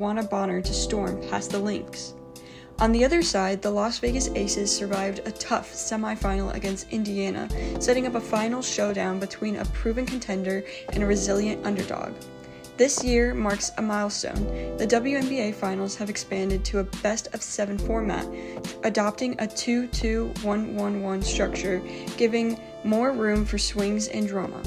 Bonner to storm past the Lynx. On the other side, the Las Vegas Aces survived a tough semifinal against Indiana, setting up a final showdown between a proven contender and a resilient underdog. This year marks a milestone. The WNBA Finals have expanded to a best-of-7 format, adopting a 2-2-1-1-1 structure, giving more room for swings and drama.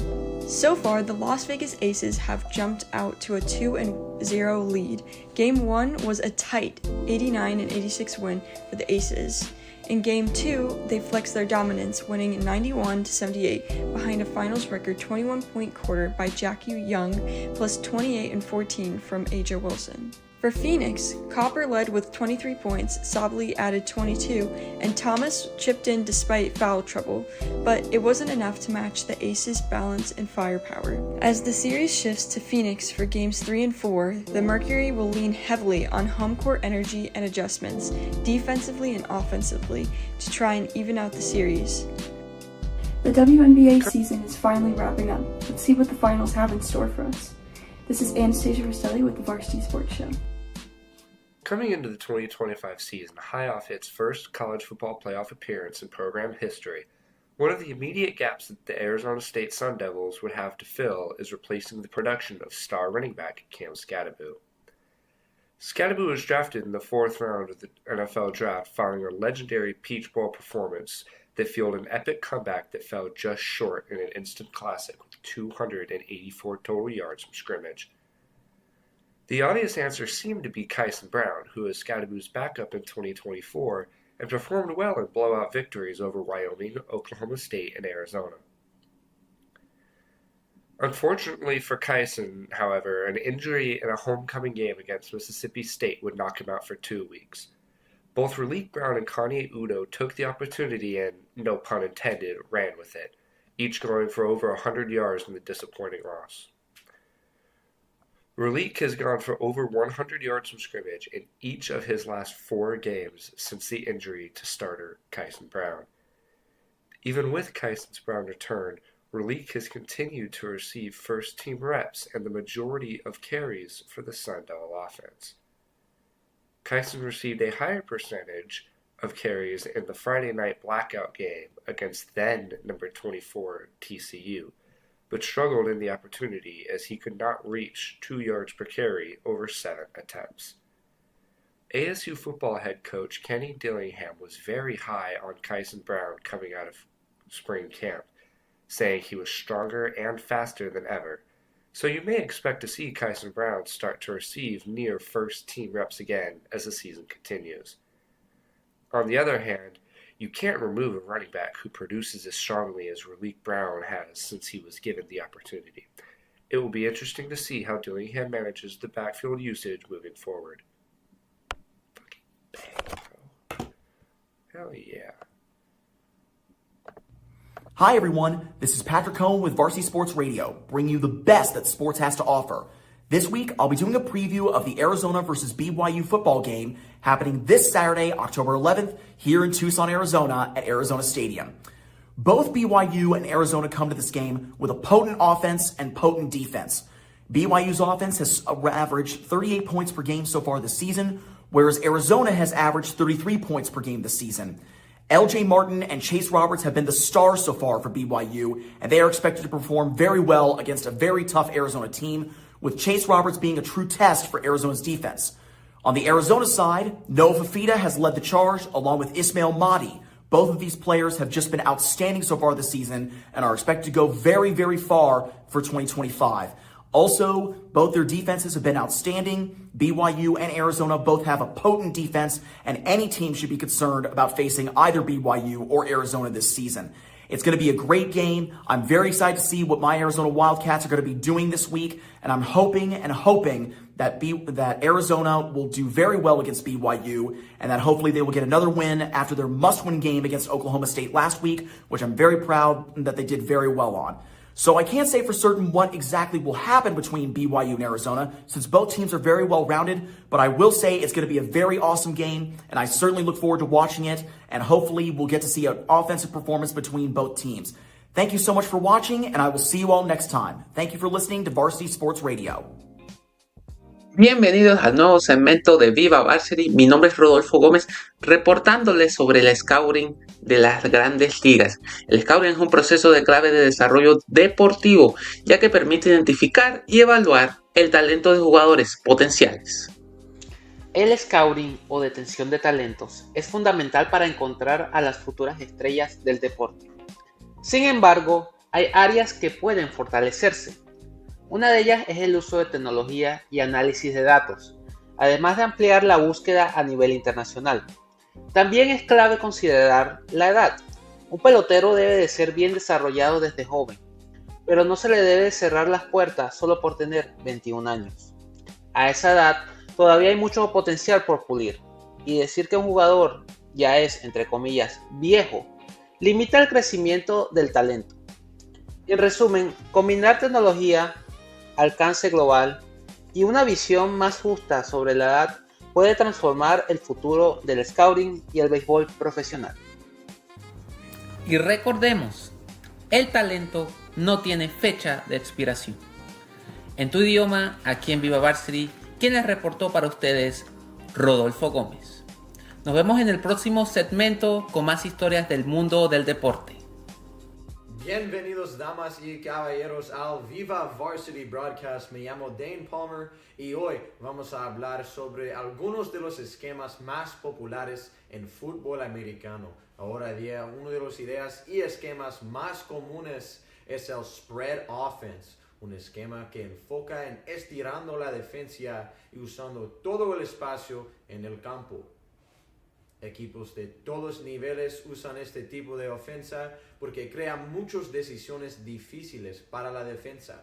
So far, the Las Vegas Aces have jumped out to a 2-0 lead. Game 1 was a tight 89-86 win for the Aces. In Game 2, they flexed their dominance, winning 91-78 behind a finals record 21-point quarter by Jackie Young, plus 28 and 14 from Aja Wilson. For Phoenix, Copper led with 23 points, Sabley added 22, and Thomas chipped in despite foul trouble, but it wasn't enough to match the Aces' balance and firepower. As the series shifts to Phoenix for Games 3 and 4, the Mercury will lean heavily on home court energy and adjustments, defensively and offensively, to try and even out the series. The WNBA season is finally wrapping up. Let's see what the finals have in store for us. This is Anastasia Rostelli with the Varsity Sports Show. Coming into the 2025 season, high off its first college football playoff appearance in program history, one of the immediate gaps that the Arizona State Sun Devils would have to fill is replacing the production of star running back Cam Skattebo. Skattebo was drafted in the 4th round of the NFL draft following a legendary Peach Bowl performance that fueled an epic comeback that fell just short in an instant classic with 284 total yards from scrimmage. The obvious answer seemed to be Kyson Brown, who is Skattebo's backup in 2024 and performed well in blowout victories over Wyoming, Oklahoma State, and Arizona. Unfortunately for Kyson, however, an injury in a homecoming game against Mississippi State would knock him out for 2 weeks. Both Relique Brown and Kanye Udo took the opportunity and, no pun intended, ran with it, each going for over 100 yards in the disappointing loss. Relique has gone for over 100 yards from scrimmage in each of his last 4 games since the injury to starter Kyson Brown. Even with Kyson Brown's return, Relique has continued to receive first-team reps and the majority of carries for the Sun Devil offense. Kyson received a higher percentage of carries in the Friday night blackout game against then number 24 TCU, but struggled in the opportunity as he could not reach 2 yards per carry over 7 attempts. ASU football head coach Kenny Dillingham was very high on Kyson Brown coming out of spring camp, saying he was stronger and faster than ever, so you may expect to see Kyson Brown start to receive near first-team reps again as the season continues. On the other hand, you can't remove a running back who produces as strongly as Relique Brown has since he was given the opportunity. It will be interesting to see how Dillingham manages the backfield usage moving forward. Fucking bang, bro. Hell yeah. Hi everyone, this is Patrick Cohn with Varsity Sports Radio, bringing you the best that sports has to offer. This week, I'll be doing a preview of the Arizona versus BYU football game happening this Saturday, October 11th, here in Tucson, Arizona at Arizona Stadium. Both BYU and Arizona come to this game with a potent offense and potent defense. BYU's offense has averaged 38 points per game so far this season, whereas Arizona has averaged 33 points per game this season. LJ Martin and Chase Roberts have been the stars so far for BYU, and they are expected to perform very well against a very tough Arizona team, with Chase Roberts being a true test for Arizona's defense. On the Arizona side, Noah Fafita has led the charge along with Ismail Mahdi. Both of these players have just been outstanding so far this season and are expected to go very, very far for 2025. Also, both their defenses have been outstanding. BYU and Arizona both have a potent defense, and any team should be concerned about facing either BYU or Arizona this season. It's going to be a great game. I'm very excited to see what my Arizona Wildcats are going to be doing this week, and I'm hoping that Arizona will do very well against BYU, and that hopefully they will get another win after their must-win game against Oklahoma State last week, which I'm very proud that they did very well on. So I can't say for certain what exactly will happen between BYU and Arizona, since both teams are very well-rounded, but I will say it's going to be a very awesome game, and I certainly look forward to watching it, and hopefully we'll get to see an offensive performance between both teams. Thank you so much for watching, and I will see you all next time. Thank you for listening to Varsity Sports Radio. Bienvenidos al nuevo segmento de Viva Varsity. Mi nombre es Rodolfo Gómez, reportándoles sobre el scouting de las grandes ligas. El scouting es un proceso de clave de desarrollo deportivo, ya que permite identificar y evaluar el talento de jugadores potenciales. El scouting o detención de talentos es fundamental para encontrar a las futuras estrellas del deporte. Sin embargo, hay áreas que pueden fortalecerse. Una de ellas es el uso de tecnología y análisis de datos, además de ampliar la búsqueda a nivel internacional. También es clave considerar la edad. Un pelotero debe de ser bien desarrollado desde joven, pero no se le debe cerrar las puertas solo por tener 21 años. A esa edad todavía hay mucho potencial por pulir, y decir que un jugador ya es, entre comillas, viejo, limita el crecimiento del talento. En resumen, combinar tecnología, alcance global y una visión más justa sobre la edad puede transformar el futuro del scouting y el béisbol profesional. Y recordemos, el talento no tiene fecha de expiración. En tu idioma, aquí en Viva Varsity, quien les reportó para ustedes, Rodolfo Gómez. Nos vemos en el próximo segmento con más historias del mundo del deporte. Bienvenidos damas y caballeros al Viva Varsity Broadcast. Me llamo Dane Palmer y hoy vamos a hablar sobre algunos de los esquemas más populares en fútbol americano. Ahora día, una de las ideas y esquemas más comunes es el spread offense, un esquema que enfoca en estirando la defensa y usando todo el espacio en el campo. Equipos de todos niveles usan este tipo de ofensa porque crea muchas decisiones difíciles para la defensa.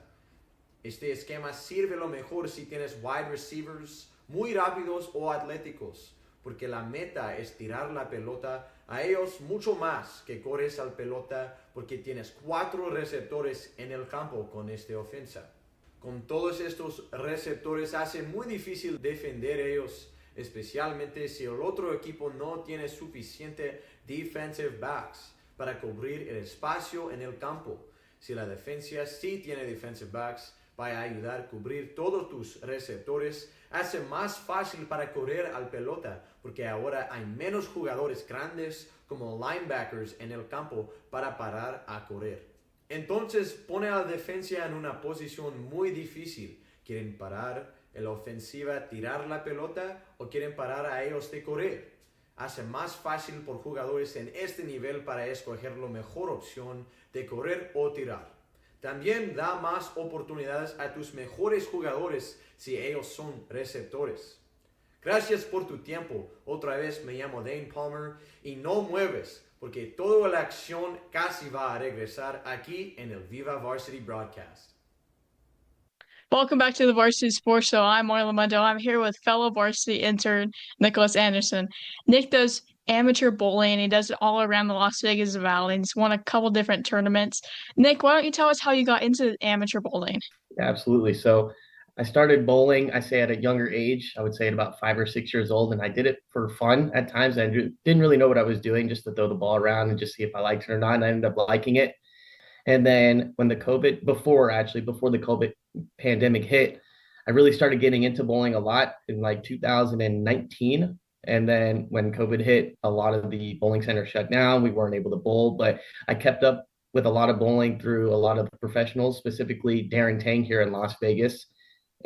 Este esquema sirve lo mejor si tienes wide receivers muy rápidos o atléticos, porque la meta es tirar la pelota a ellos mucho más que corres al pelota, porque tienes 4 receptores en el campo con esta ofensa. Con todos estos receptores hace muy difícil defender ellos, especialmente si el otro equipo no tiene suficiente defensive backs para cubrir el espacio en el campo. Si la defensa sí tiene defensive backs, va a ayudar a cubrir todos tus receptores, hace más fácil para correr al pelota, porque ahora hay menos jugadores grandes como linebackers en el campo para parar a correr. Entonces pone a la defensa en una posición muy difícil. Quieren parar en la ofensiva, tirar la pelota, o quieren parar a ellos de correr. Hace más fácil por jugadores en este nivel para escoger la mejor opción de correr o tirar. También da más oportunidades a tus mejores jugadores si ellos son receptores. Gracias por tu tiempo. Otra vez me llamo Dane Palmer y no mueves, porque toda la acción casi va a regresar aquí en el Viva Varsity Broadcast. Welcome back to the Varsity Sports Show. I'm Marla Mundo. I'm here with fellow varsity intern Nicholas Anderson. Nick does amateur bowling. He does it all around the Las Vegas Valley. He's won a couple different tournaments. Nick, why don't you tell us how you got into amateur bowling? Absolutely. So I started bowling, I say at a younger age, I would say at about 5 or 6 years old, and I did it for fun at times. I didn't really know what I was doing, just to throw the ball around and just see if I liked it or not. And I ended up liking it. And then when before the COVID pandemic hit, I really started getting into bowling a lot in like 2019. And then when COVID hit, a lot of the bowling centers shut down. We weren't able to bowl, but I kept up with a lot of bowling through a lot of professionals, specifically Darren Tang here in Las Vegas.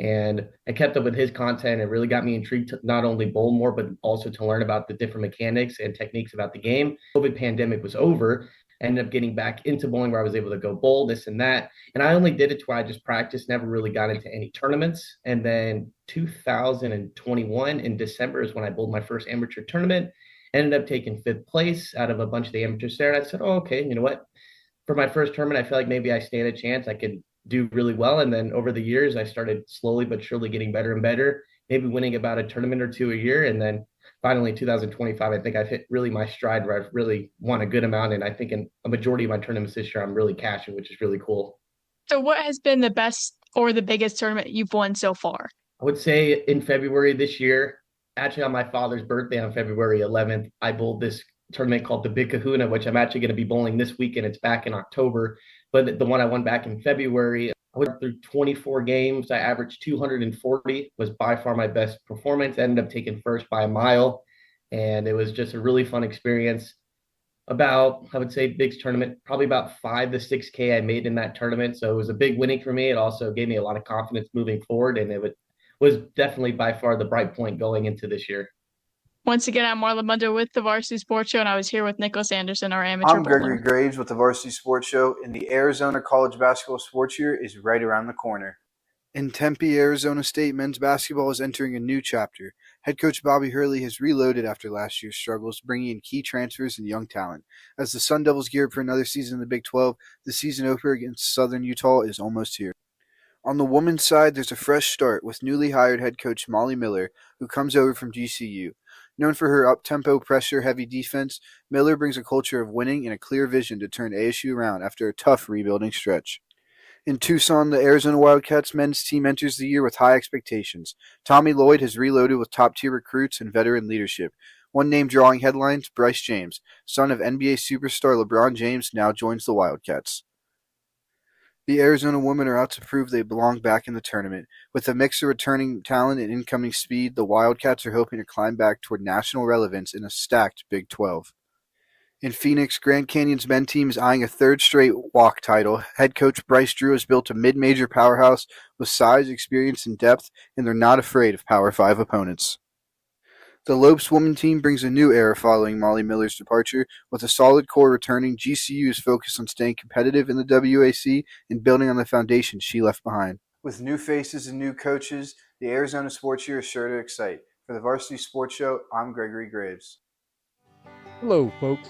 And I kept up with his content. It really got me intrigued to not only bowl more, but also to learn about the different mechanics and techniques about the game. COVID pandemic was over. I ended up getting back into bowling where I was able to go bowl, this and that. And I only did it to where I just practiced, never really got into any tournaments. And then 2021 in December is when I bowled my first amateur tournament. Ended up taking 5th place out of a bunch of the amateurs there. And I said, oh, okay, you know what? For my first tournament, I feel like maybe I stand a chance. I could do really well. And then over the years, I started slowly but surely getting better and better, maybe winning about a tournament or 2 a year. And then finally, 2025, I think I've hit really my stride where I've really won a good amount. And I think in a majority of my tournaments this year, I'm really cashing, which is really cool. So what has been the best or the biggest tournament you've won so far? I would say in February this year, actually on my father's birthday on February 11th, I bowled this tournament called the Big Kahuna, which I'm actually going to be bowling this weekend. It's back in October, but the one I won back in February, I went through 24 games. I averaged 240, was by far my best performance. Ended up taking first by a mile, and it was just a really fun experience. About, I would say, big tournament, probably about 5 to 6K I made in that tournament. So it was a big winning for me. It also gave me a lot of confidence moving forward, and was definitely by far the bright point going into this year. Once again, I'm Marla Mundo with the Varsity Sports Show, and I was here with Nicholas Anderson, our amateur I'm Gregory bowler. Graves with the Varsity Sports Show, and the Arizona College Basketball Sports Year is right around the corner. In Tempe, Arizona State, men's basketball is entering a new chapter. Head coach Bobby Hurley has reloaded after last year's struggles, bringing in key transfers and young talent. As the Sun Devils gear up for another season in the Big 12, the season opener against Southern Utah is almost here. On the women's side, there's a fresh start with newly hired head coach Molly Miller, who comes over from GCU. Known for her up-tempo, pressure-heavy defense, Miller brings a culture of winning and a clear vision to turn ASU around after a tough rebuilding stretch. In Tucson, the Arizona Wildcats men's team enters the year with high expectations. Tommy Lloyd has reloaded with top-tier recruits and veteran leadership. One name drawing headlines, Bryce James, son of NBA superstar LeBron James, now joins the Wildcats. The Arizona women are out to prove they belong back in the tournament. With a mix of returning talent and incoming speed, the Wildcats are hoping to climb back toward national relevance in a stacked Big 12. In Phoenix, Grand Canyon's men's team is eyeing a third straight walk title. Head coach Bryce Drew has built a mid-major powerhouse with size, experience, and depth, and they're not afraid of Power 5 opponents. The Lopes women team brings a new era following Molly Miller's departure. With a solid core returning, GCU is focused on staying competitive in the WAC and building on the foundation she left behind. With new faces and new coaches, the Arizona Sports Year is sure to excite. For the Varsity Sports Show, I'm Gregory Graves. Hello, folks.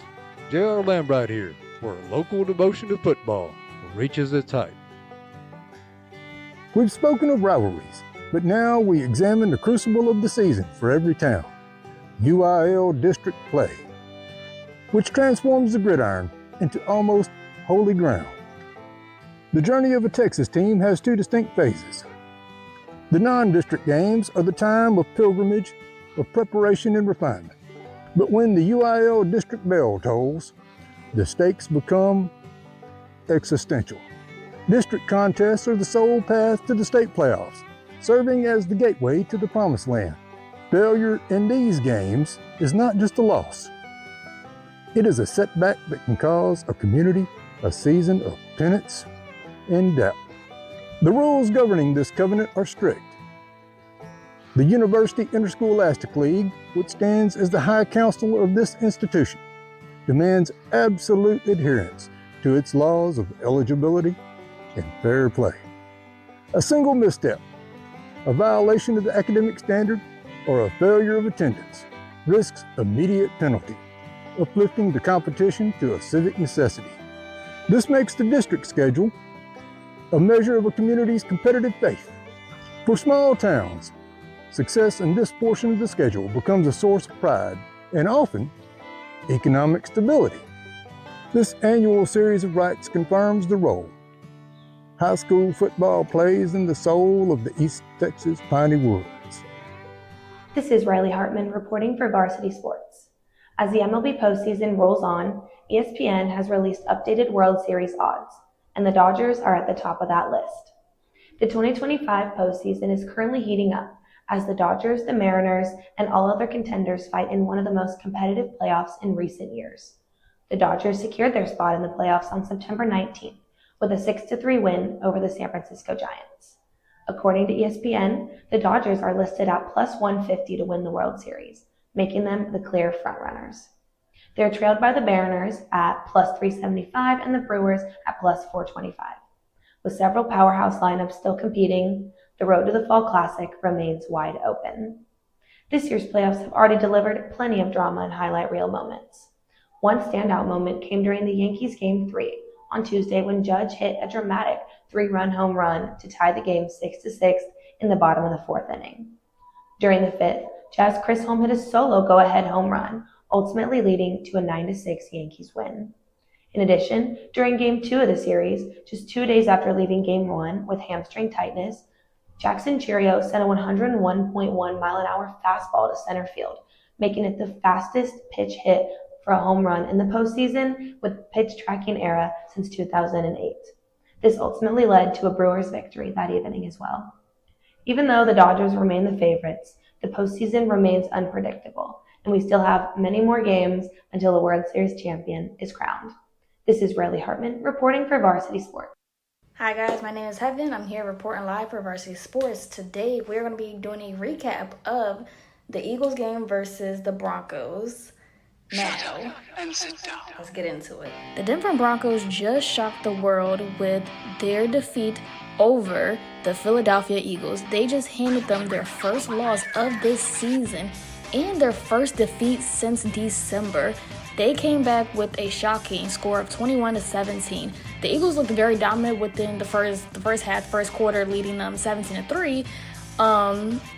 J.R. Lambright here, where a local devotion to football reaches its height. We've spoken of rivalries, but now we examine the crucible of the season for every town, UIL district play, which transforms the gridiron into almost holy ground. The journey of a Texas team has two distinct phases. The non-district games are the time of pilgrimage, of preparation and refinement. But when the UIL district bell tolls, the stakes become existential. District contests are the sole path to the state playoffs, serving as the gateway to the promised land. Failure in these games is not just a loss. It is a setback that can cause a community a season of penance and doubt. The rules governing this covenant are strict. The University Interscholastic League, which stands as the high council of this institution, demands absolute adherence to its laws of eligibility and fair play. A single misstep, a violation of the academic standard, or a failure of attendance risks immediate penalty, uplifting the competition to a civic necessity. This makes the district schedule a measure of a community's competitive faith. For small towns, success in this portion of the schedule becomes a source of pride and often economic stability. This annual series of rites confirms the role high school football plays in the soul of the East Texas piney woods. This is Riley Hartman reporting for Varsity Sports. As the MLB postseason rolls on, ESPN has released updated World Series odds, and the Dodgers are at the top of that list. The 2025 postseason is currently heating up as the Dodgers, the Mariners, and all other contenders fight in one of the most competitive playoffs in recent years. The Dodgers secured their spot in the playoffs on September 19th with a 6-3 win over the San Francisco Giants. According to ESPN, the Dodgers are listed at plus 150 to win the World Series, making them the clear frontrunners. They're trailed by the Mariners at plus 375 and the Brewers at plus 425. With several powerhouse lineups still competing, the road to the Fall Classic remains wide open. This year's playoffs have already delivered plenty of drama and highlight reel moments. One standout moment came during the Yankees Game 3 on Tuesday when Judge hit a dramatic 3-run home run to tie the game 6-6 in the bottom of the fourth inning. During the fifth, Jazz Chris Holm hit a solo go-ahead home run, ultimately leading to a 9-6 Yankees win. In addition, during Game 2 of the series, just 2 days after leaving Game 1 with hamstring tightness, Jackson Cheerio sent a 101.1-mile-an-hour fastball to center field, making it the fastest pitch hit for a home run in the postseason with pitch tracking era since 2008. This ultimately led to a Brewers victory that evening as well. Even though the Dodgers remain the favorites, the postseason remains unpredictable, and we still have many more games until the World Series champion is crowned. This is Riley Hartman reporting for Varsity Sports. Hi guys, my name is Heaven. I'm here reporting live for Varsity Sports. Today we're going to be doing a recap of the Eagles game versus the Broncos. Now, let's get into it. The Denver Broncos just shocked the world with their defeat over the Philadelphia Eagles. They just handed them their first loss of this season and their first defeat since December. They came back with a shocking score of 21-17. The Eagles looked very dominant within the first half, first quarter, leading them 17-3.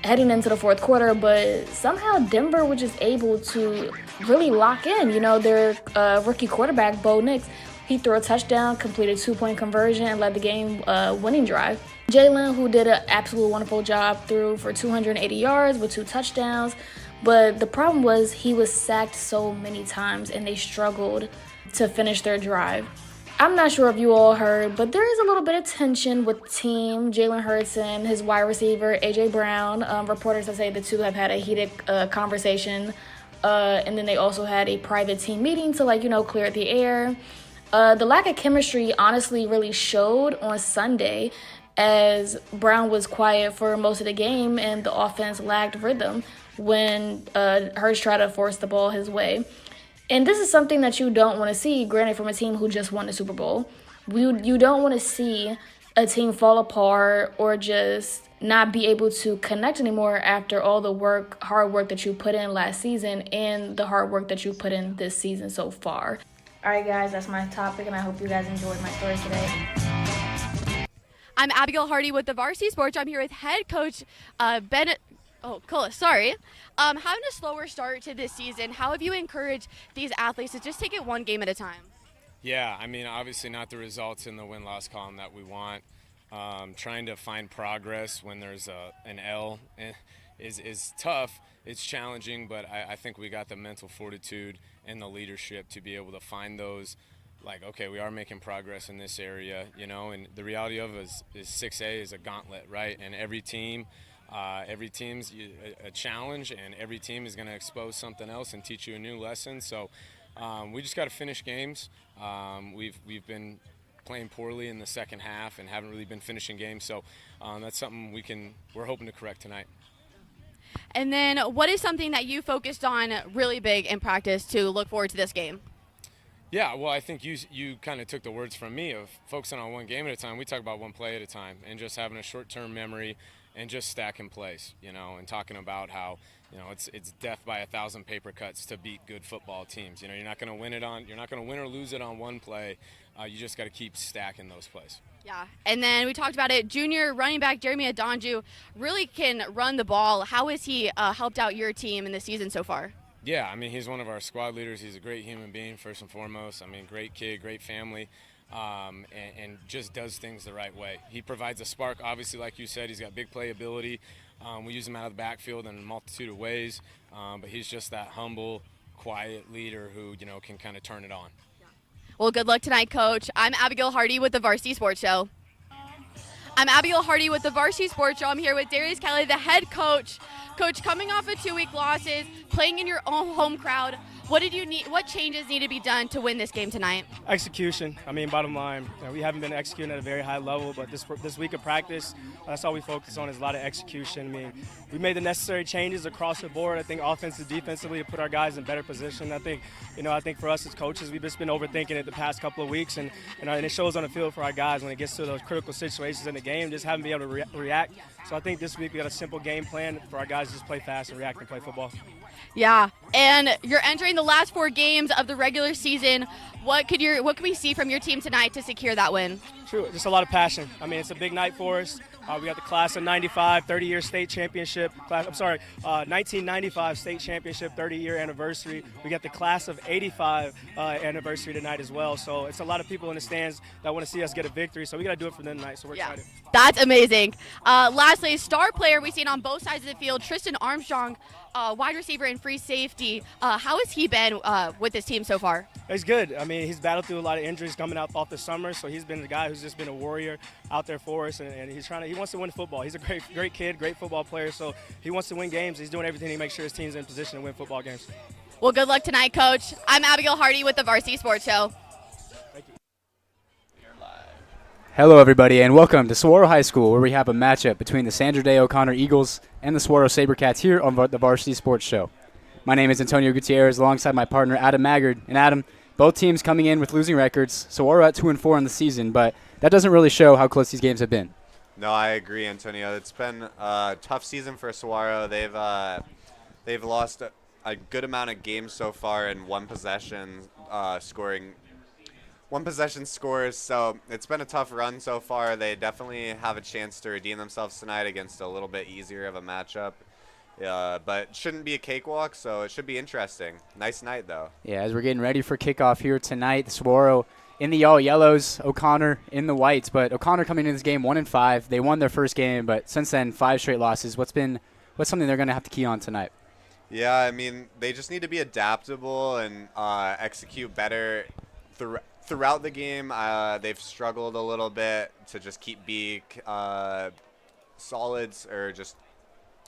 Heading into the fourth quarter, but somehow Denver was just able to really lock in. Their rookie quarterback, Bo Nix, he threw a touchdown, completed a 2-point conversion, and led the game winning drive. Jalen, who did an absolute wonderful job, threw for 280 yards with 2 touchdowns. But the problem was he was sacked so many times, and they struggled to finish their drive. I'm not sure if you all heard, but there is a little bit of tension with team Jalen Hurts and his wide receiver, A.J. Brown. Reporters have said the two have had a heated conversation, and then they also had a private team meeting to, clear the air. The lack of chemistry honestly really showed on Sunday as Brown was quiet for most of the game and the offense lacked rhythm when Hurts tried to force the ball his way. And this is something that you don't want to see, granted, from a team who just won the Super Bowl. You don't want to see a team fall apart or just not be able to connect anymore after all the hard work that you put in last season and the hard work that you put in this season so far. All right, guys, that's my topic, and I hope you guys enjoyed my story today. I'm Abigail Hardy with the Varsity Sports. I'm here with head coach Bennett. Oh, Cola, sorry. Having a slower start to this season, how have you encouraged these athletes to just take it one game at a time? Yeah, obviously not the results in the win-loss column that we want. Trying to find progress when there's an L is tough. It's challenging, but I think we got the mental fortitude and the leadership to be able to find those, okay, we are making progress in this area, and the reality of it is 6A is a gauntlet, right? And every team's a challenge, and every team is going to expose something else and teach you a new lesson. So we just got to finish games. We've been playing poorly in the second half and haven't really been finishing games. So that's something we're hoping to correct tonight. And then what is something that you focused on really big in practice to look forward to this game? Yeah, well, I think you kind of took the words from me of focusing on one game at a time. We talk about one play at a time and just having a short-term memory and just stacking plays, and talking about how, it's death by 1,000 paper cuts to beat good football teams. You're not going to win or lose it on one play. You just got to keep stacking those plays. Yeah, and then we talked about it. Junior running back Jeremy Adonju really can run the ball. How has he helped out your team in the season so far? Yeah, he's one of our squad leaders. He's a great human being, first and foremost. Great kid, great family, and just does things the right way. He provides a spark, obviously, like you said. He's got big playability. We use him out of the backfield in a multitude of ways, but he's just that humble, quiet leader who, can kind of turn it on. Well, good luck tonight, Coach. I'm Abigail Hardy with the Varsity Sports Show. I'm here with Darius Kelly, the head coach. Coach, coming off of 2-week losses, playing in your own home crowd, what changes need to be done to win this game tonight? Execution. Bottom line, we haven't been executing at a very high level, but this week of practice, that's all we focus on is a lot of execution. We made the necessary changes across the board. I think offensively, defensively, to put our guys in better position. I think for us as coaches, we've just been overthinking it the past couple of weeks, and it shows on the field for our guys when it gets to those critical situations in the game, just haven't been able to react. So I think this week we got a simple game plan for our guys to just play fast and react and play football. Yeah, and you're entering the last 4 games of the regular season. What can we see from your team tonight to secure that win? True, just a lot of passion. It's a big night for us. We got the class of 95, 30-year state championship. 1995 state championship, 30-year anniversary. We got the class of 85 anniversary tonight as well. So it's a lot of people in the stands that want to see us get a victory. So we got to do it for them tonight. So we're excited. That's amazing. Lastly, star player we've seen on both sides of the field, Tristan Armstrong, wide receiver and free safety. How has he been with this team so far? He's good. He's battled through a lot of injuries coming off the summer, so he's been the guy who's has just been a warrior out there for us, and he wants to win football. He's a great kid, great football player, so he wants to win games. He's doing everything to make sure his team's in position to win football games. Well, good luck tonight, Coach. I'm Abigail Hardy with the Varsity Sports Show. Hello, everybody, and welcome to Saguaro High School, where we have a matchup between the Sandra Day O'Connor Eagles and the Saguaro SaberCats here on the Varsity Sports Show. My name is Antonio Gutierrez, alongside my partner Adam Maggard. And Adam, both teams coming in with losing records. Saguaro at 2-4 in the season, but that doesn't really show how close these games have been. No, I agree, Antonio. It's been a tough season for Saguaro. They've lost a good amount of games so far in one possession scores, so it's been a tough run so far. They definitely have a chance to redeem themselves tonight against a little bit easier of a matchup, but it shouldn't be a cakewalk, so it should be interesting. Nice night, though. Yeah, as we're getting ready for kickoff here tonight, the Saguaro in the all yellows, O'Connor in the whites, but O'Connor coming into this game 1-5. They won their first game, but since then 5 straight losses. What's something they're going to have to key on tonight? Yeah, I mean, they just need to be adaptable and execute better throughout the game. They've struggled a little bit to just keep solids, or just,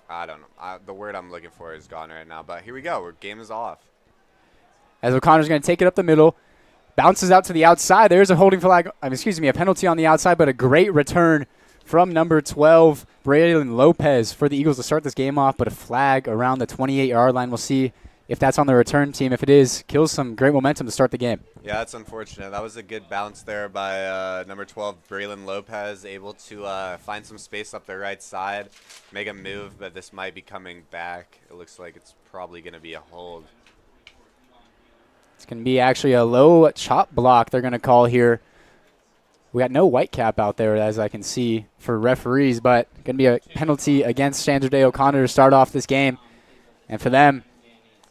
I don't know. The word I'm looking for is gone right now, but here we go. Game is off. As O'Connor's going to take it up the middle, bounces out to the outside. There's a holding flag, a penalty on the outside, but a great return from number 12, Braylon Lopez, for the Eagles to start this game off, but a flag around the 28-yard line. We'll see if that's on the return team. If it is, kills some great momentum to start the game. Yeah, that's unfortunate. That was a good bounce there by number 12, Braylon Lopez, able to find some space up the right side, make a move, but this might be coming back. It looks like it's probably going to be a hold. It's going to be actually a low chop block they're going to call here. We got no white cap out there, as I can see, for referees, but going to be a penalty against Sandra Day O'Connor to start off this game. And for them,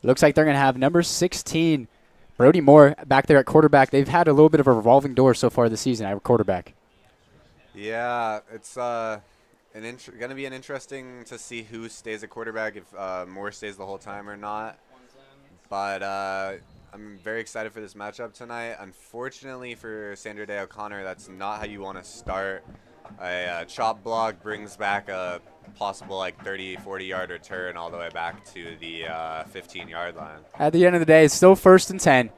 looks like they're going to have number 16, Brody Moore, back there at quarterback. They've had a little bit of a revolving door so far this season at quarterback. Yeah, it's going to be interesting to see who stays at quarterback, if Moore stays the whole time or not. But I'm very excited for this matchup tonight. Unfortunately for Sandra Day O'Connor, that's not how you want to start. A chop block brings back a possible 30, 40-yard return all the way back to the 15-yard line. At the end of the day, it's still 1st and 10,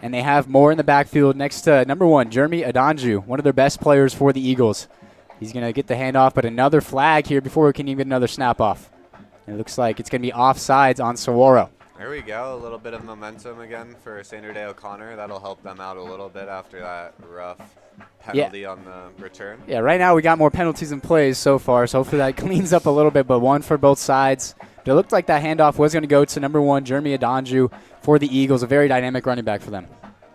and they have Moore in the backfield next to number 1, Jeremy Adanju, one of their best players for the Eagles. He's going to get the handoff, but another flag here before we can even get another snap off. It looks like it's going to be offsides on Saguaro. There we go. A little bit of momentum again for Sandra Day O'Connor. That'll help them out a little bit after that rough penalty on the return. Yeah, right now we got more penalties and plays so far, so hopefully that cleans up a little bit, but one for both sides. But it looked like that handoff was going to go to number 1, Jeremy Adanju, for the Eagles, a very dynamic running back for them.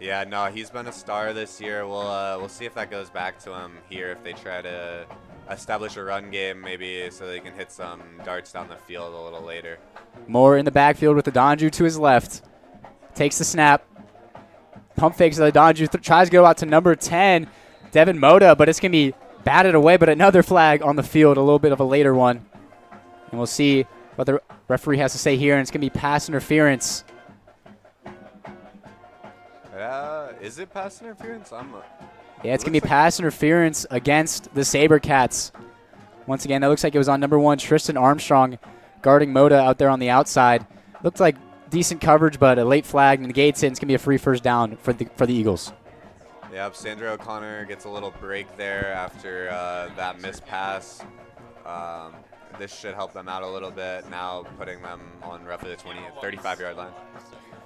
Yeah, no, he's been a star this year. We'll see if that goes back to him here, if they try to establish a run game maybe so they can hit some darts down the field a little later. Moore in the backfield with Adanju to his left. Takes the snap. Pump fakes Adanju. Tries to go out to number 10, Devin Moda, but it's going to be batted away, but another flag on the field, a little bit of a later one. And we'll see what the referee has to say here, and it's going to be pass interference. Is it pass interference? Yeah, it's going to be pass interference against the SaberCats. Once again, that looks like it was on number 1, Tristan Armstrong, guarding Moda out there on the outside. Looked like decent coverage, but a late flag negates it. It's going to be a free first down for the Eagles. Yep, Sandra O'Connor gets a little break there after that missed pass. This should help them out a little bit, now putting them on roughly the 35-yard line.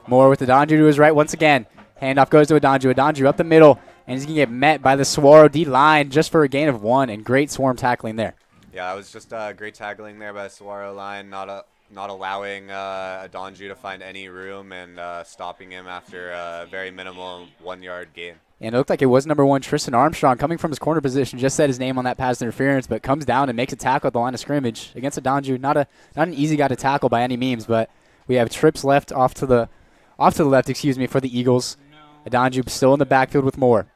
Moore with Adanju to his right once again. Handoff goes to Adanju. Adanju up the middle, and he's going to get met by the Saguaro D-line just for a gain of 1, and great swarm tackling there. Yeah, it was just great tackling there by the Saguaro line, not allowing Adanju to find any room and stopping him after a very minimal 1-yard gain. And it looked like it was number 1, Tristan Armstrong, coming from his corner position, just said his name on that pass interference, but comes down and makes a tackle at the line of scrimmage against Adanju. Not an easy guy to tackle by any means, but we have trips left off to the left, for the Eagles. Adanju still in the backfield with Moore.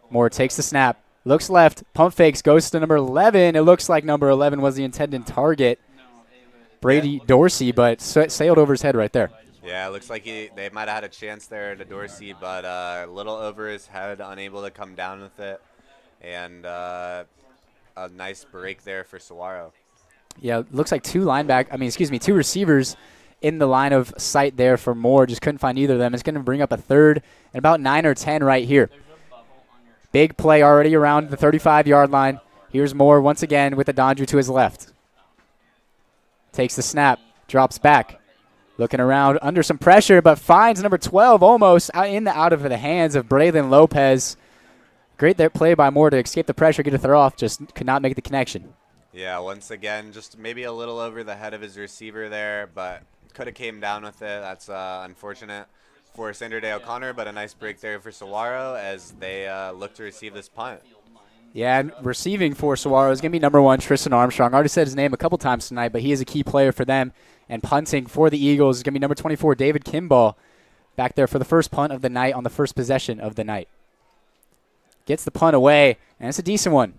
Moore takes the snap, looks left, pump fakes, goes to number 11. It looks like number 11 was the intended target, Brady Dorsey, but sailed over his head right there. Yeah, it looks like they might have had a chance there to Dorsey, but a little over his head, unable to come down with it. and a nice break there for Saguaro. Yeah, looks like two receivers in the line of sight there for Moore. Just couldn't find either of them. It's going to bring up a third and about 9 or 10 right here. Big play already around the 35-yard line. Here's Moore once again with Adandru to his left. Takes the snap, drops back. Looking around under some pressure, but finds number 12 almost out of the hands of Braylon Lopez. Great there play by Moore to escape the pressure, get a throw off, just could not make the connection. Yeah, once again, just maybe a little over the head of his receiver there, but could have came down with it. That's unfortunate for Sandra Day O'Connor, but a nice break there for Saguaro as they look to receive this punt. Yeah, and receiving for Saguaro is going to be number 1, Tristan Armstrong. I already said his name a couple times tonight, but he is a key player for them. And punting for the Eagles is going to be number 24, David Kimball, back there for the first punt of the night on the first possession of the night. Gets the punt away, and it's a decent one.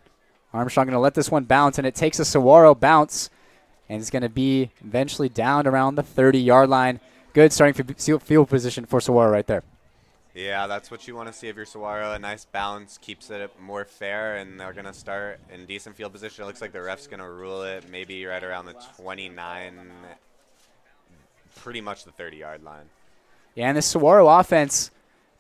Armstrong going to let this one bounce, and it takes a Saguaro bounce, and it's going to be eventually down around the 30-yard line. Good starting field position for Saguaro right there. Yeah, that's what you want to see of your Saguaro. A nice bounce keeps it more fair, and they're going to start in decent field position. It looks like the ref's going to rule it maybe right around the 29, pretty much the 30-yard line. Yeah, and the Saguaro offense,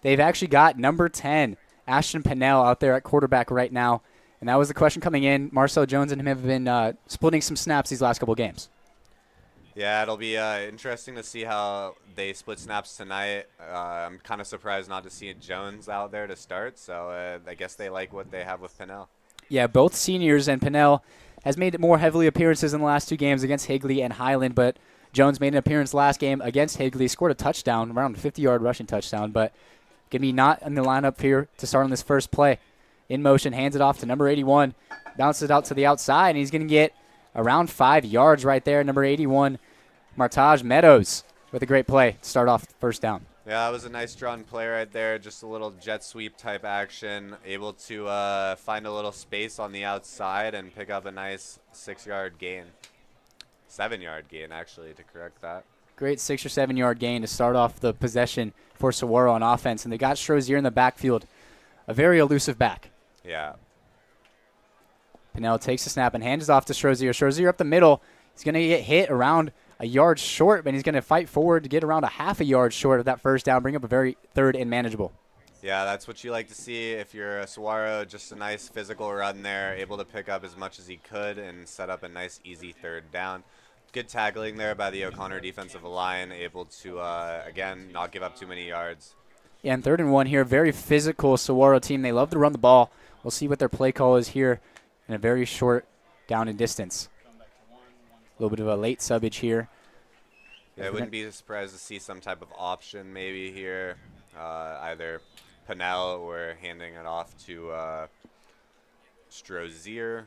they've actually got number 10, Ashton Pennell, out there at quarterback right now. And that was the question coming in. Marcel Jones and him have been splitting some snaps these last couple games. Yeah, it'll be interesting to see how they split snaps tonight. I'm kind of surprised not to see Jones out there to start, so I guess they like what they have with Pennell. Yeah, both seniors, and Pennell has made more heavily appearances in the last 2 games against Higley and Highland, but Jones made an appearance last game against Higley, scored a touchdown, around a 50-yard rushing touchdown, but going to be not in the lineup here to start on this first play. In motion, hands it off to number 81, bounces it out to the outside, and he's going to get around 5 yards right there. Number 81, Martaj Meadows, with a great play to start off first down. Yeah, that was a nice drawn play right there. Just a little jet sweep type action. Able to find a little space on the outside and pick up a nice 6-yard gain. 7-yard gain, actually, to correct that. Great 6 or 7 yard gain to start off the possession for Saguaro on offense. And they got Strozier in the backfield, a very elusive back. Yeah. Pennell takes the snap and hands it off to Strozier. Strozier up the middle. He's going to get hit around a yard short, but he's going to fight forward to get around a half a yard short of that first down, bring up a very third and manageable. Yeah, that's what you like to see if you're a Saguaro. Just a nice physical run there, able to pick up as much as he could and set up a nice, easy third down. Good tackling there by the O'Connor defensive line, able to, again, not give up too many yards. Yeah, and 3rd and 1 here, very physical Saguaro team. They love to run the ball. We'll see what their play call is here in a very short down and distance. A little bit of a late subbage here. Yeah, I wouldn't be surprised to see some type of option maybe here, either Pennell or handing it off to Strozier.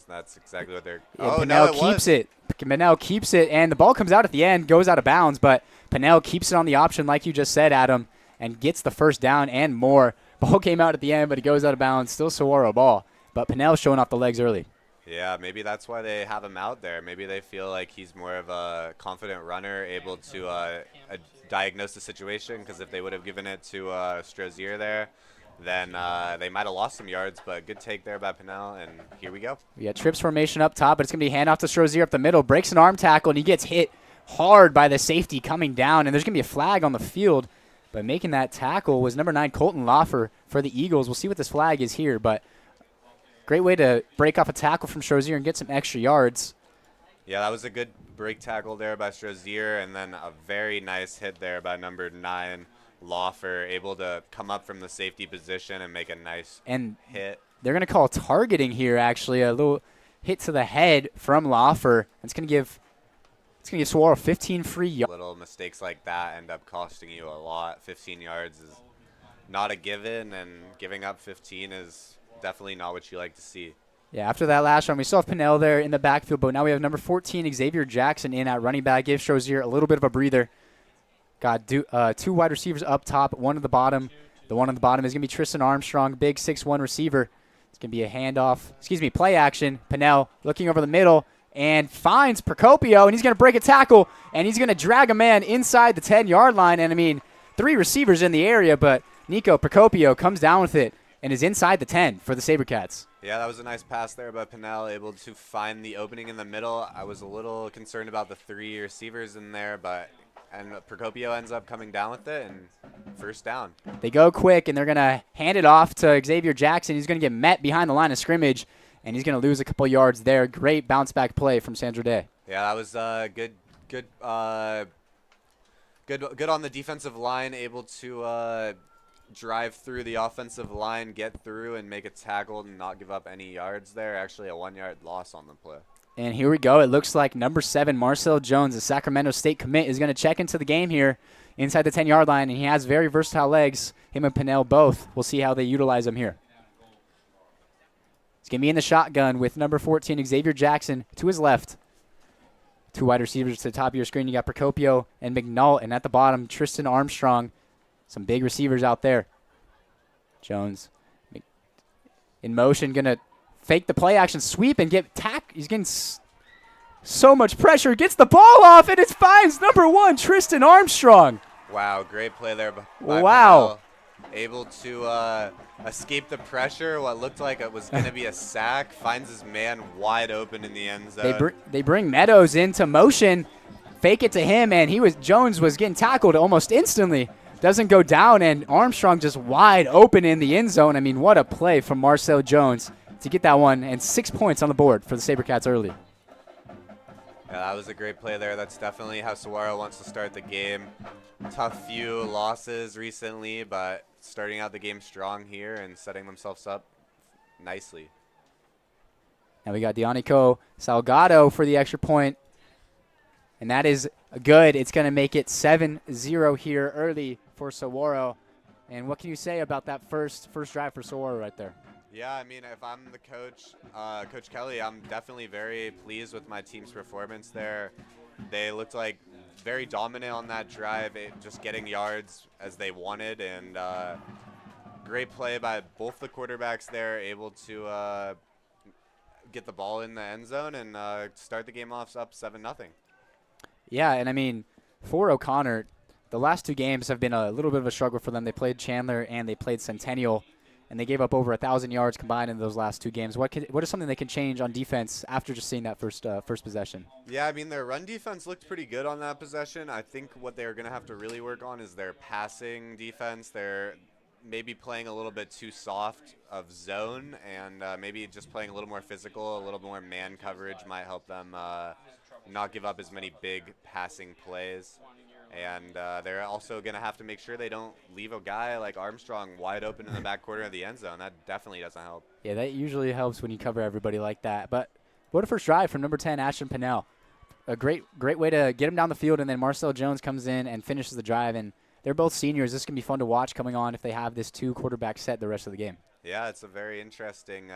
That's exactly what they're. Yeah, Pennell keeps it. Pennell keeps it, and the ball comes out at the end, goes out of bounds, but Pennell keeps it on the option, like you just said, Adam, and gets the first down and more. Ball came out at the end, but it goes out of bounds. Still Saguaro ball, but Pennell showing off the legs early. Yeah, maybe that's why they have him out there. Maybe they feel like he's more of a confident runner, able to diagnose the situation, because if they would have given it to Strozier there, then they might have lost some yards, but good take there by Pennell, and here we go. Yeah, trips formation up top, but it's going to be handoff to Strozier up the middle, breaks an arm tackle, and he gets hit hard by the safety coming down, and there's going to be a flag on the field. But making that tackle was number 9, Colton Loffer for the Eagles. We'll see what this flag is here, but great way to break off a tackle from Strozier and get some extra yards. Yeah, that was a good break tackle there by Strozier, and then a very nice hit there by number 9, Loffer, able to come up from the safety position and make a nice hit. They're going to call targeting here, actually, a little hit to the head from Loffer. It's going to give Saguaro 15 free yards. Little mistakes like that end up costing you a lot. 15 yards is not a given, and giving up 15 is definitely not what you like to see. Yeah, after that last run, we still have Pennell there in the backfield, but now we have number 14, Xavier Jackson, in at running back. Give Strozier a little bit of a breather. Got 2 wide receivers up top, one at the bottom. The one on the bottom is going to be Tristan Armstrong, big 6'1" receiver. It's going to be a handoff, play action. Pennell looking over the middle and finds Procopio, and he's going to break a tackle, and he's going to drag a man inside the 10-yard line. And, 3 receivers in the area, but Nico Procopio comes down with it and is inside the 10 for the SaberCats. Yeah, that was a nice pass there by Pinnell, able to find the opening in the middle. I was a little concerned about the 3 receivers in there, and Procopio ends up coming down with it, and first down. They go quick, and they're going to hand it off to Xavier Jackson. He's going to get met behind the line of scrimmage, and he's going to lose a couple yards there. Great bounce-back play from Sandra Day. Yeah, that was good on the defensive line, able to drive through the offensive line, get through, and make a tackle and not give up any yards there. Actually, a 1-yard loss on the play. And here we go. It looks like number 7, Marcel Jones, the Sacramento State commit, is going to check into the game here inside the 10-yard line, and he has very versatile legs, him and Pinnell both. We'll see how they utilize him here. It's going to be in the shotgun with number 14, Xavier Jackson, to his left. 2 wide receivers to the top of your screen. You got Procopio and McNull, and at the bottom, Tristan Armstrong. Some big receivers out there. Jones in motion, going to fake the play action sweep and get He's getting so much pressure. Gets the ball off, and it finds number 1, Tristan Armstrong. Wow, great play there by wow. Pinnell. Able to escape the pressure. What looked like it was going to be a sack. Finds his man wide open in the end zone. They bring Meadows into motion. Fake it to him, and Jones was getting tackled almost instantly. Doesn't go down, and Armstrong just wide open in the end zone. I mean, what a play from Marcel Jones to get that one, and 6 points on the board for the SaberCats early. Yeah, that was a great play there. That's definitely how Saguaro wants to start the game. Tough few losses recently, but starting out the game strong here and setting themselves up nicely. Now we got Dionico Salgado for the extra point, and that is good. It's going to make it 7-0 here early for Saguaro. And what can you say about that first drive for Saguaro right there? Yeah, I mean, if I'm the coach, Coach Kelly, I'm definitely very pleased with my team's performance there. They looked like very dominant on that drive, just getting yards as they wanted, and great play by both the quarterbacks there, able to get the ball in the end zone and start the game off up 7-0. Yeah, and I mean, for O'Connor, the last 2 games have been a little bit of a struggle for them. They played Chandler and they played Centennial, and they gave up over 1,000 yards combined in those last 2 games. What is something they can change on defense after just seeing that first possession? Yeah, I mean, their run defense looked pretty good on that possession. I think what they're going to have to really work on is their passing defense. They're maybe playing a little bit too soft of zone, and maybe just playing a little more physical, a little more man coverage might help them not give up as many big passing plays. And they're also going to have to make sure they don't leave a guy like Armstrong wide open in the back corner of the end zone. That definitely doesn't help. Yeah, that usually helps when you cover everybody like that. But what a first drive from number 10, Ashton Pinnell. A great way to get him down the field, and then Marcel Jones comes in and finishes the drive. And they're both seniors. This can be fun to watch coming on if they have this 2-quarterback set the rest of the game. Yeah, it's a very interesting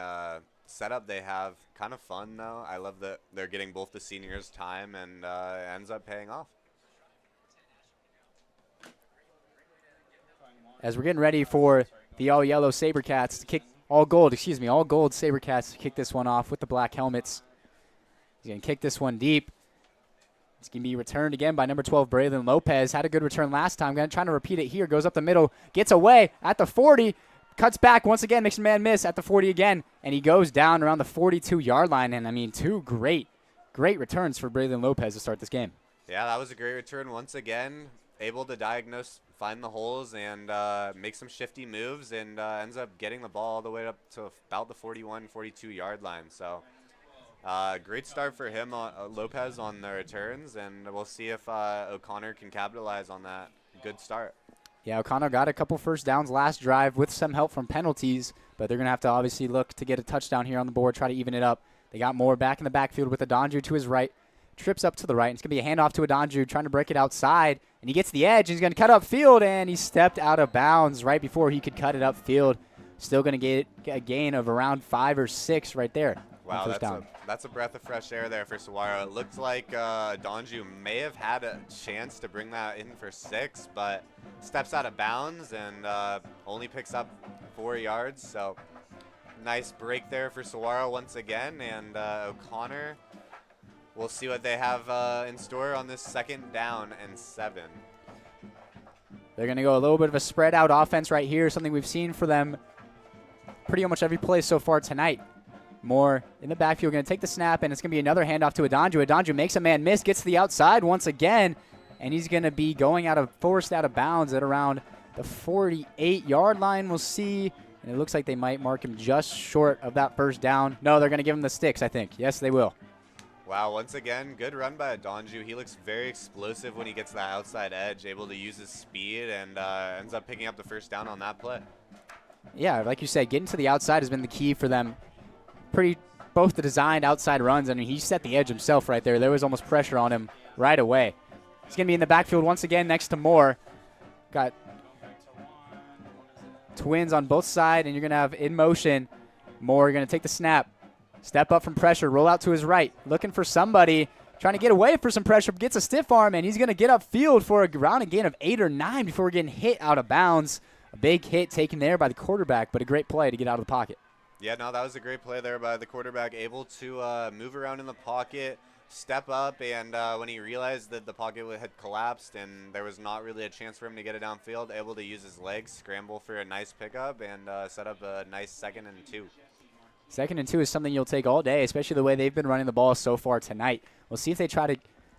setup they have. Kind of fun, though. I love that they're getting both the seniors time, and it ends up paying off. As we're getting ready for the all-yellow SaberCats to kick all gold SaberCats to kick this one off with the black helmets. He's going to kick this one deep. It's going to be returned again by number 12, Braylon Lopez. Had a good return last time. Trying to repeat it here. Goes up the middle. Gets away at the 40. Cuts back once again. Makes a man miss at the 40 again. And he goes down around the 42-yard line. And, I mean, 2 great returns for Braylon Lopez to start this game. Yeah, that was a great return once again. Able to diagnose, find the holes, and make some shifty moves, and ends up getting the ball all the way up to about the 41, 42-yard line. So great start for him, Lopez, on the returns, and we'll see if O'Connor can capitalize on that good start. Yeah, O'Connor got a couple first downs last drive with some help from penalties, but they're going to have to obviously look to get a touchdown here on the board, try to even it up. They got more back in the backfield with Adonju to his right. Trips up to the right. It's going to be a handoff to Adonju, trying to break it outside. And he gets the edge. He's going to cut upfield, and he stepped out of bounds right before he could cut it upfield. Still going to get a gain of around 5 or 6 right there. Wow, that's a breath of fresh air there for Saguaro. It looked like Adonju may have had a chance to bring that in for 6, but steps out of bounds and only picks up 4 yards. So nice break there for Saguaro once again, and O'Connor. We'll see what they have in store on this 2nd down and 7. They're going to go a little bit of a spread out offense right here, something we've seen for them pretty much every play so far tonight. Moore in the backfield, going to take the snap, and it's going to be another handoff to Adonju. Adonju makes a man miss, gets to the outside once again, and he's going to be forced out of bounds at around the 48-yard line. We'll see, and it looks like they might mark him just short of that first down. No, they're going to give him the sticks, I think. Yes, they will. Wow, once again, good run by Adonju. He looks very explosive when he gets to the outside edge, able to use his speed, and ends up picking up the first down on that play. Yeah, like you said, getting to the outside has been the key for them. Both the designed outside runs. I mean, he set the edge himself right there. There was almost pressure on him right away. He's going to be in the backfield once again next to Moore. Got twins on both sides, and you're going to have in motion. Moore going to take the snap, step up from pressure, roll out to his right, looking for somebody, trying to get away for some pressure, gets a stiff arm, and he's going to get upfield for a round gain of 8 or 9 before getting hit out of bounds. A big hit taken there by the quarterback, but a great play to get out of the pocket. Yeah, no, that was a great play there by the quarterback, able to move around in the pocket, step up, and when he realized that the pocket had collapsed and there was not really a chance for him to get it downfield, able to use his legs, scramble for a nice pickup, and set up a nice 2nd and 2. 2nd and 2 is something you'll take all day, especially the way they've been running the ball so far tonight. We'll see if they try to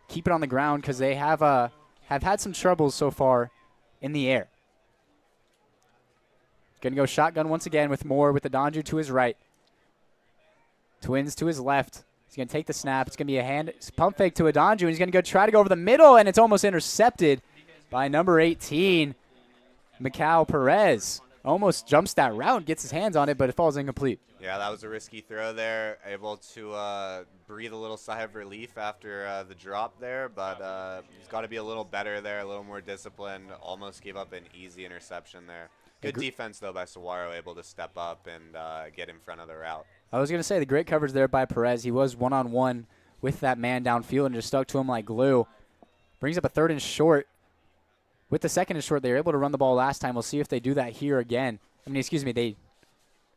keep it on the ground because they have had some troubles so far in the air. Going to go shotgun once again with Moore with Adonju to his right. Twins to his left. He's going to take the snap. It's going to be a pump fake to Adonju, and he's going to try to go over the middle, and it's almost intercepted by number 18, Mikal Perez. Almost jumps that route, gets his hands on it, but it falls incomplete. Yeah, that was a risky throw there. Able to breathe a little sigh of relief after the drop there, but he's got to be a little better there, a little more disciplined. Almost gave up an easy interception there. Good defense, though, by Saguaro, able to step up and get in front of the route. I was going to say the great coverage there by Perez. He was one-on-one with that man downfield and just stuck to him like glue. Brings up a 3rd and short. With the 2nd and short, they were able to run the ball last time. We'll see if they do that here again. They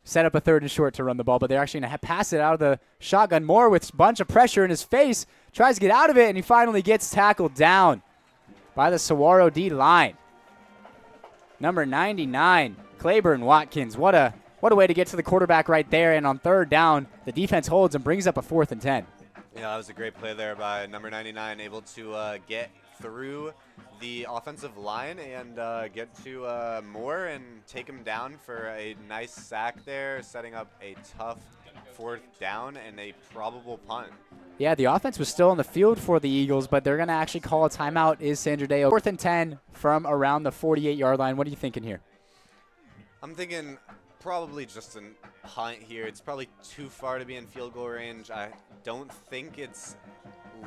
set up a 3rd and short to run the ball, but they're actually going to pass it out of the shotgun. Moore with a bunch of pressure in his face, tries to get out of it, and he finally gets tackled down by the Saguaro D-line. Number 99, Claiborne Watkins. What a way to get to the quarterback right there. And on 3rd down, the defense holds and brings up a 4th and 10. Yeah, that was a great play there by number 99, able to get through the offensive line and get to Moore and take him down for a nice sack there, setting up a tough 4th down and a probable punt. Yeah, the offense was still on the field for the Eagles, but they're going to actually call a timeout. Is Sandra Day 4th and 10 from around the 48-yard line. What are you thinking here? I'm thinking probably just a punt here. It's probably too far to be in field goal range. I don't think it's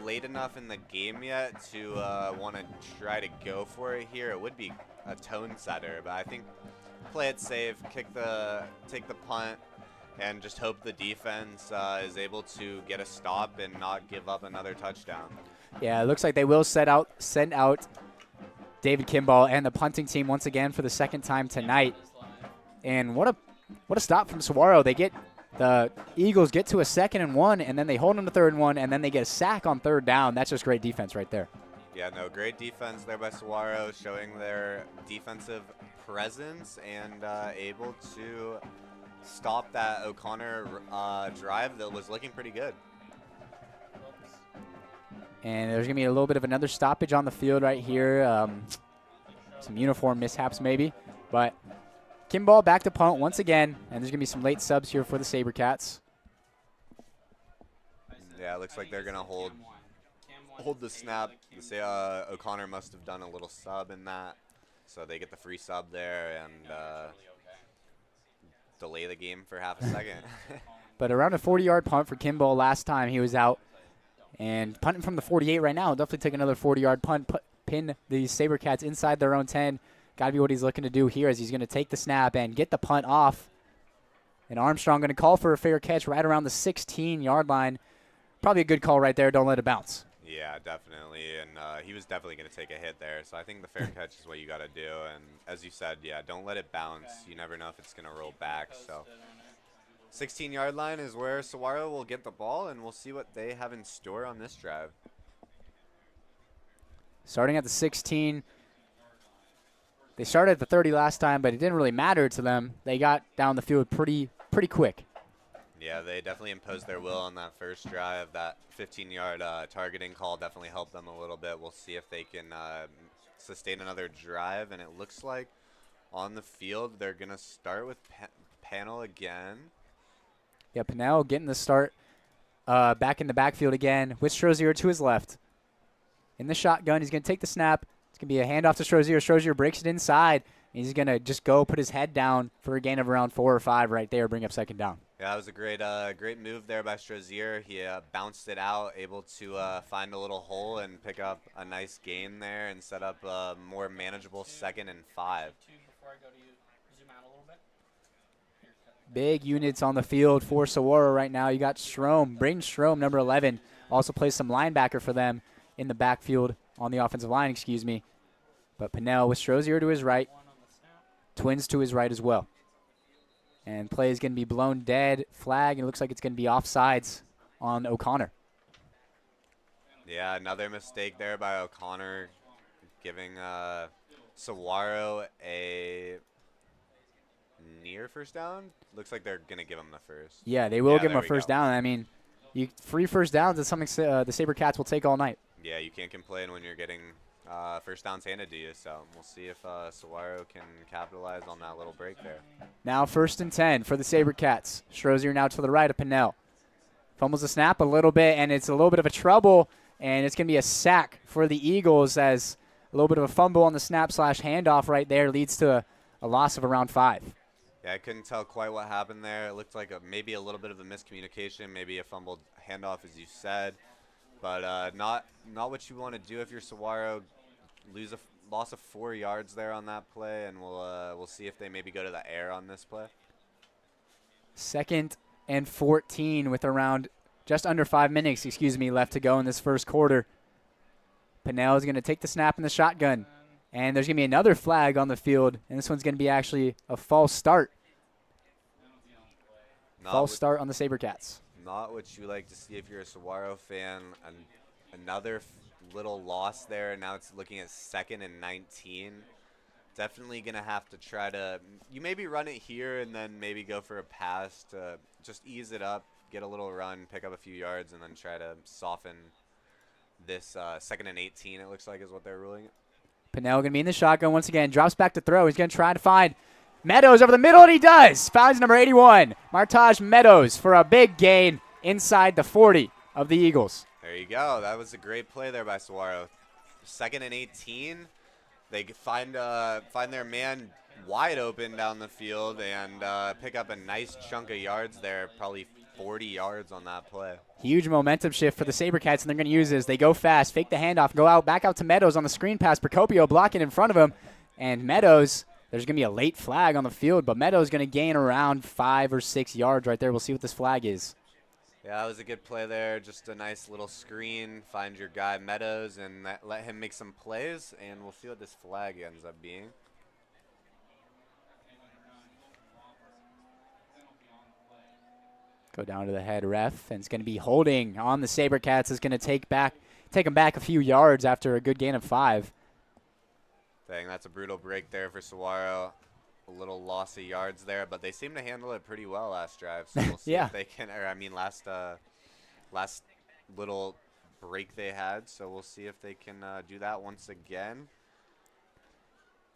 late enough in the game yet to want to try to go for it here. It would be a tone setter, but I think play it safe, take the punt, and just hope the defense is able to get a stop and not give up another touchdown. Yeah, it looks like they will send out David Kimball and the punting team once again for the 2nd time tonight. And what a stop from Saguaro. The Eagles get to a 2nd and 1, and then they hold them to 3rd and 1, and then they get a sack on 3rd down. That's just great defense right there. Yeah, no, great defense there by Saguaro, showing their defensive presence and able to stop that O'Connor drive that was looking pretty good. And there's going to be a little bit of another stoppage on the field right here. Some uniform mishaps maybe. But Kimball back to punt once again. And there's going to be some late subs here for the SaberCats. Yeah, it looks like they're going to hold the snap. O'Connor must have done a little sub in that. So they get the free sub there and delay the game for half a second. But around a 40-yard punt for Kimball last time he was out. And punting from the 48 right now, definitely take another 40-yard punt, pin the SaberCats inside their own 10. Got to be what he's looking to do here as he's going to take the snap and get the punt off. And Armstrong going to call for a fair catch right around the 16-yard line. Probably a good call right there. Don't let it bounce. Yeah, definitely. And he was definitely going to take a hit there. So I think the fair catch is what you got to do. And as you said, yeah, don't let it bounce. You never know if it's going to roll back. So 16-yard line is where Saguaro will get the ball, and we'll see what they have in store on this drive. Starting at the 16. They started at the 30 last time, but it didn't really matter to them. They got down the field pretty pretty quick. Yeah, they definitely imposed their will on that first drive. That 15-yard targeting call definitely helped them a little bit. We'll see if they can sustain another drive. And it looks like on the field they're going to start with Panel again. Yeah, Pinnell getting the start back in the backfield again with Strozier to his left. In the shotgun, he's going to take the snap. It's going to be a handoff to Strozier. Strozier breaks it inside. And he's going to just go put his head down for a gain of around 4 or 5 right there, bring up second down. Yeah, that was a great move there by Strozier. He bounced it out, able to find a little hole and pick up a nice gain there and set up a more manageable 2nd and 5. Big units on the field for Saguaro right now. You got Strom, Braden Strom, number 11, also plays some linebacker for them in the backfield on the offensive line, But Pinnell with Strozier to his right, Twins to his right as well. And play is going to be blown dead, flag, and it looks like it's going to be offsides on O'Connor. Yeah, another mistake there by O'Connor, giving Saguaro a near first down. Looks like they're going to give him the first. Yeah, they will give him a first down. I mean, free first downs is something the SaberCats will take all night. Yeah, you can't complain when you're getting first downs handed to you. So we'll see if Saguaro can capitalize on that little break there. Now 1st and 10 for the SaberCats. Strozier now to the right of Pinnell. Fumbles the snap a little bit, and it's a little bit of a trouble, and it's going to be a sack for the Eagles as a little bit of a fumble on the snap / handoff right there leads to a loss of around 5. Yeah, I couldn't tell quite what happened there. It looked like maybe a little bit of a miscommunication, maybe a fumbled handoff, as you said. But not what you want to do if you're Saguaro. Lose a loss of 4 yards there on that play, and we'll see if they maybe go to the air on this play. 2nd and 14 with around just under 5 minutes, left to go in this first quarter. Pinnell is going to take the snap in the shotgun, and there's going to be another flag on the field, and this one's going to be actually a false start. False start on the SaberCats. Not what you like to see if you're a Saguaro fan. Another little loss there. Now it's looking at 2nd and 19. Definitely going to have to try to you maybe run it here and then maybe go for a pass to just ease it up, get a little run, pick up a few yards, and then try to soften this 2nd and 18, it looks like, is what they're ruling. Pinnell going to be in the shotgun once again. Drops back to throw. He's going to try to find Meadows over the middle, and he does. Finds number 81, Martaj Meadows, for a big gain inside the 40 of the Eagles. There you go. That was a great play there by Saguaro. 2nd and 18. They find their man wide open down the field and pick up a nice chunk of yards there, probably 40 yards on that play. Huge momentum shift for the SaberCats, and they're going to use this. They go fast, fake the handoff, go back out to Meadows on the screen pass. Procopio blocking in front of him, and Meadows, there's going to be a late flag on the field, but Meadows going to gain around 5 or 6 yards right there. We'll see what this flag is. Yeah, that was a good play there. Just a nice little screen. Find your guy Meadows and let him make some plays, and we'll see what this flag ends up being. Go down to the head ref, and it's going to be holding on the SaberCats. Is going to take them back a few yards after a good gain of 5. Dang, that's a brutal break there for Saguaro. A little loss of yards there, but they seem to handle it pretty well last drive. So we'll see if they can, last little break they had. So we'll see if they can do that once again.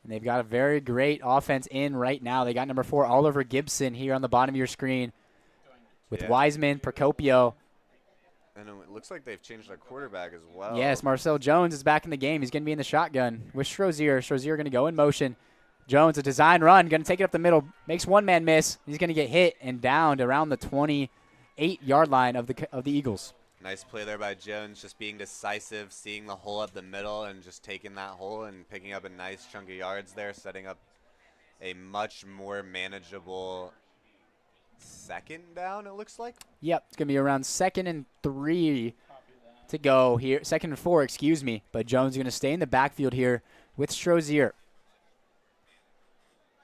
And they've got a very great offense in right now. They got number 4, Oliver Gibson, here on the bottom of your screen with Wiseman, Procopio. And it looks like they've changed their quarterback as well. Yes, Marcel Jones is back in the game. He's going to be in the shotgun with Strozier. Strozier going to go in motion. Jones, a design run, going to take it up the middle. Makes one man miss. He's going to get hit and downed around the 28-yard line of the Eagles. Nice play there by Jones, just being decisive, seeing the hole up the middle and just taking that hole and picking up a nice chunk of yards there, setting up a much more manageable 2nd down, it looks like. Yep, it's going to be around 2nd and 3 to go here. 2nd and 4, But Jones is going to stay in the backfield here with Strozier.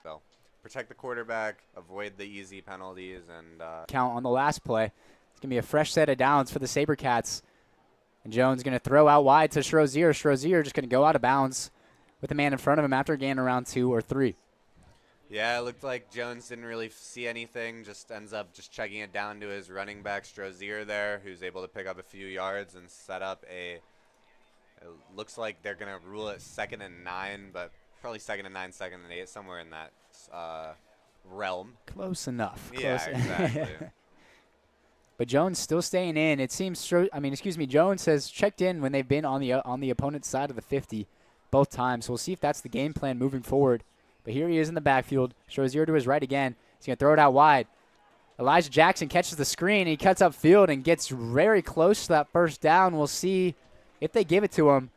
So protect the quarterback, avoid the easy penalties, and count on the last play. It's going to be a fresh set of downs for the SaberCats. And Jones going to throw out wide to Strozier. Strozier just going to go out of bounds with the man in front of him after a gain around 2 or 3. Yeah, it looked like Jones didn't really see anything, just ends up just checking it down to his running back Strozier there, who's able to pick up a few yards and set up it looks like they're going to rule it 2nd and 9, but probably 2nd and 9, 2nd and 8, somewhere in that realm. Close enough. Yeah, Close. exactly. But Jones still staying in. It seems, Jones has checked in when they've been on the opponent's side of the 50 both times. So we'll see if that's the game plan moving forward. But here he is in the backfield. Strozier to his right again. He's going to throw it out wide. Elijah Jackson catches the screen, and he cuts upfield and gets very close to that first down. We'll see if they give it to him.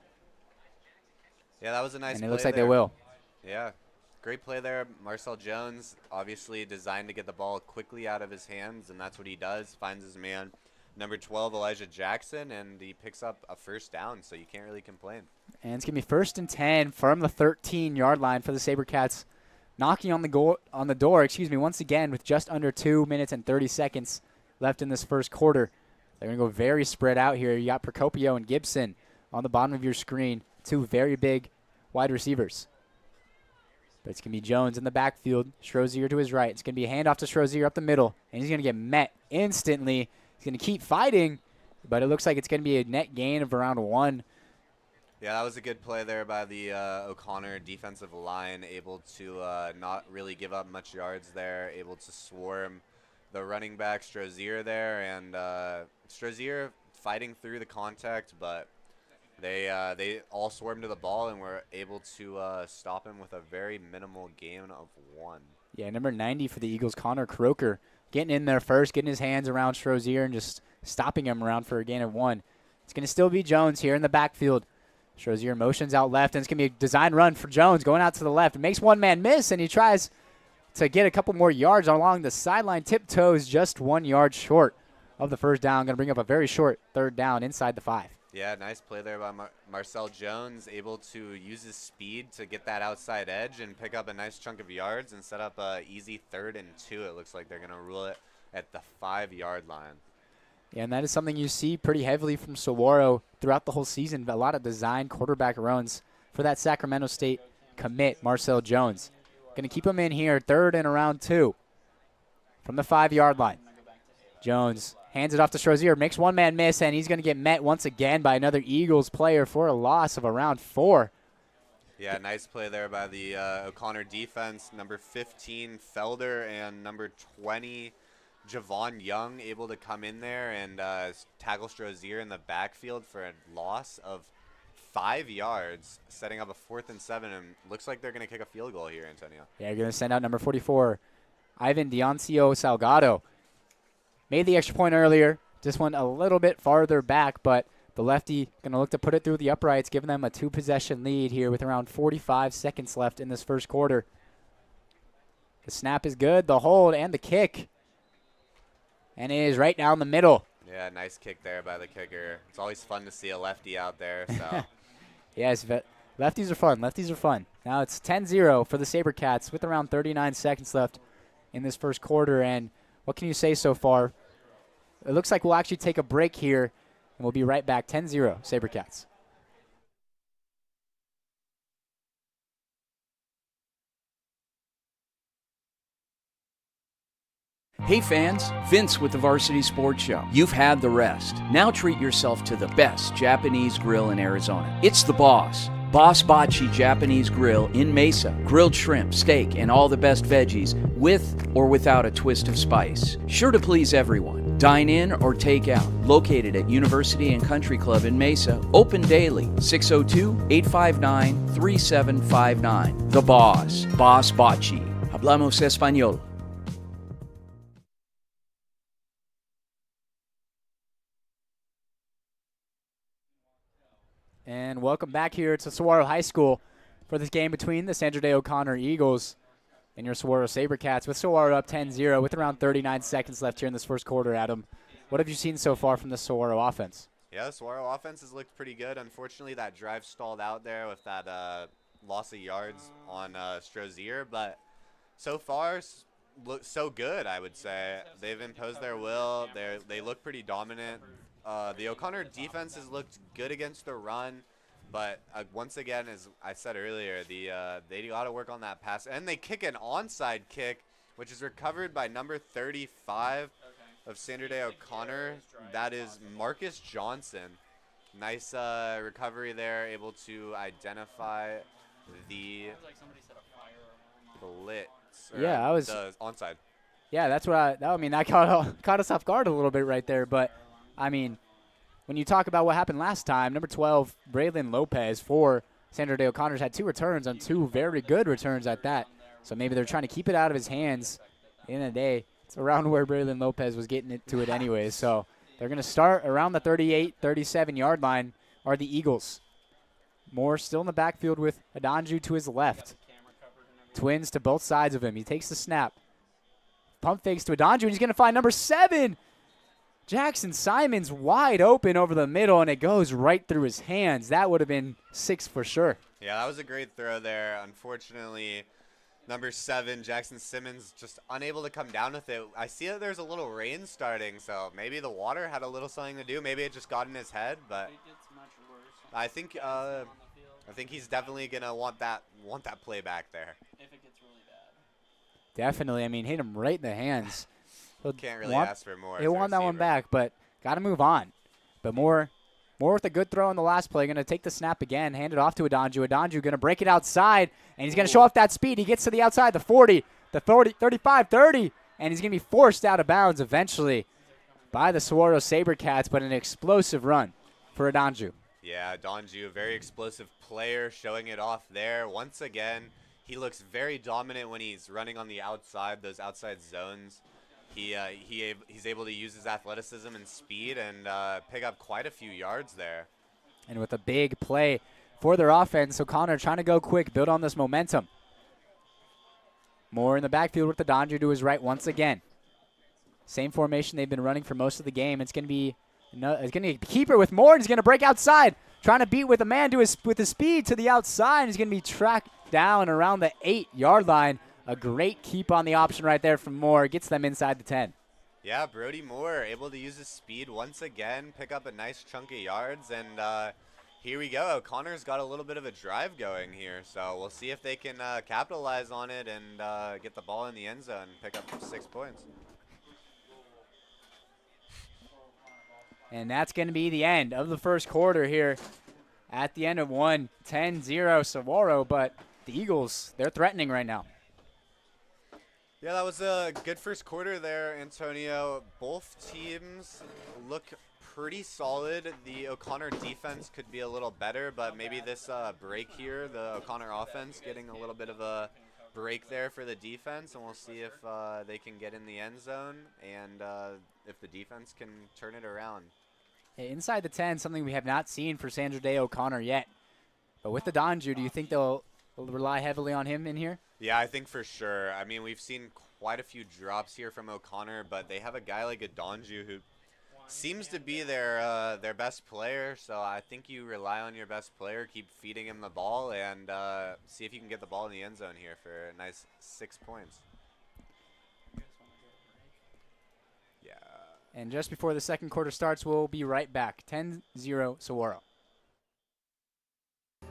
Yeah, that was a nice play. And it looks like there. they will. Yeah, great play there. Marcel Jones, obviously designed to get the ball quickly out of his hands, and that's what he does. Finds his man, number 12, Elijah Jackson, and he picks up a first down, so you can't really complain. And it's going to be 1st and 10 from the 13-yard line for the SaberCats. Knocking on the door, once again with just under 2 minutes and 30 seconds left in this first quarter. They're going to go very spread out here. You got Procopio and Gibson on the bottom of your screen, 2 very big wide receivers. But it's going to be Jones in the backfield, Strozier to his right. It's going to be a handoff to Strozier up the middle, and he's going to get met instantly. He's going to keep fighting, but it looks like it's going to be a net gain of around 1. Yeah, that was a good play there by the O'Connor defensive line, able to not really give up much yards there, able to swarm the running back Strozier there, and Strozier fighting through the contact, but they all swarmed to the ball and were able to stop him with a very minimal gain of 1. Yeah, number 90 for the Eagles, Connor Croker, getting in there first, getting his hands around Strozier and just stopping him around for a gain of 1. It's going to still be Jones here in the backfield. Strozier motions out left, and it's going to be a design run for Jones going out to the left. It makes one man miss, and he tries to get a couple more yards along the sideline. Tiptoes just 1 yard short of the first down. Going to bring up a very short 3rd down inside the 5. Yeah, nice play there by Marcel Jones, able to use his speed to get that outside edge and pick up a nice chunk of yards and set up a easy 3rd and 2. It looks like they're going to rule it at the 5-yard line. Yeah, and that is something you see pretty heavily from Saguaro throughout the whole season. A lot of design quarterback runs for that Sacramento State commit, Marcel Jones. Going to keep him in here, 3rd and around 2 from the 5-yard line. Jones hands it off to Strozier, makes one man miss, and he's going to get met once again by another Eagles player for a loss of around 4. Yeah, nice play there by the O'Connor defense. Number 15, Felder, and number 20, Javon Young, able to come in there and tackle Strozier in the backfield for a loss of 5 yards, setting up a 4th and 7, and looks like they're going to kick a field goal here, Antonio. Yeah, you're going to send out number 44, Ivan Dioncio Salgado. Made the extra point earlier, just went a little bit farther back, but the lefty going to look to put it through the uprights, giving them a 2-possession lead here with around 45 seconds left in this first quarter. The snap is good, the hold, and the kick. And it is right down the middle. Yeah, nice kick there by the kicker. It's always fun to see a lefty out there. So. Yes, lefties are fun. Lefties are fun. Now it's 10-0 for the SaberCats with around 39 seconds left in this first quarter. And what can you say so far? It looks like we'll actually take a break here, and we'll be right back. 10-0 SaberCats. Hey fans, Vince with the Varsity Sports Show. You've had the rest. Now treat yourself to the best Japanese grill in Arizona. It's the Boss. Boss Bachi Japanese Grill in Mesa. Grilled shrimp, steak, and all the best veggies with or without a twist of spice. Sure to please everyone. Dine in or take out. Located at University and Country Club in Mesa. Open daily. 602-859-3759. The Boss. Boss Bachi. Hablamos Español. And welcome back here to Saguaro High School for this game between the Sandra Day O'Connor Eagles and your Saguaro SaberCats, with Saguaro up 10-0 with around 39 seconds left here in this first quarter. Adam, what have you seen so far from the Saguaro offense? Yeah, the Saguaro offense has looked pretty good. Unfortunately, that drive stalled out there with that loss of yards on Strozier, but so far, look so good, I would say. They've imposed their will. They look pretty dominant. The O'Connor defense has looked good against the run. But once again, as I said earlier, they got to work on that pass. And they kick an onside kick, which is recovered by number 35 of Sandra O'Connor. That is Marcus Johnson. Nice recovery there, able to identify the blitz. Yeah, I was the onside. Yeah, that's what that caught us off guard a little bit right there. But I mean, when you talk about what happened last time, number 12, Braylon Lopez for Sandra Day O'Connor's had 2 returns on 2 very good returns at that. So maybe they're trying to keep it out of his hands. At the end of the day, it's around where Braylon Lopez was getting it to it anyways. So they're going to start around the 38, 37-yard line are the Eagles. Moore still in the backfield with Adanju to his left. Twins to both sides of him. He takes the snap. Pump fakes to Adanju, and he's going to find number 7. Jackson Simons wide open over the middle, and it goes right through his hands. That would have been 6 for sure. Yeah, that was a great throw there. Unfortunately, number 7, Jackson Simmons, just unable to come down with it. I see that there's a little rain starting, so maybe the water had a little something to do. Maybe it just got in his head, but I think he's definitely gonna want that play back there. If it gets really bad. Definitely. I mean, hit him right in the hands. Can't really ask for more. He'll want that one back, but got to move on. But Moore with a good throw on the last play. Going to take the snap again, hand it off to Adanju. Adanju going to break it outside, and he's going to show off that speed. He gets to the outside, the 40, the 30, 35, 30, and he's going to be forced out of bounds eventually by the Saguaro SaberCats, but an explosive run for Adanju. Yeah, Adanju, a very explosive player, showing it off there. Once again, he looks very dominant when he's running on the outside, those outside zones. He's able to use his athleticism and speed and pick up quite a few yards there. And with a big play for their offense, O'Connor trying to go quick, build on this momentum. Moore in the backfield with Adanju to his right once again. Same formation they've been running for most of the game. It's going to be keeper with Moore, and he's going to break outside, trying to beat with a man with his speed to the outside. He's going to be tracked down around the 8-yard line. A great keep on the option right there from Moore. Gets them inside the 10. Yeah, Brody Moore able to use his speed once again, pick up a nice chunk of yards, and here we go. O'Connor's got a little bit of a drive going here, so we'll see if they can capitalize on it and get the ball in the end zone and pick up 6 points. And that's going to be the end of the first quarter here at the end of 10-0 Saguaro, but the Eagles, they're threatening right now. Yeah, that was a good first quarter there, Antonio. Both teams look pretty solid. The O'Connor defense could be a little better, but maybe this break here, the O'Connor offense getting a little bit of a break there for the defense, and we'll see if they can get in the end zone and if the defense can turn it around. Inside the 10, something we have not seen for Sandra Day O'Connor yet. But with the Donju, do you think they'll rely heavily on him in here? Yeah, I think for sure. I mean, we've seen quite a few drops here from O'Connor, but they have a guy like Adanju who seems to be their best player. So I think you rely on your best player, keep feeding him the ball, and see if you can get the ball in the end zone here for a nice 6 points. Yeah. And just before the second quarter starts, we'll be right back. 10-0 Saguaro.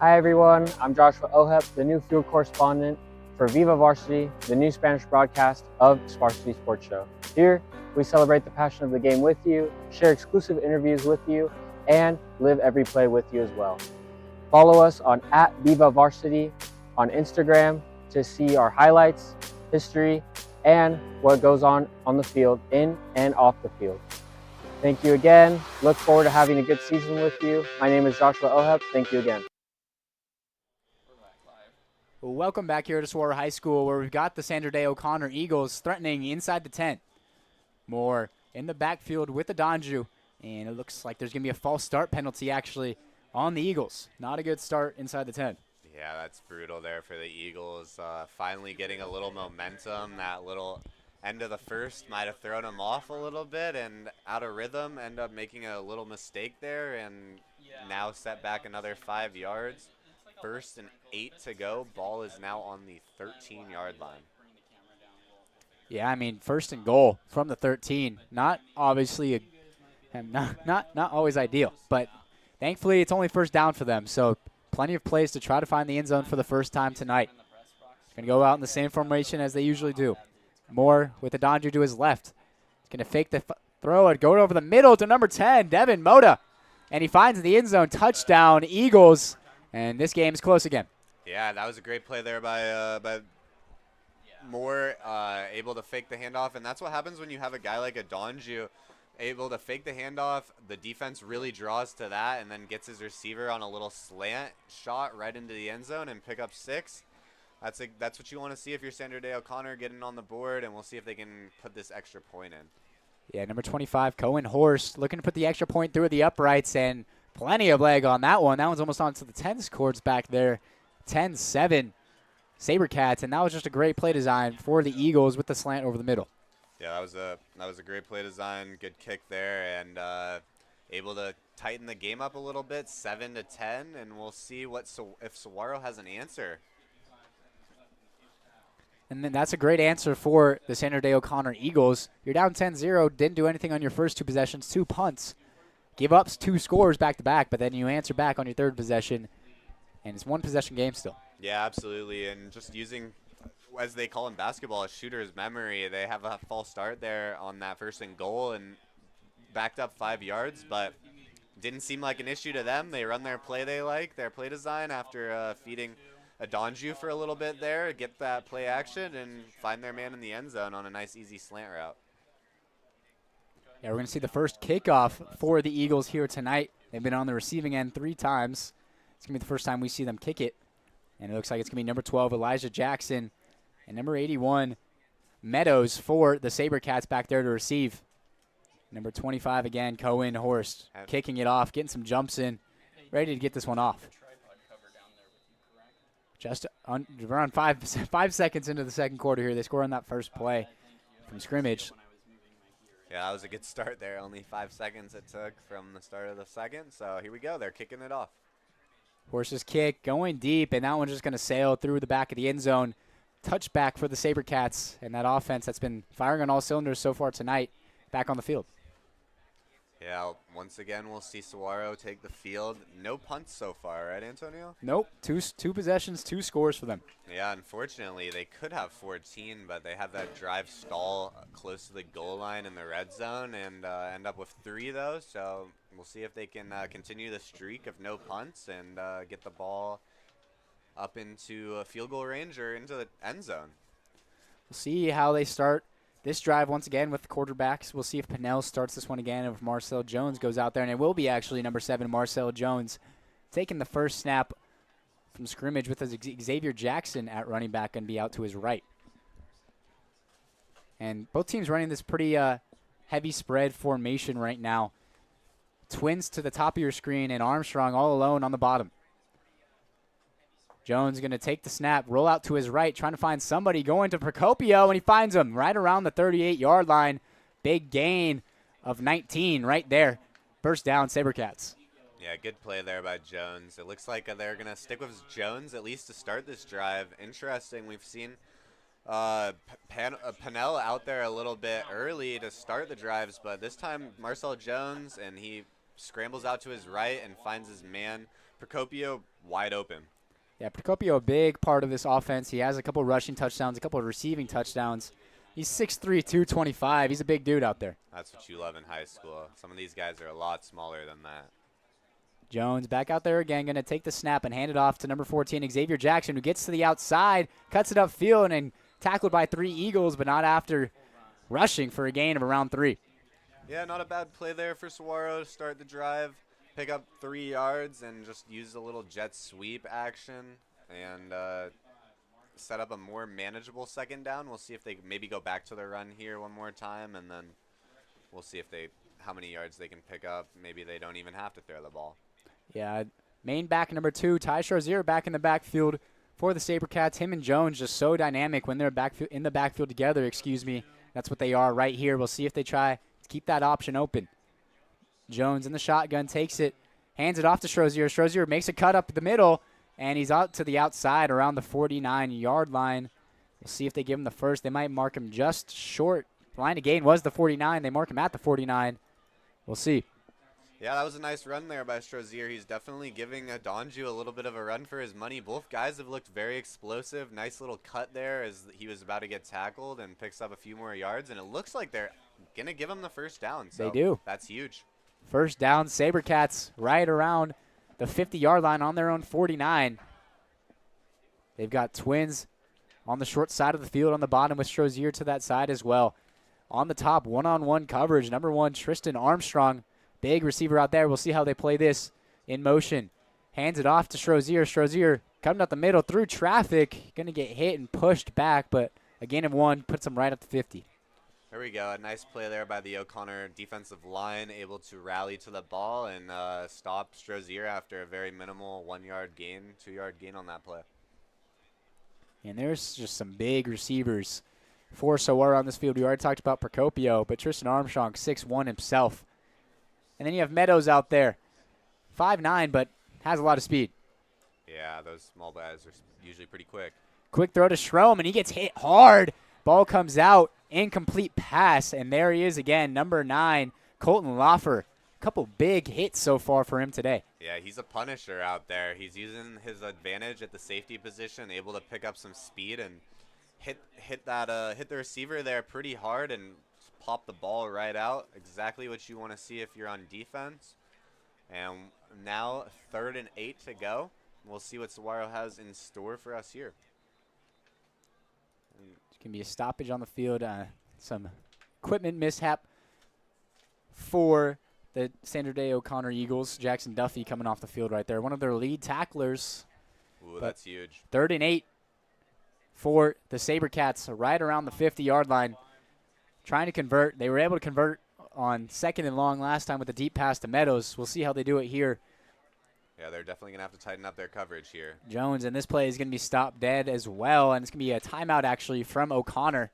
Hi everyone, I'm Joshua Ohep, the new field correspondent for Viva Varsity, the new Spanish broadcast of Varsity Sports Show. Here, we celebrate the passion of the game with you, share exclusive interviews with you, and live every play with you as well. Follow us on @VivaVarsity on Instagram to see our highlights, history, and what goes on the field, in and off the field. Thank you again. Look forward to having a good season with you. My name is Joshua Ohep. Thank you again. Welcome back here to Saguaro High School, where we've got the Sandra Day O'Connor Eagles threatening inside the 10. Moore in the backfield with the Donju, and it looks like there's going to be a false start penalty actually on the Eagles. Not a good start inside the 10. Yeah, that's brutal there for the Eagles. Finally getting a little momentum. That little end of the first might have thrown them off a little bit and out of rhythm, end up making a little mistake there, and now set back another 5 yards. 1st and 8 to go. Ball is now on the 13-yard line. Yeah, I mean, 1st and goal from the 13. Not obviously, not always ideal, but thankfully it's only 1st down for them. So plenty of plays to try to find the end zone for the first time tonight. Going to go out in the same formation as they usually do. Moore with the Donju to his left. He's going to fake the throw and go over the middle to number 10, Devin Moda. And he finds the end zone. Touchdown, Eagles. And this game is close again. Yeah, that was a great play there by Moore, able to fake the handoff. And that's what happens when you have a guy like a Donju able to fake the handoff. The defense really draws to that and then gets his receiver on a little slant shot right into the end zone and pick up 6. That's what you want to see if you're Sandra Day O'Connor getting on the board, and we'll see if they can put this extra point in. Yeah, number 25, Cohen Horst, looking to put the extra point through the uprights, and plenty of leg on that one. That one's almost onto the 10s cords back there. 10-7 Sabercats, and that was just a great play design for the Eagles with the slant over the middle. Yeah, that was a great play design, good kick there, and able to tighten the game up a little bit, 7-10, and we'll see if Saguaro has an answer. And then that's a great answer for the Sandra Day O'Connor Eagles. You're down 10-0, didn't do anything on your first 2 possessions, 2 punts. Give up 2 scores back-to-back, but then you answer back on your 3rd possession, and it's 1-possession game still. Yeah, absolutely, and just using, as they call in basketball, a shooter's memory. They have a false start there on that 1st and goal and backed up 5 yards, but didn't seem like an issue to them. They run their play their play design after feeding a Donju for a little bit there, get that play action, and find their man in the end zone on a nice, easy slant route. Yeah, we're going to see the first kickoff for the Eagles here tonight. They've been on the receiving end 3 times. It's going to be the first time we see them kick it. And it looks like it's going to be number 12, Elijah Jackson, and number 81, Meadows for the Sabercats back there to receive. Number 25 again, Cohen Horst, kicking it off, getting some jumps in, ready to get this one off. Just around 5 seconds into the second quarter here, they score on that first play from scrimmage. Yeah, that was a good start there. Only 5 seconds it took from the start of the second. So here we go. They're kicking it off. Horst's kick going deep, and that one's just going to sail through the back of the end zone. Touchback for the Sabercats, and that offense that's been firing on all cylinders so far tonight back on the field. Yeah, once again, we'll see Saguaro take the field. No punts so far, right, Antonio? Nope. Two possessions, 2 scores for them. Yeah, unfortunately, they could have 14, but they have that drive stall close to the goal line in the red zone and end up with 3, though. So we'll see if they can continue the streak of no punts and get the ball up into a field goal range or into the end zone. We'll see how they start this drive once again with the quarterbacks. We'll see if Pinnell starts this one again, and if Marcel Jones goes out there. And it will be actually number 7, Marcel Jones, taking the first snap from scrimmage with Xavier Jackson at running back and be out to his right. And both teams running this pretty heavy spread formation right now. Twins to the top of your screen and Armstrong all alone on the bottom. Jones going to take the snap, roll out to his right, trying to find somebody, going to Procopio, and he finds him right around the 38-yard line. Big gain of 19 right there. First down, Sabercats. Yeah, good play there by Jones. It looks like they're going to stick with Jones at least to start this drive. Interesting, we've seen Pinnell out there a little bit early to start the drives, but this time Marcel Jones, and he scrambles out to his right and finds his man, Procopio, wide open. Yeah, Procopio, a big part of this offense. He has a couple rushing touchdowns, a couple of receiving touchdowns. He's 6'3", 225. He's a big dude out there. That's what you love in high school. Some of these guys are a lot smaller than that. Jones back out there again, going to take the snap and hand it off to number 14, Xavier Jackson, who gets to the outside, cuts it upfield, and tackled by 3 Eagles, but not after rushing for a gain of around 3. Yeah, not a bad play there for Saguaro to start the drive. Pick up 3 yards and just use a little jet sweep action and set up a more manageable second down. We'll see if they maybe go back to the run here one more time, and then we'll see if how many yards they can pick up. Maybe they don't even have to throw the ball. Yeah, main back number 2, Ty Sharzier back in the backfield for the Sabercats. Him and Jones just so dynamic when they're in the backfield together, That's what they are right here. We'll see if they try to keep that option open. Jones in the shotgun, takes it, hands it off to Strozier. Strozier makes a cut up the middle, and he's out to the outside around the 49-yard line. We'll see if they give him the first. They might mark him just short. The line of gain was the 49. They mark him at the 49. We'll see. Yeah, that was a nice run there by Strozier. He's definitely giving Donju a little bit of a run for his money. Both guys have looked very explosive. Nice little cut there as he was about to get tackled and picks up a few more yards. And it looks like they're going to give him the first down. So They do. That's huge. First down, SaberCats right around the 50-yard line on their own 49. They've got Twins on the short side of the field on the bottom with Strozier to that side as well. On the top, one-on-one coverage. Number 1, Tristan Armstrong. Big receiver out there. We'll see how they play this in motion. Hands it off to Strozier. Strozier coming up the middle through traffic. Going to get hit and pushed back, but a gain of 1 puts him right up to 50. There we go. A nice play there by the O'Connor defensive line, able to rally to the ball and stop Strozier after a very minimal 1-yard gain, 2-yard gain on that play. And there's just some big receivers for Saguaro on this field. We already talked about Procopio, but Tristan Armstrong, 6'1" himself. And then you have Meadows out there, 5'9", but has a lot of speed. Yeah, those small guys are usually pretty quick. Quick throw to Schroem, and he gets hit hard. Ball comes out, incomplete pass, and there he is again, number 9, Colton Loffer. A couple big hits so far for him today. Yeah, he's a punisher out there. He's using his advantage at the safety position, able to pick up some speed and hit the receiver there pretty hard and pop the ball right out. Exactly what you want to see if you're on defense. And now 3rd and 8 to go. We'll see what Saguaro has in store for us here. It can be a stoppage on the field, some equipment mishap for the Sandra Day O'Connor Eagles. Jackson Duffy coming off the field right there, one of their lead tacklers. Ooh, that's huge. 3rd and 8 for the SaberCats right around the 50-yard line. Trying to convert. They were able to convert on 2nd and long last time with a deep pass to Meadows. We'll see how they do it here. Yeah, they're definitely going to have to tighten up their coverage here. Jones, and this play is going to be stopped dead as well, and it's going to be a timeout actually from O'Connor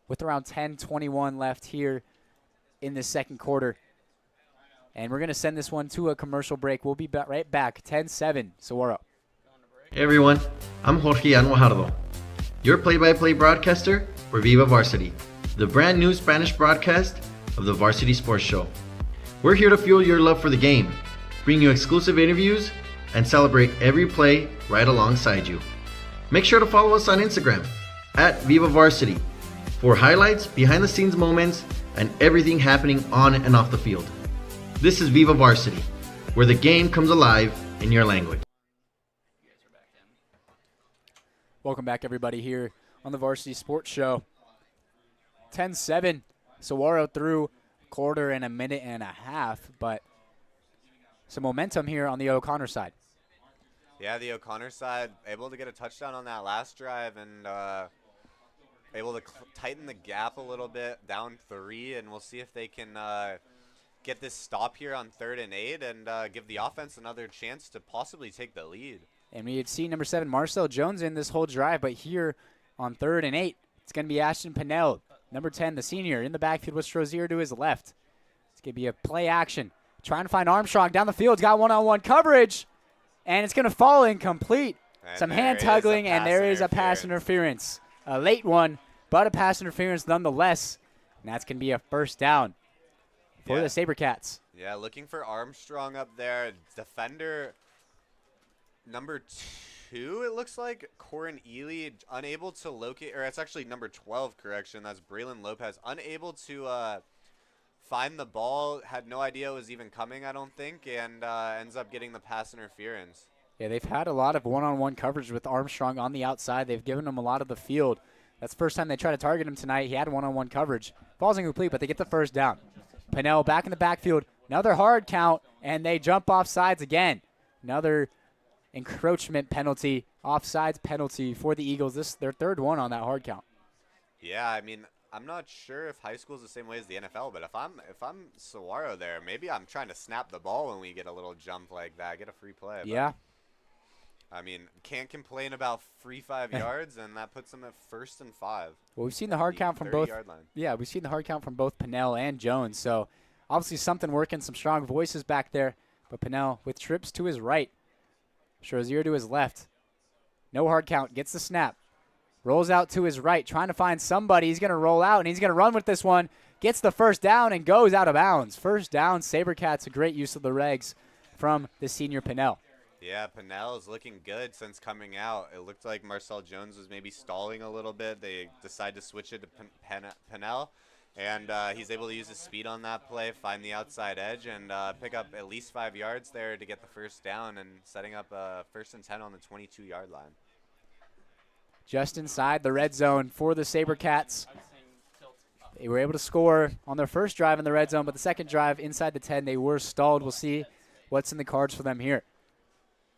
with around 10:21 left here in the second quarter. And we're going to send this one to a commercial break. We'll be right back. 10-7, Saguaro. Hey everyone, I'm Jorge Anuajardo, your play-by-play broadcaster for Viva Varsity, the brand new Spanish broadcast of the Varsity Sports Show. We're here to fuel your love for the game, bring you exclusive interviews, and celebrate every play right alongside you. Make sure to follow us on Instagram at Viva Varsity for highlights, behind-the-scenes moments, and everything happening on and off the field. This is Viva Varsity, where the game comes alive in your language. Welcome back, everybody, here on the Varsity Sports Show. 10-7, Saguaro through quarter and a minute and a half, but some momentum here on the O'Connor side. Yeah, the O'Connor side able to get a touchdown on that last drive and able to tighten the gap a little bit, down 3, and we'll see if they can get this stop here on 3rd and 8 and give the offense another chance to possibly take the lead. And we had seen number 7, Marcel Jones, in this whole drive, but here on 3rd and 8, it's going to be Ashton Pinnell, number 10, the senior, in the backfield with Strozier to his left. It's going to be a play action. Trying to find Armstrong down the field. Got one-on-one coverage, and it's going to fall incomplete. And some hand-tuggling, and there is a pass interference. A late one, but a pass interference nonetheless. And that's going to be a first down for the SaberCats. Yeah, looking for Armstrong up there. Defender number 2, it looks like. Corin Ely, unable to locate, or it's actually number 12, correction. That's Braylon Lopez. Unable to find the ball, had no idea it was even coming, I don't think, and ends up getting the pass interference. Yeah, they've had a lot of one-on-one coverage with Armstrong on the outside. They've given him a lot of the field. That's the first time they try to target him tonight. He had one-on-one coverage. Ball's incomplete, but they get the first down. Pinnell back in the backfield. Another hard count, and they jump off sides again. Another encroachment penalty, offsides penalty for the Eagles. This is their 3rd one on that hard count. Yeah, I mean, I'm not sure if high school is the same way as the NFL, but if I'm Saguaro there, maybe I'm trying to snap the ball when we get a little jump like that, get a free play. Yeah. But, I mean, can't complain about free 5 yards, and that puts them at 1st and 5. Well, we've seen the hard count from both. Yeah, we've seen the hard count from both Pinnell and Jones. So obviously something working, some strong voices back there. But Pinnell with trips to his right, Strozier to his left. No hard count, gets the snap. Rolls out to his right, trying to find somebody. He's going to roll out, and he's going to run with this one. gets the first down and goes out of bounds. First down, SaberCats, a great use of the regs from the senior Pinnell. Yeah, Pinnell is looking good since coming out. It looked like Marcel Jones was maybe stalling a little bit. They decided to switch it to Pinnell, and he's able to use his speed on that play, find the outside edge, and pick up at least 5 yards there to get the first down and setting up a 1st and 10 on the 22-yard line. Just inside the red zone for the SaberCats. They were able to score on their first drive in the red zone, but the second drive inside the 10, they were stalled. We'll see what's in the cards for them here.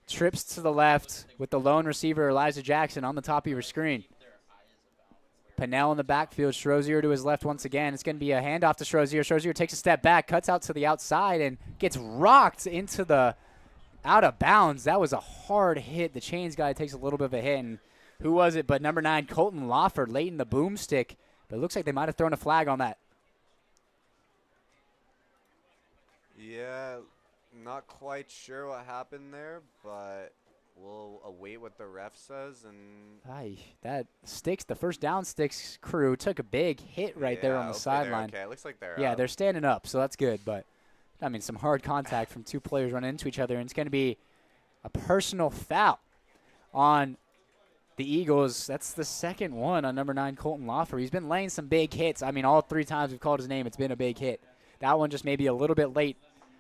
Trips to the left with the lone receiver, Elijah Jackson, on the top of your screen. Pinnell in the backfield, Strozier to his left once again. It's going to be a handoff to Strozier. Strozier takes a step back, cuts out to the outside, and gets rocked into the out of bounds. That was a hard hit. The chains guy takes a little bit of a hit, and who was it but number 9, Colton Lawford, late in the boomstick. But it looks like they might have thrown a flag on that. Yeah, not quite sure what happened there, but we'll await what the ref says. And that Sticks, the first down Sticks crew took a big hit right there on the sideline. Okay, it looks like they're Yeah, up. they're standing up, so that's good. But, I mean, some hard contact from two players running into each other, and it's going to be a personal foul on the Eagles. That's the second one on number 9, Colton Lawford. He's been laying some big hits. I mean, all 3 times we've called his name, it's been a big hit. That one just maybe a little bit late,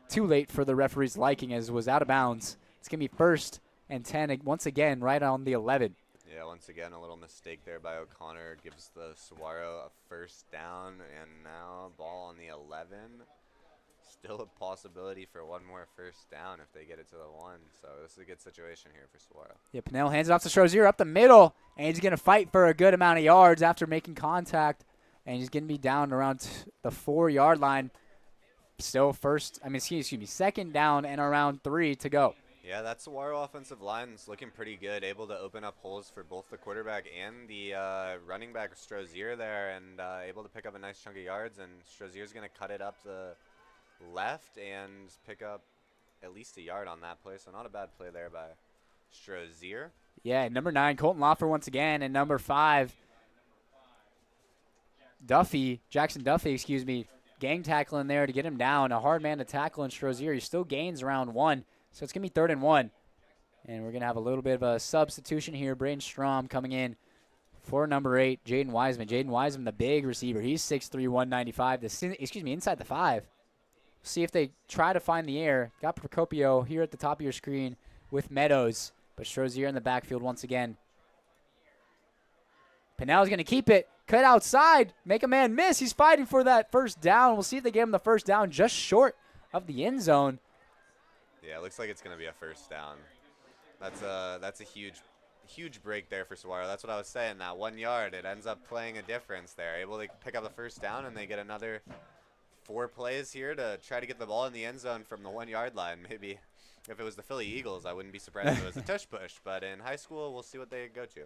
too late for the referee's liking, as it was out of bounds. It's going to be 1st and 10 once again right on the 11. Yeah, once again, a little mistake there by O'Connor gives the Saguaro a 1st down, and now ball on the 11. Still a possibility for one more 1st down if they get it to the 1. So this is a good situation here for Saguaro. Yeah, Pinnell hands it off to Strozier up the middle, and he's going to fight for a good amount of yards after making contact, and he's going to be down around the 4-yard line. Still 2nd down and around 3 to go. Yeah, that Saguaro offensive line is looking pretty good, able to open up holes for both the quarterback and the running back Strozier there, and able to pick up a nice chunk of yards, and Strozier's going to cut it up the left and pick up at least a yard on that play, so not a bad play there by Strozier. Yeah, number 9, Colton Lawford once again, and number 5, Jackson Duffy, gang tackling there to get him down. A hard man to tackle in Strozier. He still gains around 1, so it's going to be 3rd and 1. And we're going to have a little bit of a substitution here. Braden Strom coming in for number 8, Jaden Wiseman. Jaden Wiseman, the big receiver. He's 6'3", 195. Inside the 5. See if they try to find the air. Got Procopio here at the top of your screen with Meadows, but Strozier in the backfield once again. Pinnell's going to keep it. Cut outside. Make a man miss. He's fighting for that 1st down. We'll see if they get him the 1st down just short of the end zone. Yeah, it looks like it's going to be a 1st down. That's a huge break there for Saguaro. That's what I was saying. That 1 yard, it ends up playing a difference there. Able to pick up the 1st down, and they get another 4 plays here to try to get the ball in the end zone from the 1-yard line. Maybe if it was the Philly Eagles, I wouldn't be surprised if it was a tush push. But in high school, we'll see what they go to.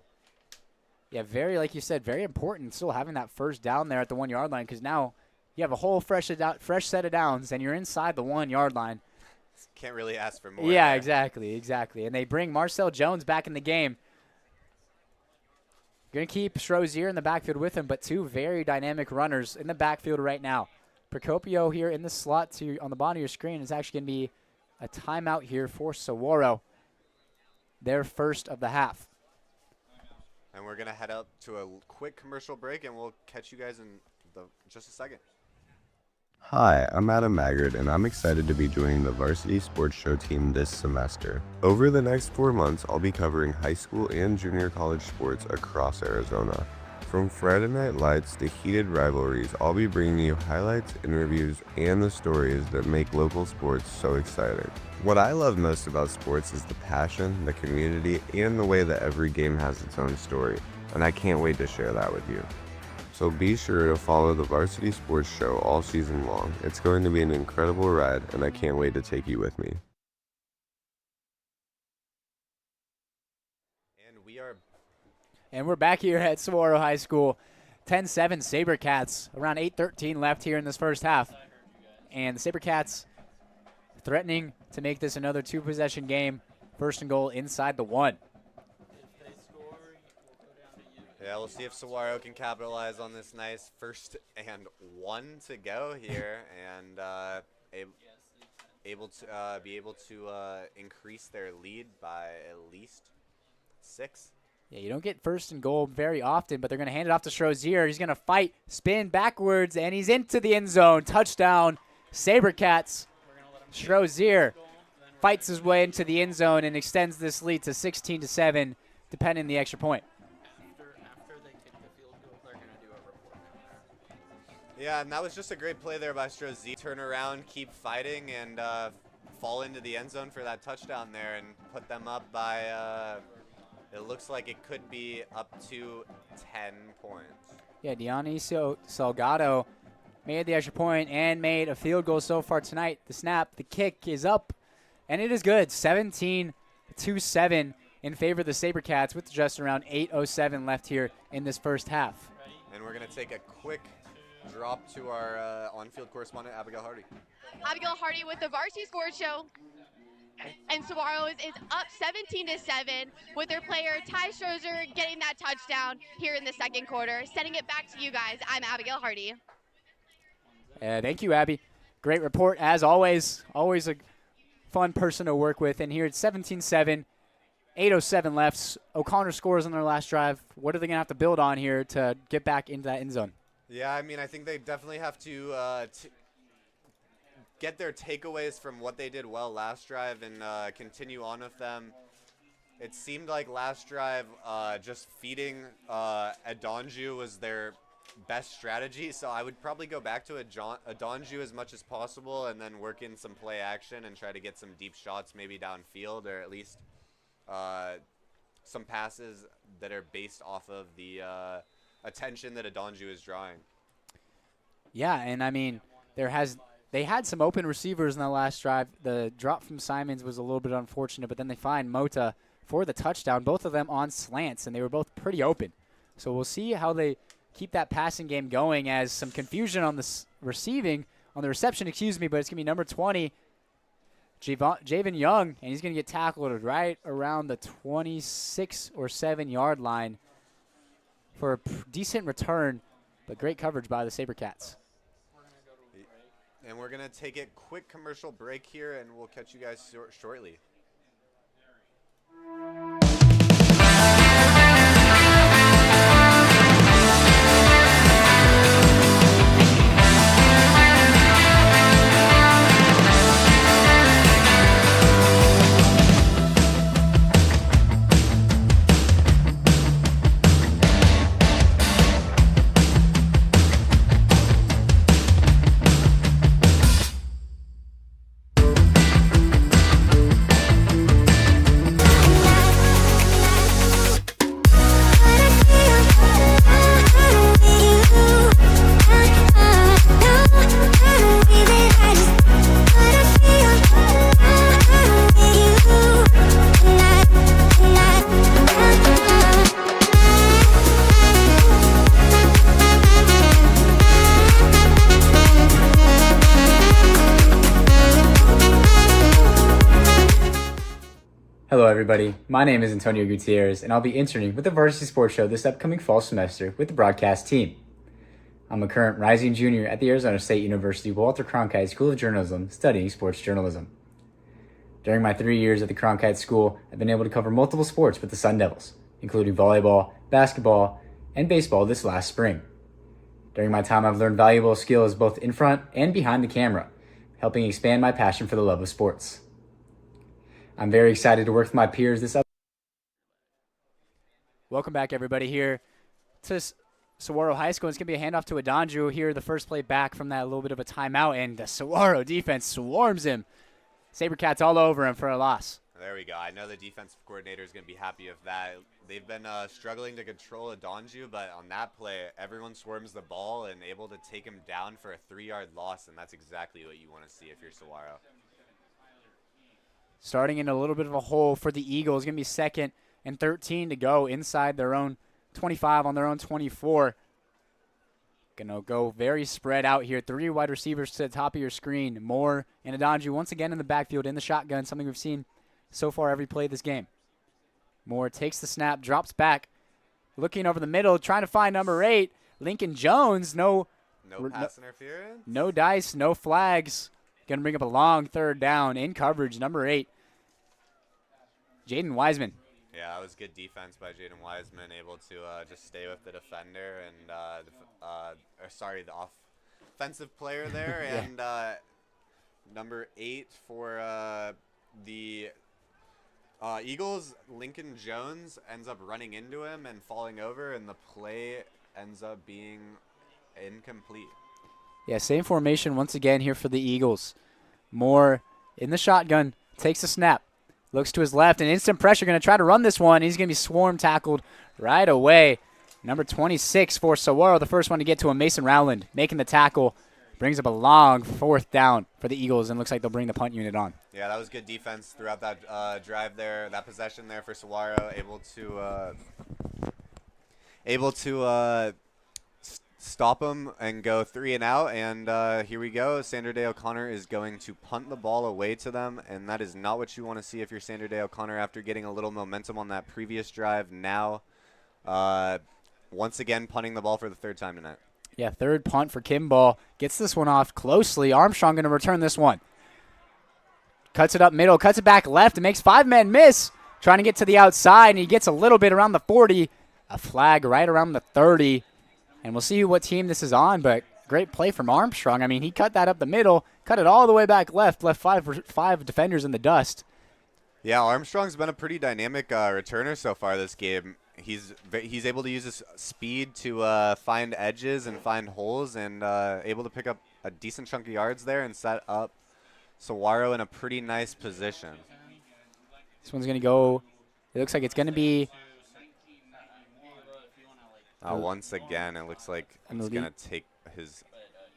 Yeah, like you said, very important still having that 1st down there at the 1-yard line, because now you have a whole fresh set of downs, and you're inside the 1-yard line. Can't really ask for more. Yeah, there. exactly. And they bring Marcel Jones back in the game. Going to keep Strozier in the backfield with him, but 2 very dynamic runners in the backfield right now. Procopio here in the slot on the bottom of your screen is actually going to be a timeout here for Saguaro, their 1st of the half. And we're going to head up to a quick commercial break, and we'll catch you guys in just a second. Hi, I'm Adam Maggard, and I'm excited to be joining the Varsity Sports Show team this semester. Over the next 4 months, I'll be covering high school and junior college sports across Arizona. From Friday Night Lights to heated rivalries, I'll be bringing you highlights, interviews, and the stories that make local sports so exciting. What I love most about sports is the passion, the community, and the way that every game has its own story, and I can't wait to share that with you. So be sure to follow the Varsity Sports Show all season long. It's going to be an incredible ride, and I can't wait to take you with me. And we're back here at Saguaro High School. 10-7 SaberCats. Around 8:13 left here in this 1st half. And the SaberCats threatening to make this another 2-possession game. 1st and goal inside the 1. Yeah, we'll see if Saguaro can capitalize on this nice 1st and 1 to go here, and able to increase their lead by at least 6. Yeah, you don't get 1st and goal very often, but they're going to hand it off to Strozier. He's going to fight, spin backwards, and he's into the end zone. Touchdown, SaberCats. Strozier fights his way into the end zone and extends this lead to 16-7, depending on the extra point. Yeah, and that was just a great play there by Strozier. Turn around, keep fighting, and fall into the end zone for that touchdown there and put them up by, it looks like it could be up to 10 points. Yeah, Dionisio Salgado made the extra point and made a field goal so far tonight. The snap, the kick is up, and it is good. 17-7 in favor of the SaberCats with just around 8:07 left here in this first half. And we're going to take a quick drop to our on-field correspondent, Abigail Hardy. Abigail Hardy with the Varsity Sports Show. And Saguaro is up 17-7 with their player Ty Strozier getting that touchdown here in the second quarter. Sending it back to you guys, I'm Abigail Hardy. Thank you, Abby. Great report, as always. Always a fun person to work with. And here it's 17-7, 8:07 left. O'Connor scores on their last drive. What are they going to have to build on here to get back into that end zone? Yeah, I mean, I think they definitely have to get their takeaways from what they did well last drive and continue on with them. It seemed like last drive just feeding Adonju was their best strategy, so I would probably go back to Adonju as much as possible and then work in some play action and try to get some deep shots maybe downfield, or at least some passes that are based off of the attention that Adonju is drawing. Yeah, and I mean, they had some open receivers in the last drive. The drop from Simons was a little bit unfortunate, but then they find Mota for the touchdown, both of them on slants, and they were both pretty open. So we'll see how they keep that passing game going, as some confusion on the reception, excuse me, but it's going to be number 20, Javen Young, and he's going to get tackled right around the 26 or 7 yard line for a decent return, but great coverage by the SaberCats. And we're going to take a quick commercial break here, and we'll catch you guys shortly. Hello everybody, my name is Antonio Gutierrez and I'll be interning with the Varsity Sports Show this upcoming fall semester with the broadcast team. I'm a current rising junior at the Arizona State University Walter Cronkite School of Journalism studying sports journalism. During my 3 years at the Cronkite School, I've been able to cover multiple sports with the Sun Devils, including volleyball, basketball, and baseball this last spring. During my time, I've learned valuable skills both in front and behind the camera, helping expand my passion for the love of sports. I'm very excited to work with my peers this up. Welcome back, everybody, here to Saguaro High School. It's going to be a handoff to Adonju here, the first play back from that little bit of a timeout, and the Saguaro defense swarms him. SaberCats all over him for a loss. There we go. I know the defensive coordinator is going to be happy with that. They've been struggling to control Adonju, but on that play, everyone swarms the ball and able to take him down for a 3-yard loss, and that's exactly what you want to see if you're Saguaro. Starting in a little bit of a hole for the Eagles. Going to be 2nd and 13 to go inside their own 25 on their own 24. Going to go very spread out here. 3 wide receivers to the top of your screen. Moore and Adonju once again in the backfield in the shotgun, something we've seen so far every play of this game. Moore takes the snap, drops back, looking over the middle, trying to find number 8, Lincoln Jones. No pass interference. No dice, no flags. Going to bring up a long third down in coverage, number 8, Jaden Wiseman. Yeah, that was good defense by Jaden Wiseman, able to just stay with the defender and, the offensive player there. Yeah. And number 8 for the Eagles, Lincoln Jones, ends up running into him and falling over, and the play ends up being incomplete. Yeah, same formation once again here for the Eagles. Moore in the shotgun, takes a snap. Looks to his left, and instant pressure, going to try to run this one. He's going to be swarm tackled right away. Number 26 for Saguaro, the first one to get to him, Mason Rowland, making the tackle. Brings up a long 4th down for the Eagles, and looks like they'll bring the punt unit on. Yeah, that was good defense throughout that drive there, that possession there for Saguaro, able to stop them and go 3 and out. And here we go. Sandra Day O'Connor is going to punt the ball away to them, and that is not what you want to see if you're Sandra Day O'Connor after getting a little momentum on that previous drive. Now, once again, punting the ball for the 3rd time tonight. Yeah, 3rd punt for Kimball. Gets this one off closely. Armstrong going to return this one. Cuts it up middle, cuts it back left, and makes 5 men miss. Trying to get to the outside, and he gets a little bit around the 40. A flag right around the 30. And we'll see what team this is on, but great play from Armstrong. I mean, he cut that up the middle, cut it all the way back left 5 defenders in the dust. Yeah, Armstrong's been a pretty dynamic returner so far this game. He's able to use his speed to find edges and find holes, and able to pick up a decent chunk of yards there and set up Saguaro in a pretty nice position. This one's going to go, it looks like it's going to be. Once again, it looks like it's going to take his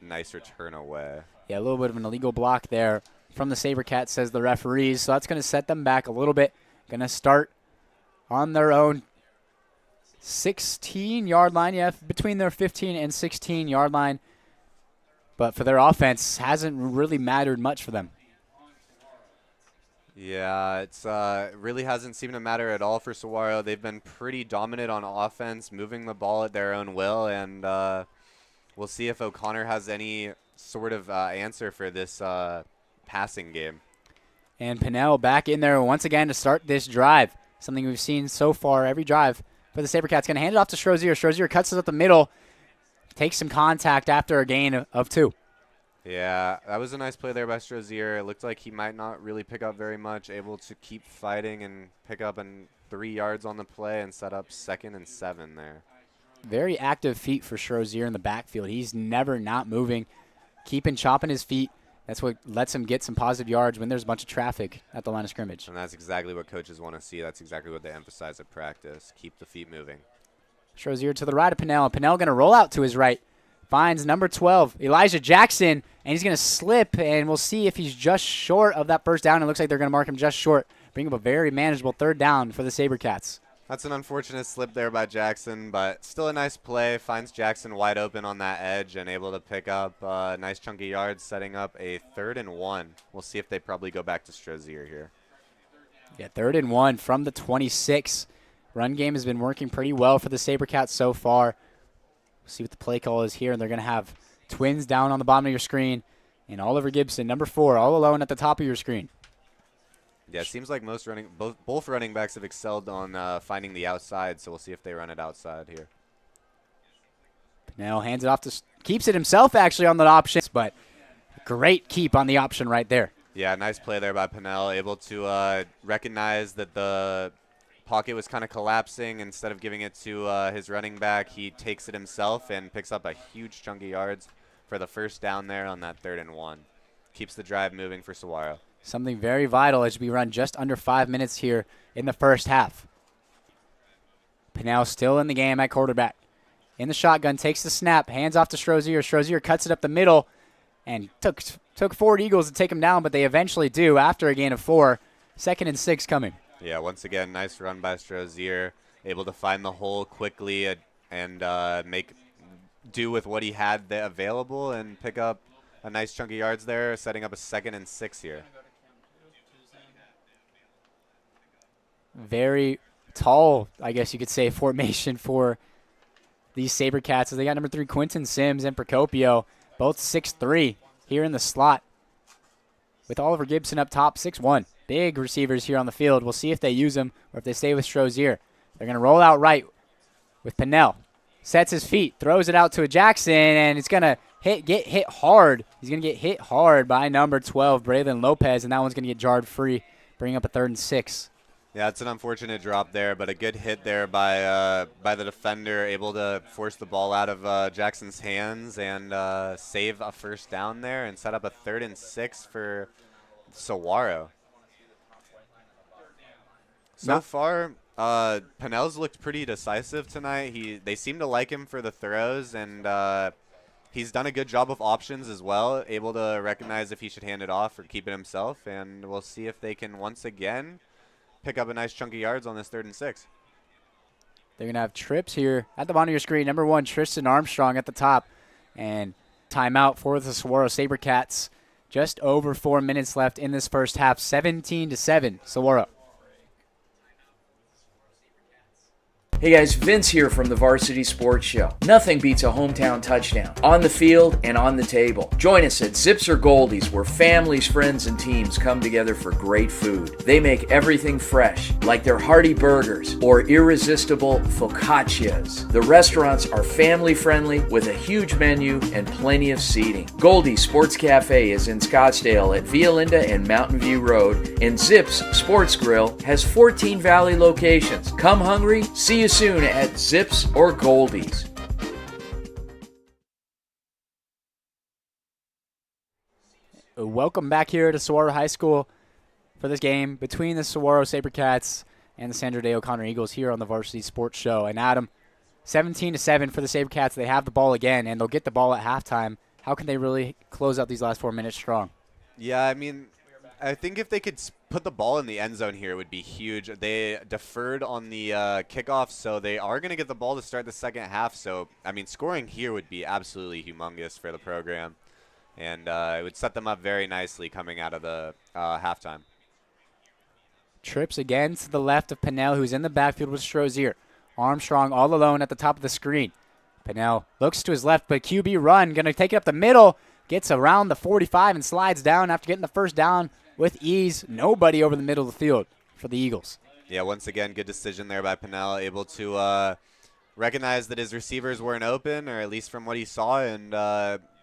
nice return away. Yeah, a little bit of an illegal block there from the SaberCats, says the referees. So that's going to set them back a little bit. Going to start on their own 16-yard line. Yeah, between their 15 and 16-yard line. But for their offense, hasn't really mattered much for them. Yeah, it's really hasn't seemed to matter at all for Saguaro. They've been pretty dominant on offense, moving the ball at their own will, and we'll see if O'Connor has any sort of answer for this passing game. And Pinnell back in there once again to start this drive, something we've seen so far every drive for the SaberCats. Going to hand it off to Strozier. Strozier cuts it up the middle, takes some contact after a gain of 2. Yeah, that was a nice play there by Strozier. It looked like he might not really pick up very much, able to keep fighting and pick up 3 yards on the play and set up 2nd and 7 there. Very active feet for Strozier in the backfield. He's never not moving, chopping his feet. That's what lets him get some positive yards when there's a bunch of traffic at the line of scrimmage. And that's exactly what coaches want to see. That's exactly what they emphasize at practice. Keep the feet moving. Strozier to the right of Pinnell. Pinnell going to roll out to his right. Finds number 12, Elijah Jackson, and he's going to slip, and we'll see if he's just short of that 1st down. It looks like they're going to mark him just short, bring up a very manageable 3rd down for the SaberCats. That's an unfortunate slip there by Jackson, but still a nice play. Finds Jackson wide open on that edge and able to pick up a nice chunky yards, setting up a 3rd and 1. We'll see if they probably go back to Strozier here. Yeah, 3rd and 1 from the 26. Run game has been working pretty well for the SaberCats so far. See what the play call is here, and they're going to have Twins down on the bottom of your screen, and Oliver Gibson, number 4, all alone at the top of your screen. Yeah, it seems like both running backs have excelled on finding the outside, so we'll see if they run it outside here. Now hands it off to, keeps it himself actually on the option, but great keep on the option right there. Yeah, nice play there by Pinnell, able to recognize that the pocket was kind of collapsing. Instead of giving it to his running back, he takes it himself and picks up a huge chunk of yards for the 1st down there on that 3rd and 1. Keeps the drive moving for Saguaro. Something very vital as we run just under 5 minutes here in the 1st half. Pinnell still in the game at quarterback. In the shotgun, takes the snap, hands off to Strozier. Strozier cuts it up the middle, and took 4 Eagles to take him down, but they eventually do after a gain of 4. 2nd and 6 coming. Yeah, once again, nice run by Strozier, able to find the hole quickly and make do with what he had available and pick up a nice chunk of yards there, setting up a 2nd and 6 here. Very, tall, I guess you could say, formation for these SaberCats. So they got number 3 Quentin Sims and Procopio, both 6'3", here in the slot, with Oliver Gibson up top, 6'1". Big receivers here on the field. We'll see if they use them or if they stay with Strozier. They're going to roll out right with Pinnell. Sets his feet, throws it out to a Jackson, and it's going to get hit hard. He's going to get hit hard by number 12, Braylon Lopez, and that one's going to get jarred free, bring up a 3rd and 6. Yeah, it's an unfortunate drop there, but a good hit there by the defender, able to force the ball out of Jackson's hands and save a first down there and set up a 3rd and 6 for Saguaro. So far, Pinnell's looked pretty decisive tonight. They seem to like him for the throws, and he's done a good job of options as well, able to recognize if he should hand it off or keep it himself, and we'll see if they can once again pick up a nice chunk of yards on this 3rd and 6. They're going to have trips here at the bottom of your screen. Number 1, Tristan Armstrong at the top. And timeout for the Saguaro SaberCats. Just over 4 minutes left in this first half. 17-7, Saguaro. Hey guys, Vince here from the Varsity Sports Show. Nothing beats a hometown touchdown, on the field and on the table. Join us at Zips or Goldies, where families, friends, and teams come together for great food. They make everything fresh, like their hearty burgers or irresistible focaccias. The restaurants are family friendly with a huge menu and plenty of seating. Goldie's Sports Cafe is in Scottsdale at Via Linda and Mountain View Road, and Zips Sports Grill has 14 Valley locations. Come hungry, see you soon at Zips or Goldies. Welcome back here to Saguaro High School for this game between the Saguaro SaberCats and the Sandra Day O'Connor Eagles here on the Varsity Sports Show. And Adam, 17-7 for the SaberCats. They have the ball again, and they'll get the ball at halftime. How can they really close out these last 4 minutes strong? Yeah, I mean, I think if they could put the ball in the end zone here, it would be huge. They deferred on the kickoff, so they are going to get the ball to start the second half. So, I mean, scoring here would be absolutely humongous for the program, and it would set them up very nicely coming out of the halftime. Trips again to the left of Pinnell, who's in the backfield with Strozier. Armstrong all alone at the top of the screen. Pinnell looks to his left, but QB run, going to take it up the middle, gets around the 45 and slides down after getting the first down with ease. Nobody over the middle of the field for the Eagles. Yeah, once again, good decision there by Pinnell, able to recognize that his receivers weren't open, or at least from what he saw, and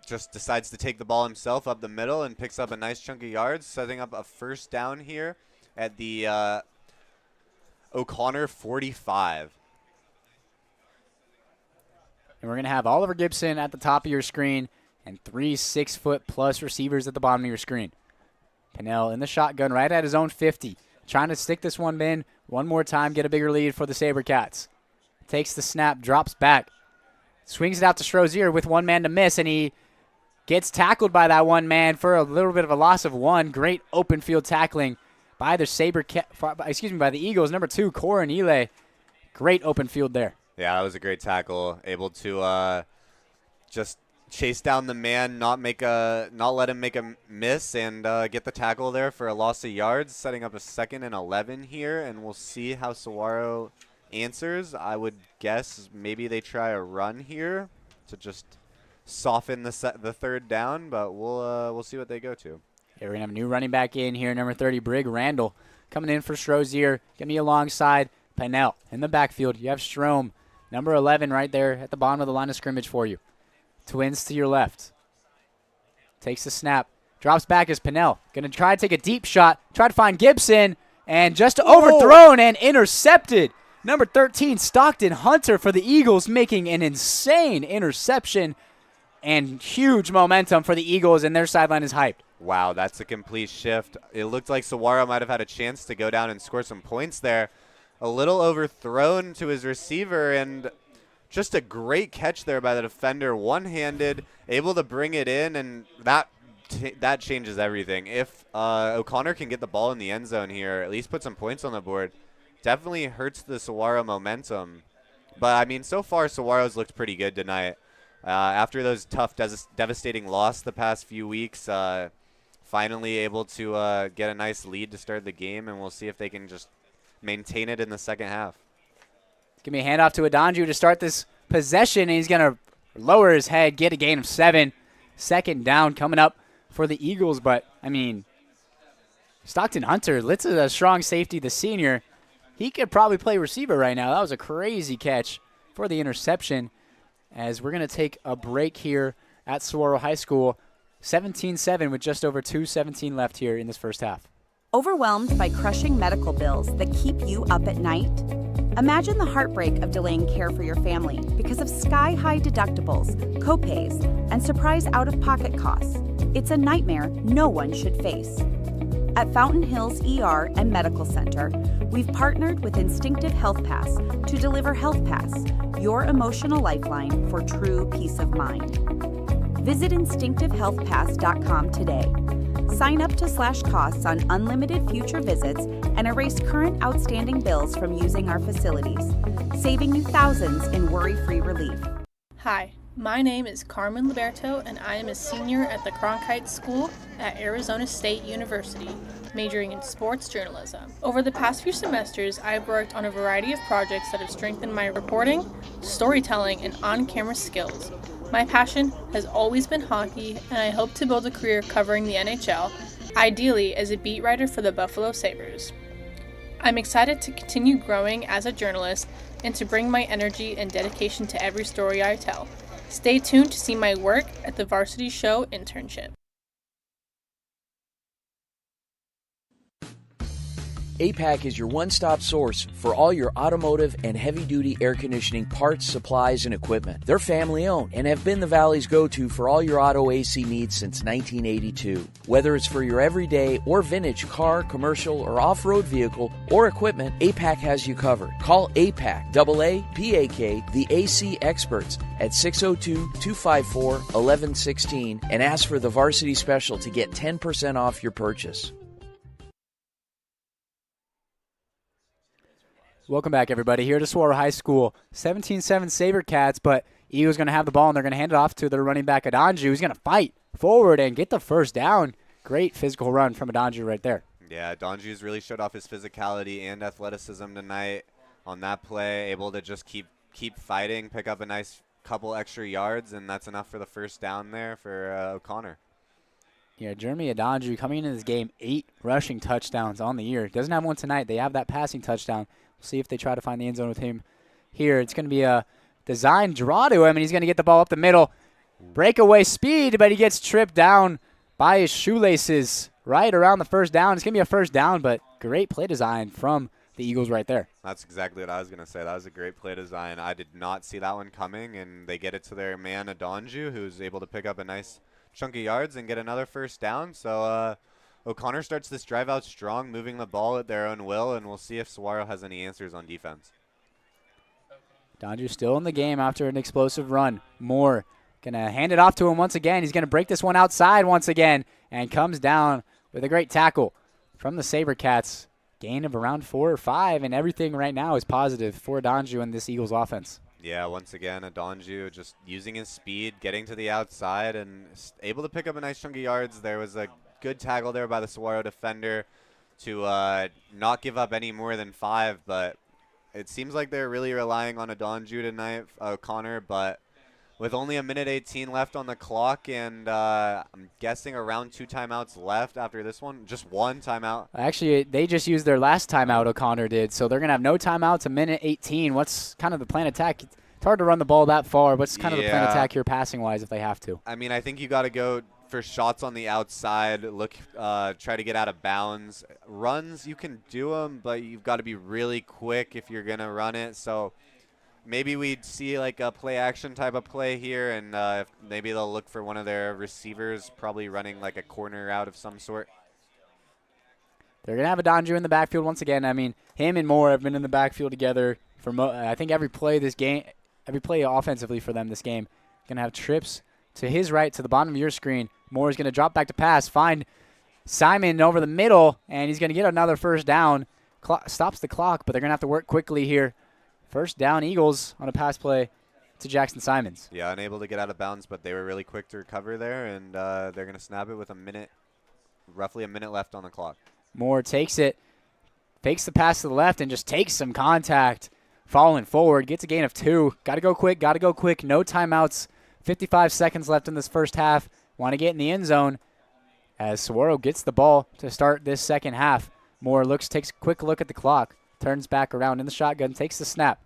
just decides to take the ball himself up the middle and picks up a nice chunk of yards, setting up a first down here at the O'Connor 45. And we're going to have Oliver Gibson at the top of your screen and 3 6-foot-plus receivers at the bottom of your screen. Pinnell in the shotgun right at his own 50. Trying to stick this one in one more time, get a bigger lead for the SaberCats. Takes the snap, drops back. Swings it out to Strozier with one man to miss, and he gets tackled by that one man for a little bit of a loss of 1. Great open field tackling by the by the Eagles. Number 2, Corin Ely. Great open field there. Yeah, that was a great tackle. Able to just chase down the man, not let him make a miss, and get the tackle there for a loss of yards, setting up a 2nd and 11 here, and we'll see how Saguaro answers. I would guess maybe they try a run here to just soften the 3rd down, but we'll see what they go to. Yeah, we're going to have a new running back in here, number 30, Brig Randall, coming in for Strozier. Going to be alongside Pinnell. In the backfield, you have Strom, number 11 right there at the bottom of the line of scrimmage for you. Twins to your left. Takes the snap. Drops back as Pinnell. Going to try to take a deep shot. Try to find Gibson. And just overthrown and intercepted. Number 13, Stockton Hunter for the Eagles, making an insane interception. And huge momentum for the Eagles, and their sideline is hyped. Wow, that's a complete shift. It looked like Saguaro might have had a chance to go down and score some points there. A little overthrown to his receiver, and just a great catch there by the defender, one-handed, able to bring it in, and that changes everything. If O'Connor can get the ball in the end zone here, at least put some points on the board, definitely hurts the Saguaro momentum. But, I mean, so far Saguaro's looked pretty good tonight. After those tough, devastating loss the past few weeks, finally able to get a nice lead to start the game, and we'll see if they can just maintain it in the second half. It's going to be a handoff to Adanju to start this possession, and he's going to lower his head, get a gain of 7. Second down coming up for the Eagles, but, I mean, Stockton Hunter, Litz is a strong safety, the senior. He could probably play receiver right now. That was a crazy catch for the interception, as we're going to take a break here at Saguaro High School. 17-7 with just over 2:17 left here in this first half. Overwhelmed by crushing medical bills that keep you up at night? Imagine the heartbreak of delaying care for your family because of sky-high deductibles, copays, and surprise out-of-pocket costs. It's a nightmare no one should face. At Fountain Hills ER and Medical Center, we've partnered with Instinctive Health Pass to deliver Health Pass, your emotional lifeline for true peace of mind. Visit instinctivehealthpass.com today. Sign up to slash costs on unlimited future visits and erase current outstanding bills from using our facilities, saving you thousands in worry-free relief. Hi, my name is Carmen Liberto, and I am a senior at the Cronkite School at Arizona State University, majoring in sports journalism. Over the past few semesters, I've worked on a variety of projects that have strengthened my reporting, storytelling, and on-camera skills. My passion has always been hockey, and I hope to build a career covering the NHL, ideally as a beat writer for the Buffalo Sabres. I'm excited to continue growing as a journalist and to bring my energy and dedication to every story I tell. Stay tuned to see my work at the Varsity Show internship. APAC is your one-stop source for all your automotive and heavy-duty air conditioning parts, supplies, and equipment. They're family-owned and have been the Valley's go-to for all your auto AC needs since 1982. Whether it's for your everyday or vintage car, commercial, or off-road vehicle or equipment, APAC has you covered. Call APAC, AA-PAK, the AC experts at 602-254-1116 and ask for the Varsity Special to get 10% off your purchase. Welcome back, everybody, here to Saguaro High School. 17-7 SaberCats, but Eagles going to have the ball, and they're going to hand it off to their running back, Adanju. He's going to fight forward and get the first down. Great physical run from Adanju right there. Yeah, Donju's really showed off his physicality and athleticism tonight on that play, able to just keep fighting, pick up a nice couple extra yards, and that's enough for the first down there for O'Connor. Yeah, Jeremy Adanju coming into this game, 8 rushing touchdowns on the year. Doesn't have one tonight. They have that passing touchdown. We'll see if they try to find the end zone with him here. It's going to be a design draw to him, and he's going to get the ball up the middle. Breakaway speed, but he gets tripped down by his shoelaces right around the first down. It's going to be a first down, but great play design from the Eagles right there. That's exactly what I was going to say. That was a great play design. I did not see that one coming, and they get it to their man, Adanju, who's able to pick up a nice chunk of yards and get another first down. So O'Connor starts this drive out strong, moving the ball at their own will, and we'll see if Saguaro has any answers on defense. Adanju still in the game after an explosive run. Moore going to hand it off to him once again. He's going to break this one outside once again and comes down with a great tackle from the SaberCats. Gain of around 4 or 5, and everything right now is positive for Adanju and this Eagles offense. Yeah, once again, Adanju just using his speed, getting to the outside, and able to pick up a nice chunk of yards. There was a good tackle there by the Saguaro defender to not give up any more than 5, but it seems like they're really relying on Adanju tonight, O'Connor, but with only a minute 18 left on the clock, and I'm guessing around 2 timeouts left after this one. Just 1 timeout. Actually, they just used their last timeout, O'Connor did, so they're going to have no timeouts, a minute 18. What's kind of the plan attack? It's hard to run the ball that far. What's kind of the plan attack here passing-wise if they have to? I mean, I think you got to go for shots on the outside, try to get out of bounds. Runs, you can do them, but you've got to be really quick if you're going to run it, so maybe we'd see like a play action type of play here, and maybe they'll look for one of their receivers, probably running like a corner out of some sort. They're going to have Adanju in the backfield once again. I mean, him and Moore have been in the backfield together for I think every play offensively for them this game. Going to have trips to his right to the bottom of your screen. Moore is going to drop back to pass, find Simon over the middle, and he's going to get another first down. Stops the clock, but they're going to have to work quickly here. First down, Eagles on a pass play to Jackson Simons. Yeah, unable to get out of bounds, but they were really quick to recover there, and they're going to snap it with roughly a minute left on the clock. Moore takes it, fakes the pass to the left and just takes some contact. Falling forward, gets a gain of 2. Got to go quick, no timeouts. 55 seconds left in this first half. Want to get in the end zone as Saguaro gets the ball to start this second half. Moore takes a quick look at the clock, turns back around in the shotgun, takes the snap.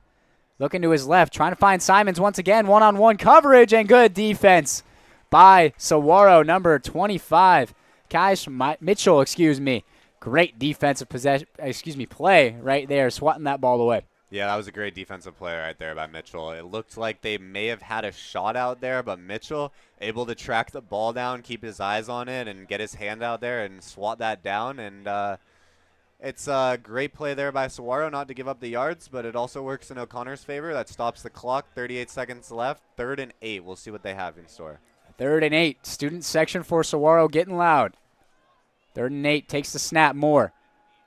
Looking to his left, trying to find Simons once again. One-on-one coverage and good defense by Saguaro, number 25. Mitchell, Great defensive play right there, swatting that ball away. Yeah, that was a great defensive play right there by Mitchell. It looked like they may have had a shot out there, but Mitchell able to track the ball down, keep his eyes on it, and get his hand out there and swat that down. And it's a great play there by Saguaro not to give up the yards, but it also works in O'Connor's favor. That stops the clock. 38 seconds left. 3rd and 8. We'll see what they have in store. 3rd and 8. Student section for Saguaro getting loud. 3rd and 8. Takes the snap. Moore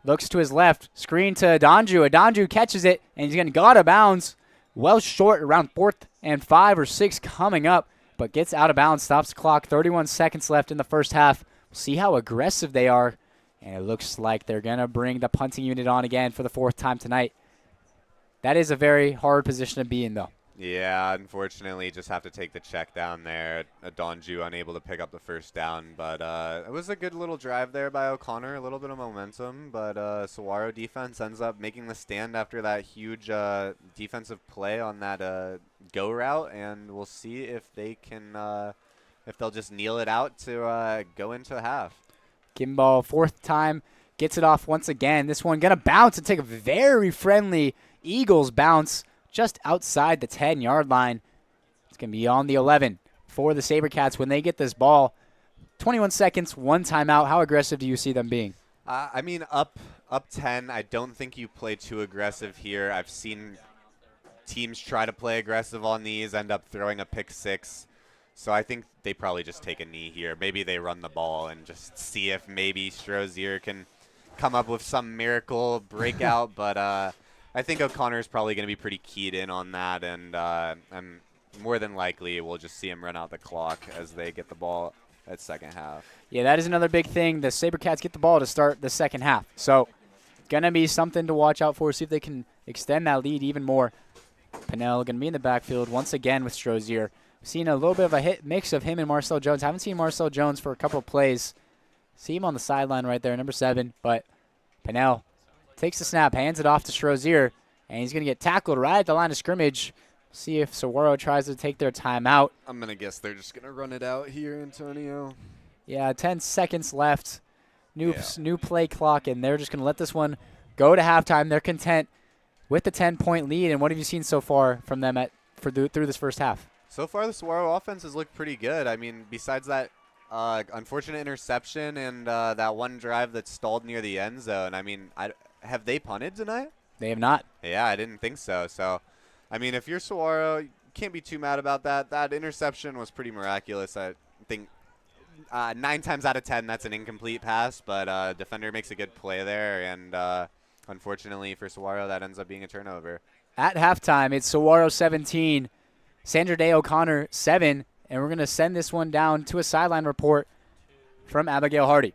looks to his left. Screen to Adonju. Adonju catches it, and he's going to go out of bounds. Well short, around 4th and 5 or 6 coming up, but gets out of bounds, stops the clock. 31 seconds left in the first half. We'll see how aggressive they are, and it looks like they're going to bring the punting unit on again for the 4th time tonight. That is a very hard position to be in, though. Yeah, unfortunately, just have to take the check down there. Donju unable to pick up the first down, but it was a good little drive there by O'Connor, a little bit of momentum, but Saguaro defense ends up making the stand after that huge defensive play on that go route, and we'll see if they can, if they'll just kneel it out to go into half. Gimbal, 4th time, gets it off once again. This one going to bounce and take a very friendly Eagles bounce just outside the 10-yard line. It's going to be on the 11 for the SaberCats when they get this ball. 21 seconds, 1 timeout. How aggressive do you see them being? I mean, up 10, I don't think you play too aggressive here. I've seen teams try to play aggressive on these, end up throwing a pick 6. So I think they probably just take a knee here. Maybe they run the ball and just see if maybe Strozier can come up with some miracle breakout, but I think O'Connor is probably going to be pretty keyed in on that, and more than likely we'll just see him run out the clock as they get the ball at second half. Yeah, that is another big thing. The SaberCats get the ball to start the second half. So going to be something to watch out for, see if they can extend that lead even more. Pinnell going to be in the backfield once again with Strozier. Seen a little bit of a hit mix of him and Marcel Jones. Haven't seen Marcel Jones for a couple of plays. See him on the sideline right there, number 7, but Pinnell takes the snap, hands it off to Strozier, and he's going to get tackled right at the line of scrimmage. See if Saguaro tries to take their timeout. I'm going to guess they're just going to run it out here, Antonio. Yeah, 10 seconds left. New play clock, and they're just going to let this one go to halftime. They're content with the 10-point lead, and what have you seen so far from them through this first half? So far, the Saguaro offense has looked pretty good. I mean, besides that unfortunate interception and that one drive that stalled near the end zone, I mean, have they punted tonight? They have not. Yeah, I didn't think so. So, I mean, if you're Saguaro, you can't be too mad about that. That interception was pretty miraculous. I think 9 times out of 10, that's an incomplete pass, but defender makes a good play there, and unfortunately for Saguaro, that ends up being a turnover. At halftime, it's Saguaro 17, Sandra Day O'Connor 7, and we're going to send this one down to a sideline report from Abigail Hardy.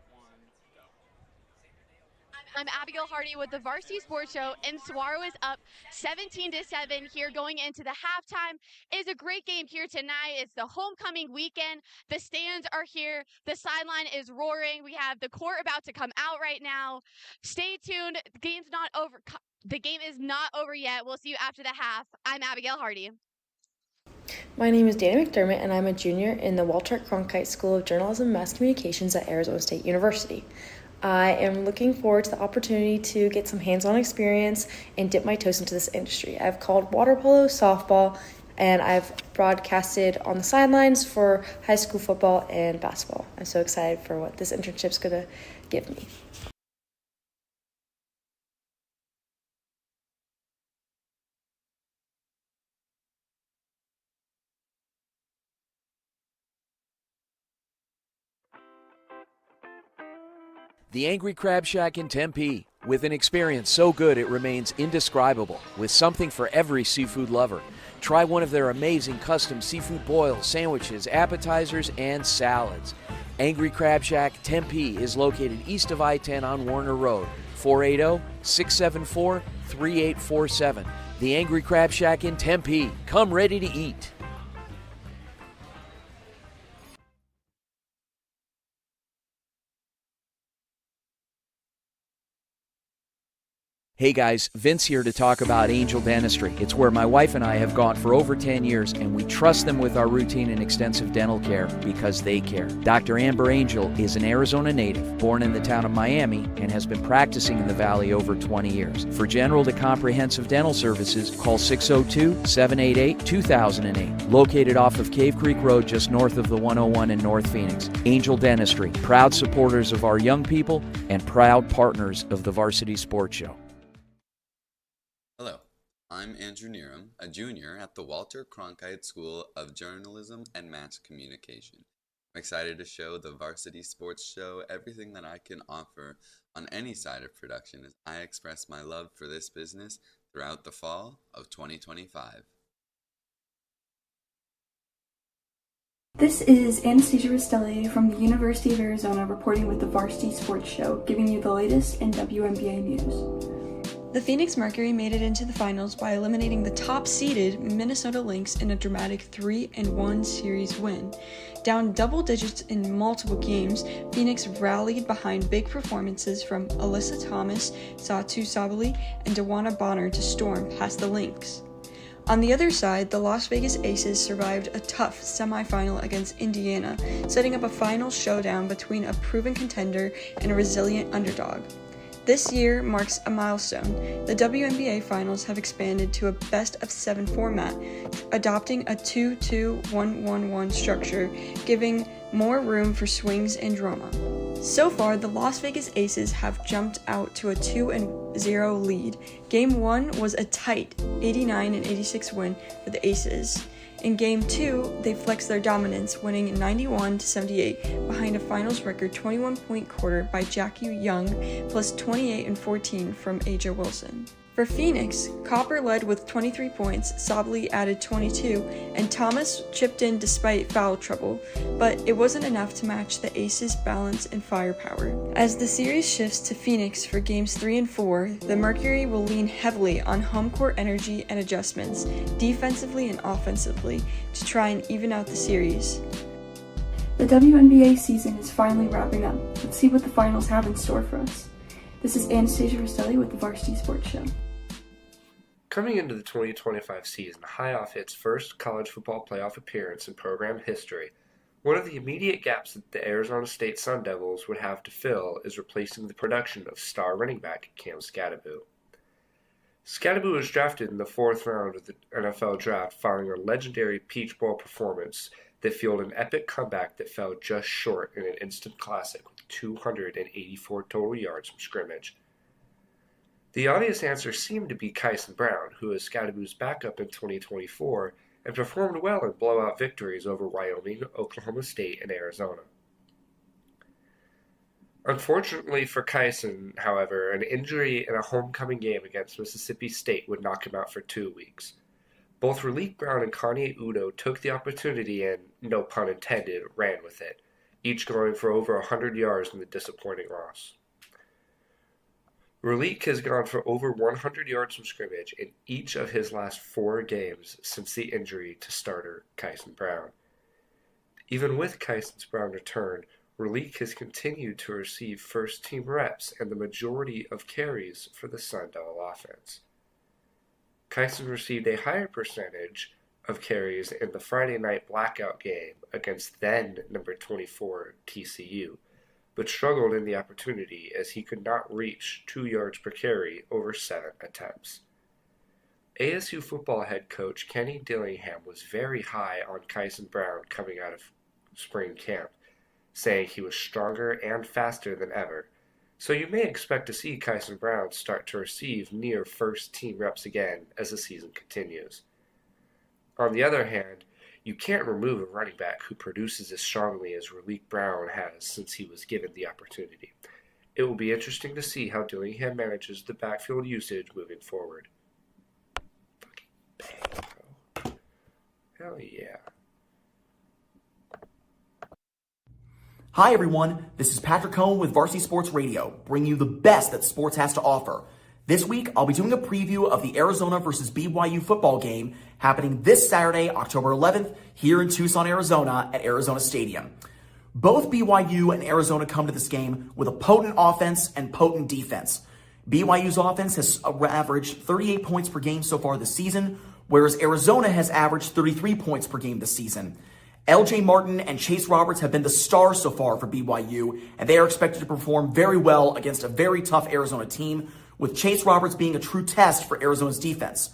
I'm Abigail Hardy with the Varsity Sports Show, and Saguaro is up 17-7 here going into the halftime. It is a great game here tonight. It's the homecoming weekend. The stands are here. The sideline is roaring. We have the court about to come out right now. Stay tuned. The game's not over. The game is not over yet. We'll see you after the half. I'm Abigail Hardy. My name is Dana McDermott, and I'm a junior in the Walter Cronkite School of Journalism and Mass Communications at Arizona State University. I am looking forward to the opportunity to get some hands-on experience and dip my toes into this industry. I've called water polo, softball, and I've broadcasted on the sidelines for high school football and basketball. I'm so excited for what this internship's going to give me. The Angry Crab Shack in Tempe, with an experience so good it remains indescribable, with something for every seafood lover. Try one of their amazing custom seafood boils, sandwiches, appetizers, and salads. Angry Crab Shack Tempe is located east of I-10 on Warner Road, 480-674-3847. The Angry Crab Shack in Tempe. Come ready to eat. Hey guys, Vince here to talk about Angel Dentistry. It's where my wife and I have gone for over 10 years, and we trust them with our routine and extensive dental care because they care. Dr. Amber Angel is an Arizona native, born in the town of Miami, and has been practicing in the Valley over 20 years. For general to comprehensive dental services, call 602-788-2008. Located off of Cave Creek Road just north of the 101 in North Phoenix. Angel Dentistry, proud supporters of our young people and proud partners of the Varsity Sports Show. Hello, I'm Andrew Neeram, a junior at the Walter Cronkite School of Journalism and Mass Communication. I'm excited to show the Varsity Sports Show everything that I can offer on any side of production as I express my love for this business throughout the fall of 2025. This is Anastasia Rastelli from the University of Arizona reporting with the Varsity Sports Show, giving you the latest in WNBA news. The Phoenix Mercury made it into the finals by eliminating the top-seeded Minnesota Lynx in a dramatic 3-1 series win. Down double digits in multiple games, Phoenix rallied behind big performances from Alyssa Thomas, Satu Sabali, and Dewana Bonner to storm past the Lynx. On the other side, the Las Vegas Aces survived a tough semifinal against Indiana, setting up a final showdown between a proven contender and a resilient underdog. This year marks a milestone. The WNBA Finals have expanded to a best-of-7 format, adopting a 2-2-1-1-1 structure, giving more room for swings and drama. So far, the Las Vegas Aces have jumped out to a 2-0 lead. Game 1 was a tight 89-86 win for the Aces. In Game 2, they flexed their dominance, winning 91-78 behind a finals record 21-point quarter by Jackie Young, plus 28 and 14 from Aja Wilson. For Phoenix, Copper led with 23 points, Sabali added 22, and Thomas chipped in despite foul trouble, but it wasn't enough to match the Aces' balance and firepower. As the series shifts to Phoenix for Games 3 and 4, the Mercury will lean heavily on home court energy and adjustments, defensively and offensively, to try and even out the series. The WNBA season is finally wrapping up. Let's see what the finals have in store for us. This is Anastasia Rastelli with the Varsity Sports Show. Coming into the 2025 season, high off its first college football playoff appearance in program history, one of the immediate gaps that the Arizona State Sun Devils would have to fill is replacing the production of star running back Cam Skattebo. Skattebo was drafted in the 4th round of the NFL draft following a legendary Peach Bowl performance that fueled an epic comeback that fell just short in an instant classic with 284 total yards from scrimmage. The obvious answer seemed to be Kyson Brown, who is Skattebo's backup in 2024 and performed well in blowout victories over Wyoming, Oklahoma State, and Arizona. Unfortunately for Kyson, however, an injury in a homecoming game against Mississippi State would knock him out for 2 weeks. Both Relique Brown and Kanye Udo took the opportunity and, no pun intended, ran with it, each going for over 100 yards in the disappointing loss. Relique has gone for over 100 yards from scrimmage in each of his last 4 games since the injury to starter Kyson Brown. Even with Kyson Brown's return, Relique has continued to receive first-team reps and the majority of carries for the Sun Devil offense. Kyson received a higher percentage of carries in the Friday night blackout game against then number 24 TCU, but struggled in the opportunity as he could not reach 2 yards per carry over 7 attempts. ASU football head coach Kenny Dillingham was very high on Kyson Brown coming out of spring camp, saying he was stronger and faster than ever, so you may expect to see Kyson Brown start to receive near first-team reps again as the season continues. On the other hand, you can't remove a running back who produces as strongly as Relique Brown has since he was given the opportunity. It will be interesting to see how Dillingham manages the backfield usage moving forward. Fucking bang, bro. Hell yeah. Hi everyone, this is Patrick Cohn with Varsity Sports Radio, bringing you the best that sports has to offer. This week, I'll be doing a preview of the Arizona versus BYU football game happening this Saturday, October 11th, here in Tucson, Arizona at Arizona Stadium. Both BYU and Arizona come to this game with a potent offense and potent defense. BYU's offense has averaged 38 points per game so far this season, whereas Arizona has averaged 33 points per game this season. LJ Martin and Chase Roberts have been the stars so far for BYU, and they are expected to perform very well against a very tough Arizona team, with Chase Roberts being a true test for Arizona's defense.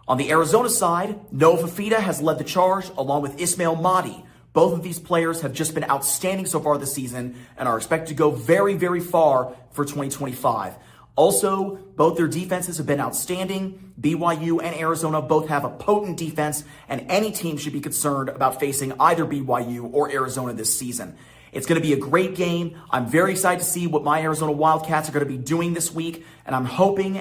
On the Arizona side, Noah Fafita has led the charge along with Ismail Mahdi. Both of these players have just been outstanding so far this season and are expected to go very, very far for 2025. Also, both their defenses have been outstanding. BYU and Arizona both have a potent defense, and any team should be concerned about facing either BYU or Arizona this season. It's going to be a great game. I'm very excited to see what my Arizona Wildcats are going to be doing this week, and I'm hoping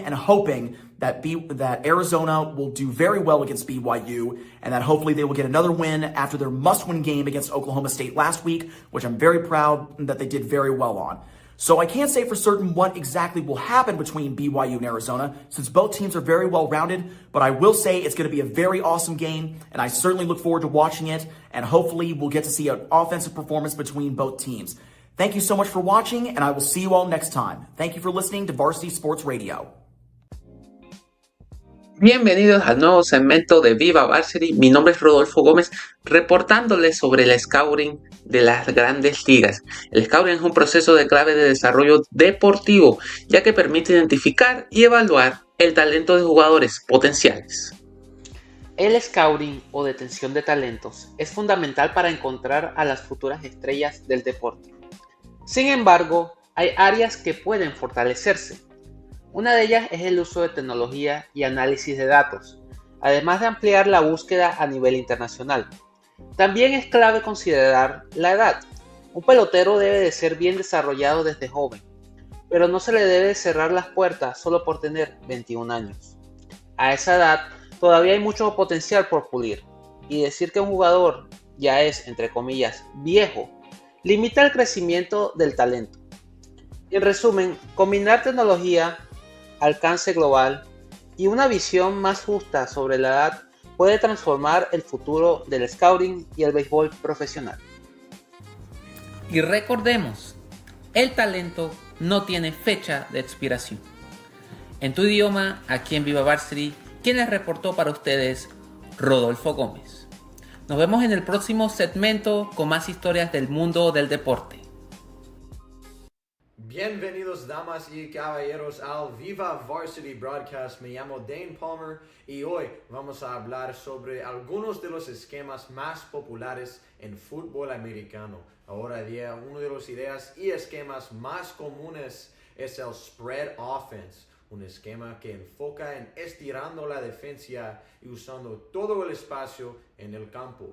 that Arizona will do very well against BYU, and that hopefully they will get another win after their must-win game against Oklahoma State last week, which I'm very proud that they did very well on. So I can't say for certain what exactly will happen between BYU and Arizona, since both teams are very well-rounded, but I will say it's going to be a very awesome game, and I certainly look forward to watching it, and hopefully we'll get to see an offensive performance between both teams. Thank you so much for watching, and I will see you all next time. Thank you for listening to Varsity Sports Radio. Bienvenidos al nuevo segmento de Viva Varsity. Mi nombre es Rodolfo Gómez, reportándoles sobre el scouting de las grandes ligas. El scouting es un proceso clave de desarrollo deportivo, ya que permite identificar y evaluar el talento de jugadores potenciales. El scouting o detención de talentos es fundamental para encontrar a las futuras estrellas del deporte. Sin embargo, hay áreas que pueden fortalecerse. Una de ellas es el uso de tecnología y análisis de datos, además de ampliar la búsqueda a nivel internacional. También es clave considerar la edad. Un pelotero debe de ser bien desarrollado desde joven, pero no se le debe cerrar las puertas solo por tener 21 años. A esa edad todavía hay mucho potencial por pulir, y decir que un jugador ya es, entre comillas, viejo, limita el crecimiento del talento. En resumen, combinar tecnología, alcance global y una visión más justa sobre la edad puede transformar el futuro del scouting y el béisbol profesional. Y recordemos, el talento no tiene fecha de expiración. En tu idioma, aquí en Viva Varsity, quien les reportó para ustedes, Rodolfo Gómez. Nos vemos en el próximo segmento con más historias del mundo del deporte. Bienvenidos damas y caballeros al Viva Varsity Broadcast. Me llamo Dane Palmer y hoy vamos a hablar sobre algunos de los esquemas más populares en fútbol americano. Ahora día, una de las ideas y esquemas más comunes es el spread offense, un esquema que enfoca en estirando la defensa y usando todo el espacio en el campo.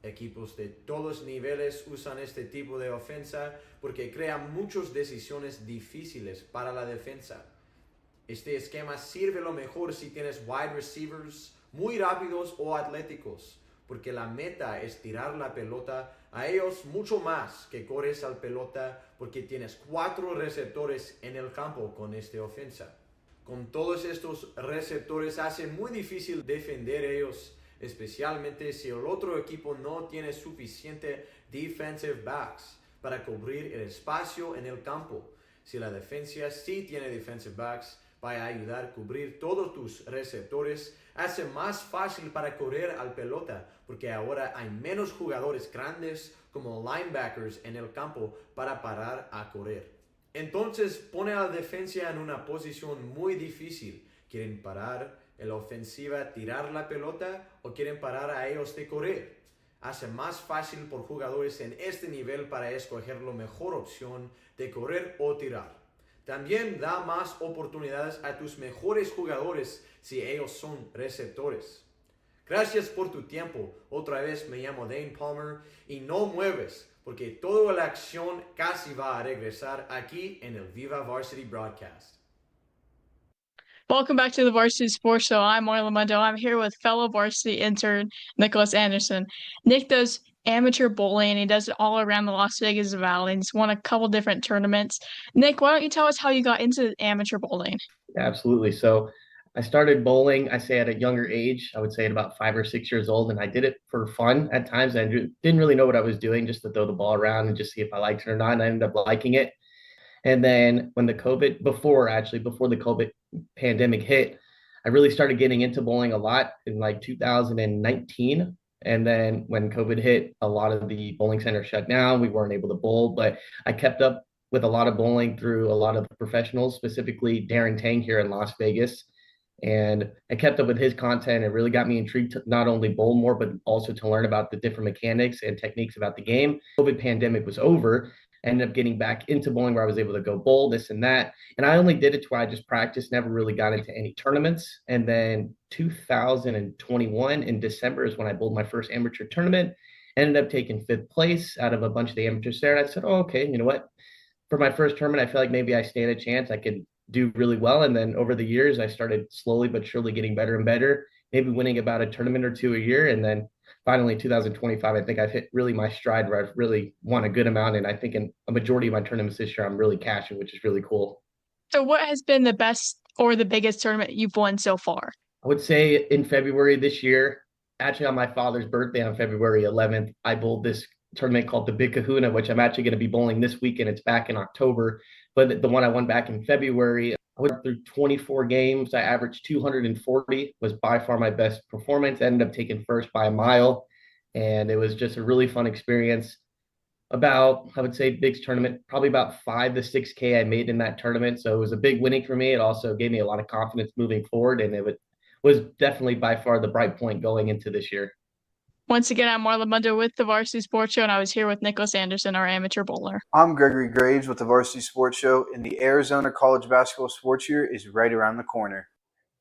Equipos de todos niveles usan este tipo de ofensa porque crea muchas decisiones difíciles para la defensa. Este esquema sirve lo mejor si tienes wide receivers muy rápidos o atléticos, porque la meta es tirar la pelota a ellos mucho más que corres al pelota, porque tienes 4 receptores en el campo con esta ofensa. Con todos estos receptores hace muy difícil defender ellos, especialmente si el otro equipo no tiene suficiente defensive backs para cubrir el espacio en el campo. Si la defensa sí tiene defensive backs, va a ayudar a cubrir todos tus receptores, hace más fácil para correr al pelota, porque ahora hay menos jugadores grandes como linebackers en el campo para parar a correr. Entonces pone a la defensa en una posición muy difícil. ¿Quieren parar la ofensiva, tirar la pelota, o quieren parar a ellos de correr? Hace más fácil por jugadores en este nivel para escoger la mejor opción de correr o tirar. También da más oportunidades a tus mejores jugadores si ellos son receptores. Gracias por tu tiempo. Otra vez me llamo Dane Palmer y no mueves, porque toda la acción casi va a regresar aquí en el Viva Varsity Broadcast. Welcome back to the Varsity Sports Show. I'm Marla Mundo. I'm here with fellow varsity intern Nicholas Anderson. Nick does amateur bowling and he does it all around the Las Vegas Valley. He's won a couple different tournaments. Nick, why don't you tell us how you got into amateur bowling? Absolutely. So I started bowling, I say at a younger age, I would say at about 5 or 6 years old, and I did it for fun at times. I didn't really know what I was doing, just to throw the ball around and just see if I liked it or not. And I ended up liking it. And then when before the COVID pandemic hit, I really started getting into bowling a lot in like 2019. And then when COVID hit, a lot of the bowling centers shut down. We weren't able to bowl, but I kept up with a lot of bowling through a lot of professionals, specifically Darren Tang here in Las Vegas. And I kept up with his content. It really got me intrigued to not only bowl more, but also to learn about the different mechanics and techniques about the game. COVID pandemic was over. I ended up getting back into bowling where I was able to go bowl, this and that. And I only did it to where I just practiced, never really got into any tournaments. And then 2021 in December is when I bowled my first amateur tournament. Ended up taking 5th place out of a bunch of the amateurs there. And I said, oh, okay, you know what? For my first tournament, I feel like maybe I stand a chance. I could do really well. And then over the years, I started slowly but surely getting better and better, maybe winning about a tournament or two a year. And then finally, 2025, I think I've hit really my stride where I've really won a good amount. And I think in a majority of my tournaments this year, I'm really cashing, which is really cool. So what has been the best or the biggest tournament you've won so far? I would say in February this year, actually on my father's birthday on February 11th, I bowled this tournament called the Big Kahuna, which I'm actually going to be bowling this weekend. It's back in October, but the one I won back in February, I went through 24 games. I averaged 240, was by far my best performance. I ended up taking first by a mile, and it was just a really fun experience. About, I would say, big tournament, probably about 5 to 6K I made in that tournament. So it was a big winning for me. It also gave me a lot of confidence moving forward, and was definitely by far the bright point going into this year. Once again, I'm Marla Mundo with the Varsity Sports Show, and I was here with Nicholas Anderson, our amateur bowler. I'm Gregory Graves with the Varsity Sports Show, and the Arizona College Basketball Sports Year is right around the corner.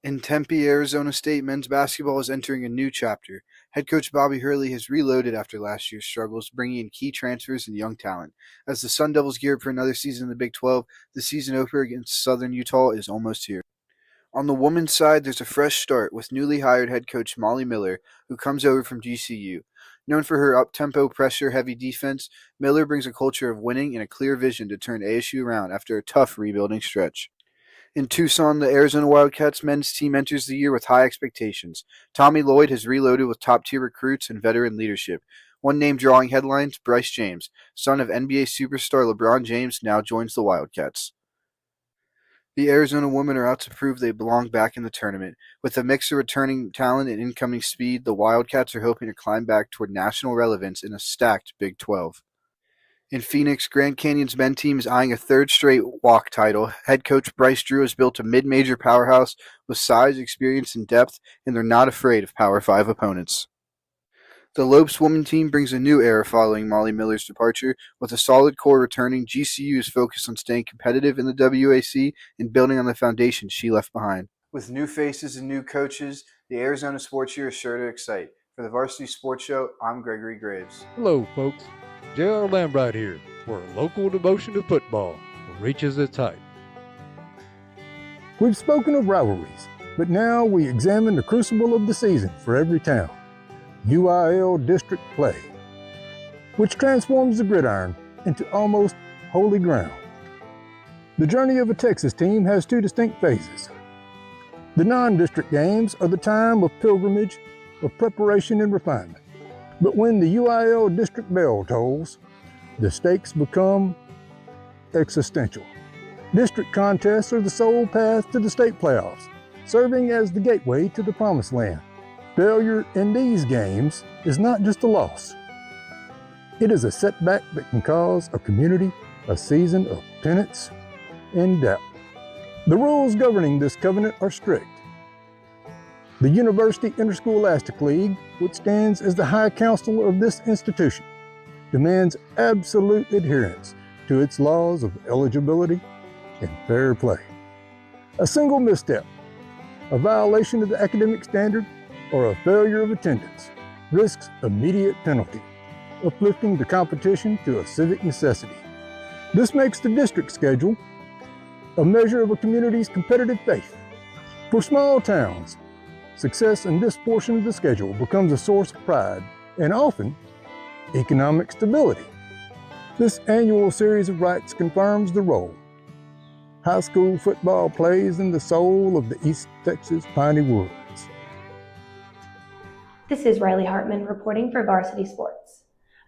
In Tempe, Arizona State, men's basketball is entering a new chapter. Head coach Bobby Hurley has reloaded after last year's struggles, bringing in key transfers and young talent. As the Sun Devils gear up for another season in the Big 12, the season opener against Southern Utah is almost here. On the women's side, there's a fresh start with newly hired head coach Molly Miller, who comes over from GCU. Known for her up-tempo, pressure-heavy defense, Miller brings a culture of winning and a clear vision to turn ASU around after a tough rebuilding stretch. In Tucson, the Arizona Wildcats men's team enters the year with high expectations. Tommy Lloyd has reloaded with top-tier recruits and veteran leadership. One name drawing headlines, Bryce James, son of NBA superstar LeBron James, now joins the Wildcats. The Arizona women are out to prove they belong back in the tournament. With a mix of returning talent and incoming speed, the Wildcats are hoping to climb back toward national relevance in a stacked Big 12. In Phoenix, Grand Canyon's men team is eyeing a third straight walk title. Head coach Bryce Drew has built a mid-major powerhouse with size, experience, and depth, and they're not afraid of Power 5 opponents. The Lopes women team brings a new era following Molly Miller's departure. With a solid core returning, GCU is focused on staying competitive in the WAC and building on the foundation she left behind. With new faces and new coaches, the Arizona Sports Year is sure to excite. For the Varsity Sports Show, I'm Gregory Graves. Hello, folks. J.R. Lambright here, where a local devotion to football reaches its height. We've spoken of rivalries, but now we examine the crucible of the season for every town. UIL district play, which transforms the gridiron into almost holy ground. The journey of a Texas team has two distinct phases. The non-district games are the time of pilgrimage, of preparation and refinement. But when the UIL district bell tolls, the stakes become existential. District contests are the sole path to the state playoffs, serving as the gateway to the promised land. Failure in these games is not just a loss. It is a setback that can cause a community a season of penance and doubt. The rules governing this covenant are strict. The University Interscholastic League, which stands as the high council of this institution, demands absolute adherence to its laws of eligibility and fair play. A single misstep, a violation of the academic standard, or a failure of attendance risks immediate penalty, uplifting the competition to a civic necessity. This makes the district schedule a measure of a community's competitive faith. For small towns, success in this portion of the schedule becomes a source of pride and often economic stability. This annual series of rights confirms the role high school football plays in the soul of the East Texas Piney Woods. This is Riley Hartman reporting for Varsity Sports.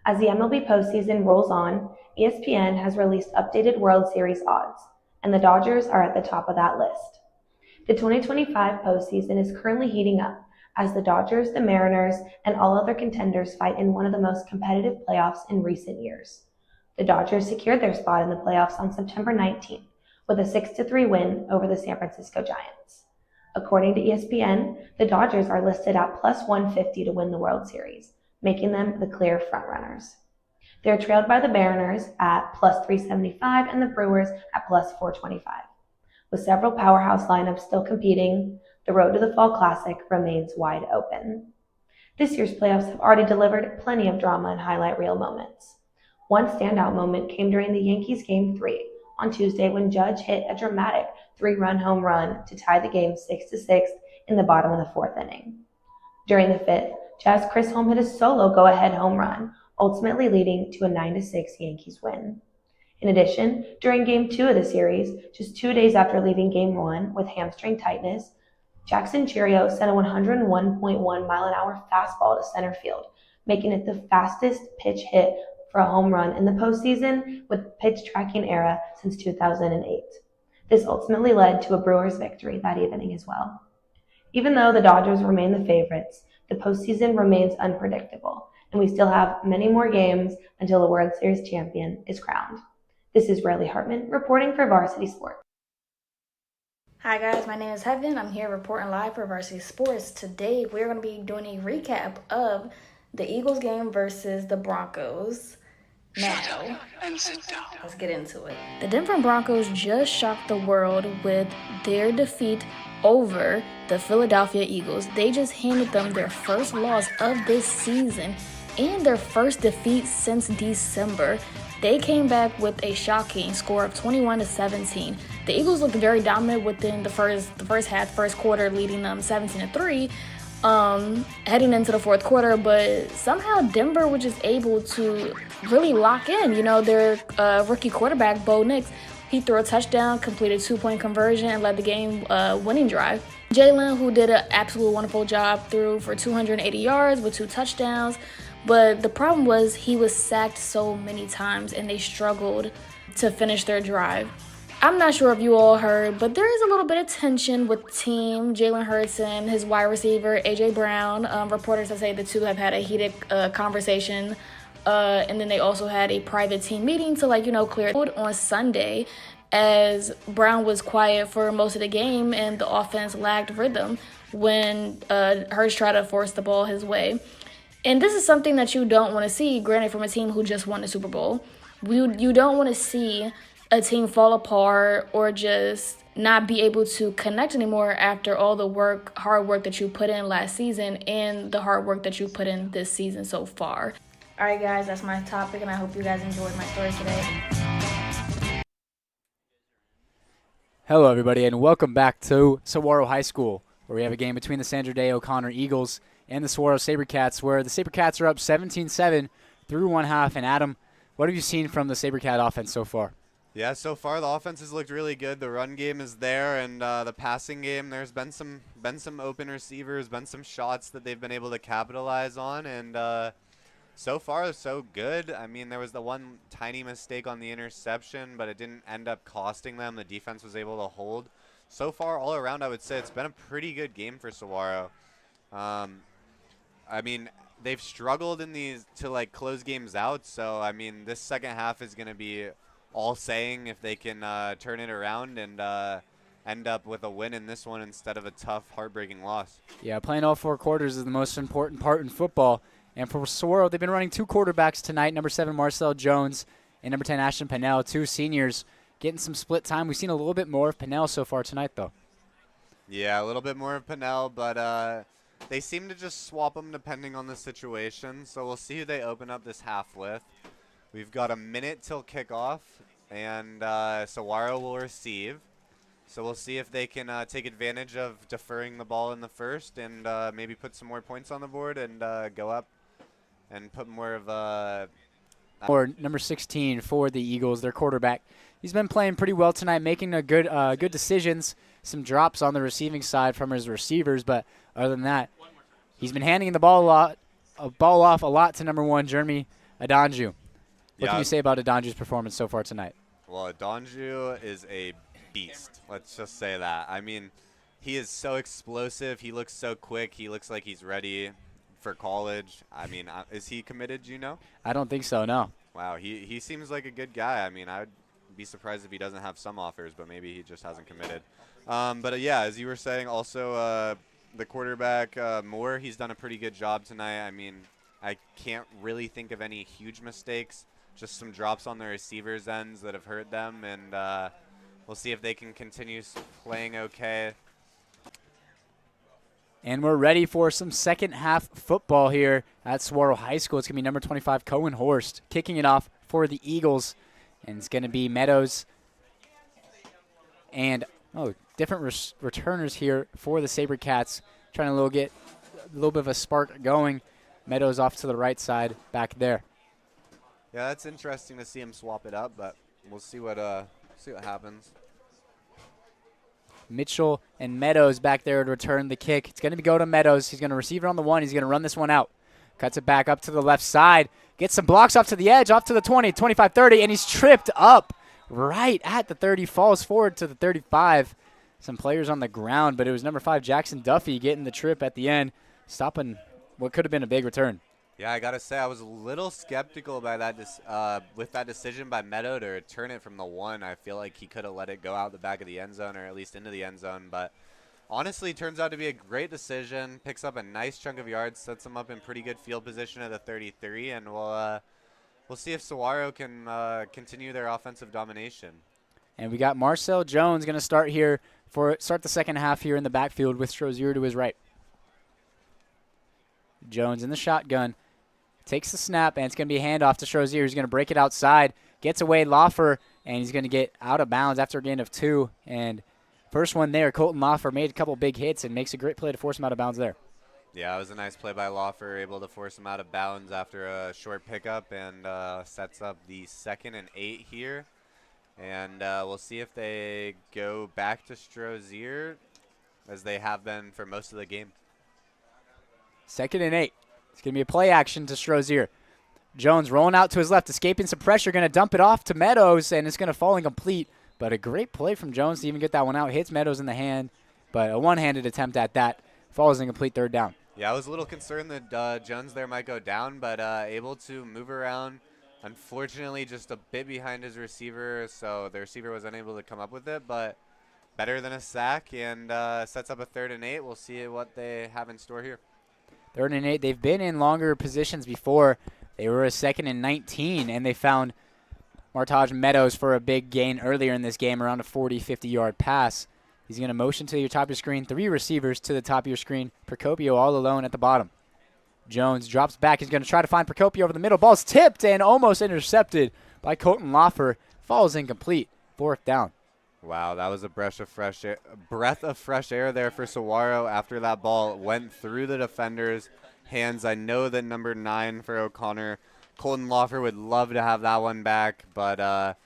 As the MLB postseason rolls on, ESPN has released updated World Series odds, and the Dodgers are at the top of that list. The 2025 postseason is currently heating up as the Dodgers, the Mariners, and all other contenders fight in one of the most competitive playoffs in recent years. The Dodgers secured their spot in the playoffs on September 19th with a 6-3 win over the San Francisco Giants. According to ESPN, the Dodgers are listed at plus 150 to win the World Series, making them the clear frontrunners. They're trailed by the Mariners at plus 375 and the Brewers at plus 425. With several powerhouse lineups still competing, the road to the Fall Classic remains wide open. This year's playoffs have already delivered plenty of drama and highlight reel moments. One standout moment came during the Yankees Game 3 on Tuesday when Judge hit a dramatic 3-run home run to tie the game 6-6 in the bottom of the 4th inning. During the 5th, Jazz Chris Holm hit a solo go-ahead home run, ultimately leading to a 9-6 Yankees win. In addition, during Game 2 of the series, just 2 days after leaving Game 1 with hamstring tightness, Jackson Cheerio sent a 101.1-mile-an-hour fastball to center field, making it the fastest pitch hit for a home run in the postseason with pitch tracking era since 2008. This ultimately led to a Brewers victory that evening as well. Even though the Dodgers remain the favorites, the postseason remains unpredictable, and we still have many more games until the World Series champion is crowned. This is Riley Hartman reporting for Varsity Sports. Hi guys, my name is Heaven. I'm here reporting live for Varsity Sports. Today we're going to be doing a recap of the Eagles game versus the Broncos. Now, let's get into it. The Denver Broncos just shocked the world with their defeat over the Philadelphia Eagles. They just handed them their first loss of this season and their first defeat since December. They came back with a shocking score of 21-17. The Eagles looked very dominant within the first half, first quarter, leading them 17-3. Heading into the fourth quarter, but somehow Denver was just able to really lock in. Their rookie quarterback, Bo Nix, he threw a touchdown, completed 2-point conversion, and led the game winning drive. Jalen, who did an absolutely wonderful job, threw for 280 yards with 2 touchdowns. But the problem was he was sacked so many times, and they struggled to finish their drive. I'm not sure if you all heard, but there is a little bit of tension with the team. Jalen Hurts and his wide receiver, A.J. Brown. Reporters have said the two have had a heated conversation. And then they also had a private team meeting to, clear it on Sunday, as Brown was quiet for most of the game and the offense lacked rhythm when Hurts tried to force the ball his way. And this is something that you don't want to see, granted, from a team who just won the Super Bowl. You don't want to see a team fall apart or just not be able to connect anymore after all the hard work that you put in last season and the hard work that you put in this season so far. All right, guys, that's my topic, and I hope you guys enjoyed my story today. Hello, everybody, and welcome back to Saguaro High School, where we have a game between the Sandra Day O'Connor Eagles and the Saguaro SaberCats, where the SaberCats are up 17-7 through one half. And Adam, what have you seen from the SaberCat offense so far? Yeah, so far the offense has looked really good. The run game is there, and the passing game, there's been some open receivers, been some shots that they've been able to capitalize on, and so far so good. I mean, there was the one tiny mistake on the interception, but it didn't end up costing them. The defense was able to hold. So far, all around, I would say it's been a pretty good game for Saguaro. I mean, they've struggled in these to close games out, so I mean, this second half is going to be all saying if they can turn it around and end up with a win in this one instead of a tough, heartbreaking loss. Yeah, playing all 4 quarters is the most important part in football. And for Saguaro, they've been running 2 quarterbacks tonight, number 7 Marcel Jones and number 10 Ashton Pennell, 2 seniors, getting some split time. We've seen a little bit more of Pennell so far tonight, though. Yeah, a little bit more of Pennell, but they seem to just swap them depending on the situation. So we'll see who they open up this half with. We've got a minute till kickoff, and Saguaro will receive. So we'll see if they can take advantage of deferring the ball in the first and maybe put some more points on the board and go up and put more of or number 16 for the Eagles, their quarterback. He's been playing pretty well tonight, making a good decisions, some drops on the receiving side from his receivers, but other than that, he's been handing the ball off a lot to number 1, Jeremy Adanju. What can you say about Adanju's performance so far tonight? Well, Adanju is a beast. Let's just say that. I mean, he is so explosive. He looks so quick. He looks like he's ready for college. I mean, is he committed, do you know? I don't think so, no. Wow, he seems like a good guy. I mean, I'd be surprised if he doesn't have some offers, but maybe he just hasn't committed. But yeah, as you were saying, also the quarterback, Moore, he's done a pretty good job tonight. I mean, I can't really think of any huge mistakes, just some drops on the receivers' ends that have hurt them, and we'll see if they can continue playing okay. And we're ready for some second half football here at Saguaro High School. It's going to be number 25, Cohen Horst, kicking it off for the Eagles. And it's going to be Meadows and, different returners here for the SaberCats, trying to get a little bit of a spark going. Meadows off to the right side back there. Yeah, that's interesting to see him swap it up, but we'll see what happens. Mitchell and Meadows back there to return the kick. It's going to go to Meadows. He's going to receive it on the 1. He's going to run this one out. Cuts it back up to the left side. Gets some blocks off to the edge, off to the 20, 25, 30, and he's tripped up right at the 30. Falls forward to the 35. Some players on the ground, but it was number 5, Jackson Duffy, getting the trip at the end, stopping what could have been a big return. Yeah, I got to say, I was a little skeptical by that with that decision by Meadow to return it from the 1. I feel like he could have let it go out the back of the end zone, or at least into the end zone. But honestly, turns out to be a great decision. Picks up a nice chunk of yards, sets him up in pretty good field position at the 33, and we'll see if Saguaro can continue their offensive domination. And we got Marcel Jones going to start the second half here in the backfield with Strozier to his right. Jones in the shotgun. Takes the snap, and it's going to be a handoff to Strozier. He's going to break it outside. Gets away Loffer, and he's going to get out of bounds after a gain of 2. And first one there, Colton Loffer made a couple big hits and makes a great play to force him out of bounds there. Yeah, it was a nice play by Loffer, able to force him out of bounds after a short pickup, and sets up the 2nd and 8 here. And we'll see if they go back to Strozier, as they have been for most of the game. 2nd and 8. It's going to be a play action to Strozier. Jones rolling out to his left, escaping some pressure, going to dump it off to Meadows, and it's going to fall incomplete. But a great play from Jones to even get that one out. Hits Meadows in the hand, but a one-handed attempt at that. Falls incomplete, 3rd down. Yeah, I was a little concerned that Jones there might go down, but able to move around. Unfortunately, just a bit behind his receiver, so the receiver was unable to come up with it, but better than a sack, and sets up a 3rd and 8. We'll see what they have in store here. 3rd and 8. They've been in longer positions before. They were a 2nd and 19, and they found Martaj Meadows for a big gain earlier in this game, around a 40, 50-yard pass. He's going to motion to your top of your screen. 3 receivers to the top of your screen. Procopio all alone at the bottom. Jones drops back. He's going to try to find Procopio over the middle. Ball's tipped and almost intercepted by Colton Loffer. Falls incomplete. 4th down. Wow, that was a breath of fresh air there for Saguaro after that ball went through the defender's hands. I know that number 9 for O'Connor, Colton Loffer, would love to have that one back, but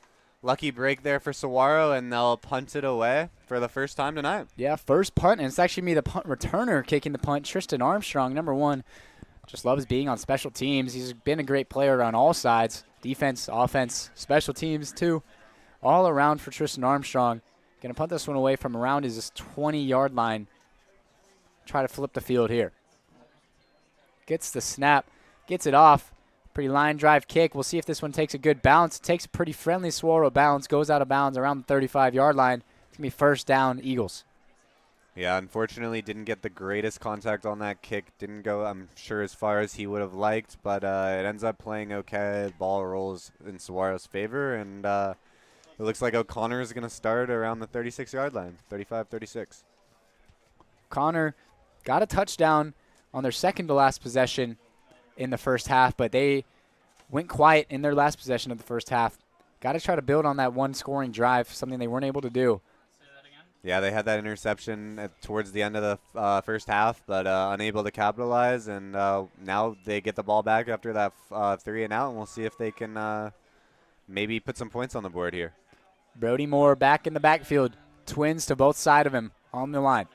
lucky break there for Saguaro, and they'll punt it away for the first time tonight. Yeah, first punt, and it's actually me, the punt returner, kicking the punt. Tristan Armstrong, number 1, just loves being on special teams. He's been a great player on all sides, defense, offense, special teams too. All around for Tristan Armstrong. Going to punt this one away from around his 20-yard line. Try to flip the field here. Gets the snap. Gets it off. Pretty line drive kick. We'll see if this one takes a good bounce. It takes a pretty friendly Saguaro bounce. Goes out of bounds around the 35-yard line. It's going to be 1st down, Eagles. Yeah, unfortunately didn't get the greatest contact on that kick. Didn't go, I'm sure, as far as he would have liked, but it ends up playing okay. Ball rolls in Saguaro's favor, and it looks like O'Connor is going to start around the 36-yard line, 35-36. Connor got a touchdown on their second to last possession in the first half, but they went quiet in their last possession of the first half. Got to try to build on that one scoring drive, something they weren't able to do. Yeah, they had that interception towards the end of the first half, but unable to capitalize. And now they get the ball back after that 3 and out, and we'll see if they can maybe put some points on the board here. Brody Moore back in the backfield. Twins to both sides of him on the line.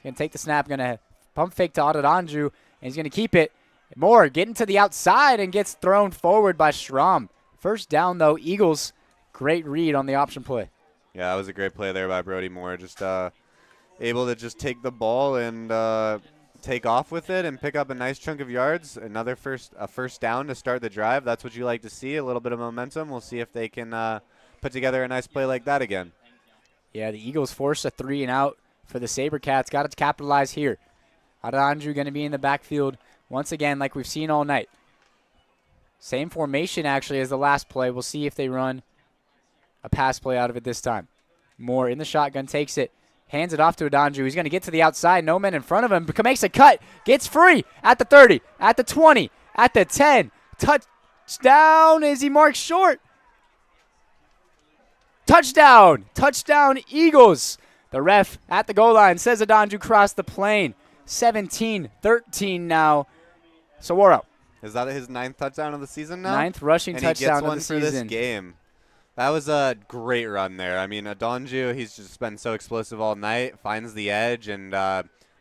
Going to take the snap, going to pump fake to Adedanju, and he's going to keep it. Moore getting to the outside and gets thrown forward by Strom. First down, though, Eagles. Great read on the option play. Yeah, that was a great play there by Brody Moore. Just able to just take the ball and take off with it and pick up a nice chunk of yards. Another first down to start the drive. That's what you like to see, a little bit of momentum. We'll see if they can put together a nice play like that again. Yeah, the Eagles force a 3 and out for the SaberCats. Got to capitalize here. Adedanju going to be in the backfield once again like we've seen all night. Same formation, actually, as the last play. We'll see if they run a pass play out of it this time. Moore in the shotgun, takes it, hands it off to Adedanju. He's going to get to the outside. No men in front of him. Makes a cut. Gets free at the 30, at the 20, at the 10. Touchdown as he marks short. Touchdown. Touchdown, Eagles. The ref at the goal line says Adedanju crossed the plane. 17-13 now. Saguaro. Is that his 9th touchdown of the season now? 9th rushing touchdown of the season. And he gets one for this game. That was a great run there. I mean, Adedanju, he's just been so explosive all night, finds the edge, and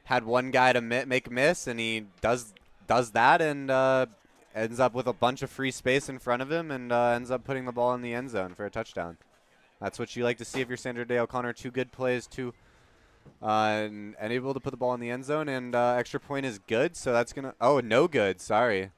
had one guy to make a miss, and he does that and ends up with a bunch of free space in front of him and ends up putting the ball in the end zone for a touchdown. That's what you like to see if you're Sandra Day O'Connor. 2 good plays, and able to put the ball in the end zone, and extra point is good, so that's going to – oh, no good, sorry.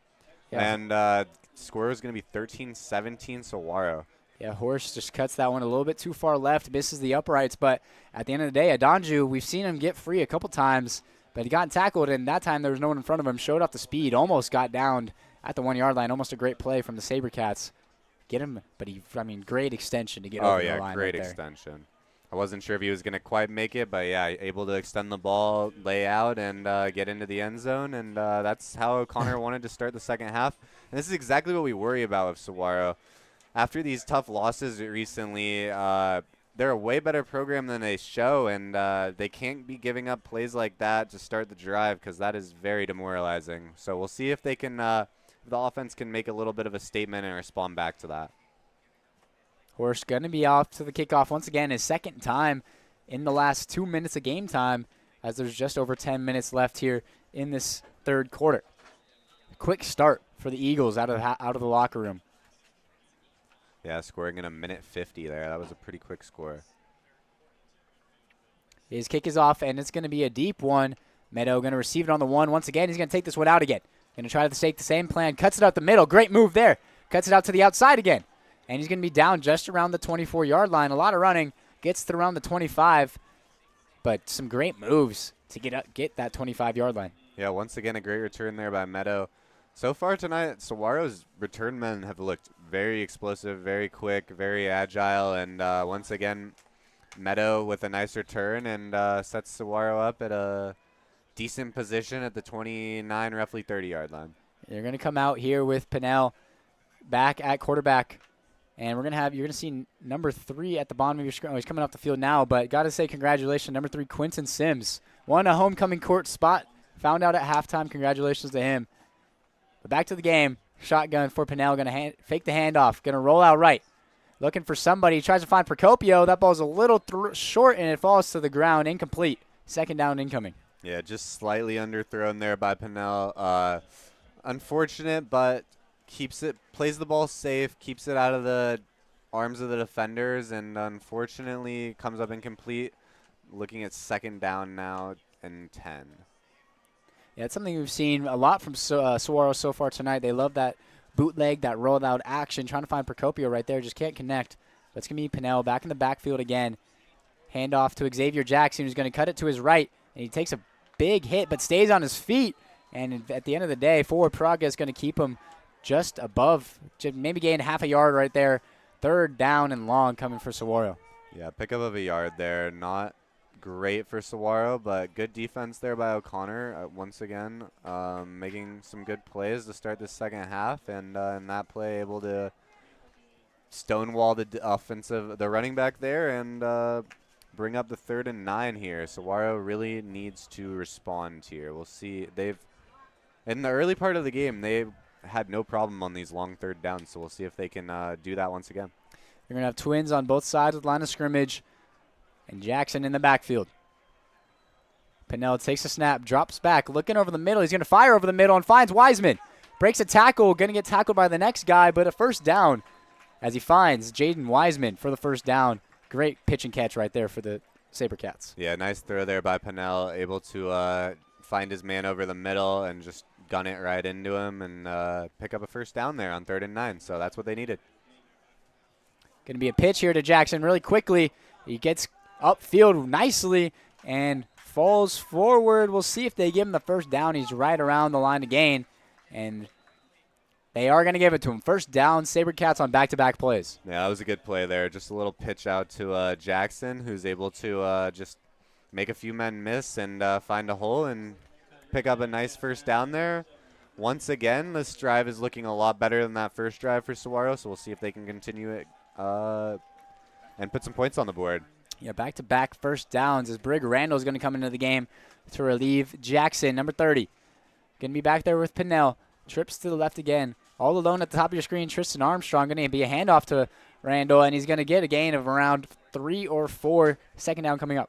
Yeah. And score is going to be 13-17 Saguaro. Yeah, Horst just cuts that one a little bit too far left, misses the uprights. But at the end of the day, Adedanju, we've seen him get free a couple times, but he got tackled, and that time there was no one in front of him. Showed off the speed, almost got downed at the 1 yard line. Almost a great play from the SaberCats. Get him, but great extension to get over the line. Oh, yeah, great extension. I wasn't sure if he was going to quite make it, but, yeah, able to extend the ball, lay out, and get into the end zone. And that's how O'Connor wanted to start the second half. And this is exactly what we worry about with Saguaro. After these tough losses recently, they're a way better program than they show, and they can't be giving up plays like that to start the drive because that is very demoralizing. So we'll see if they can, if the offense can make a little bit of a statement and respond back to that. Horst going to be off to the kickoff once again, his second time in the last 2 minutes of game time, as there's just over 10 minutes left here in this third quarter. Quick start for the Eagles out of the locker room. Yeah, scoring in a minute 50 there. That was a pretty quick score. His kick is off, and it's going to be a deep one. Meadow going to receive it on the 1. Once again, he's going to take this one out again. Going to try to take the same plan. Cuts it out the middle. Great move there. Cuts it out to the outside again. And he's going to be down just around the 24-yard line. A lot of running. Gets to around the 25. But some great moves to get that 25-yard line. Yeah, once again, a great return there by Meadow. So far tonight, Saguaro's return men have looked very explosive, very quick, very agile, and once again, Meadow with a nice return and sets Saguaro up at a decent position at the 29, roughly 30-yard line. They're going to come out here with Pinnell back at quarterback, and you're going to see number 3 at the bottom of your screen. Oh, he's coming off the field now, but got to say congratulations, number 3, Quinton Sims. Won a homecoming court spot, found out at halftime. Congratulations to him. But back to the game. Shotgun for Pinnell. Going to fake the handoff. Going to roll out right. Looking for somebody. He tries to find Procopio. That ball's a little short, and it falls to the ground. Incomplete. Second down incoming. Yeah, just slightly underthrown there by Pinnell. Unfortunate, but plays the ball safe, keeps it out of the arms of the defenders, and unfortunately comes up incomplete. Looking at second down now and 10. Yeah, it's something we've seen a lot from Saguaro so far tonight. They love that bootleg, that rolled out action, trying to find Procopio right there. Just can't connect. But it's going to be Pinnell back in the backfield again. Handoff to Xavier Jackson, who's going to cut it to his right. And he takes a big hit but stays on his feet. And at the end of the day, forward progress is going to keep him just above, maybe gain half a yard right there. Third down and long coming for Saguaro. Yeah, pickup of a yard there. Not great for Saguaro, but good defense there by O'Connor once again, making some good plays to start the second half, and in that play able to stonewall the running back there and bring up the 3rd and 9 here. Saguaro really needs to respond here. We'll see. In the early part of the game, they had no problem on these long 3rd downs, so we'll see if they can do that once again. You're going to have twins on both sides of the line of scrimmage, and Jackson in the backfield. Pinnell takes a snap, drops back, looking over the middle. He's going to fire over the middle and finds Wiseman. Breaks a tackle, going to get tackled by the next guy, but a first down as he finds Jaden Wiseman for the first down. Great pitch and catch right there for the SaberCats. Yeah, nice throw there by Pinnell, able to find his man over the middle and just gun it right into him and pick up a first down there on 3rd and 9. So that's what they needed. Going to be a pitch here to Jackson really quickly. He gets upfield nicely and falls forward. We'll see if they give him the first down. He's right around the line to gain, and they are going to give it to him. First down, SaberCats on back-to-back plays. Yeah, that was a good play there. Just a little pitch out to Jackson, who's able to just make a few men miss and find a hole and pick up a nice first down there. Once again, this drive is looking a lot better than that first drive for Saguaro, so we'll see if they can continue it and put some points on the board. Yeah, back-to-back first downs as Brig Randall is going to come into the game to relieve Jackson, number 30. Going to be back there with Pinnell. Trips to the left again. All alone at the top of your screen, Tristan Armstrong. Going to be a handoff to Randall, and he's going to get a gain of around 3 or 4. Second down coming up.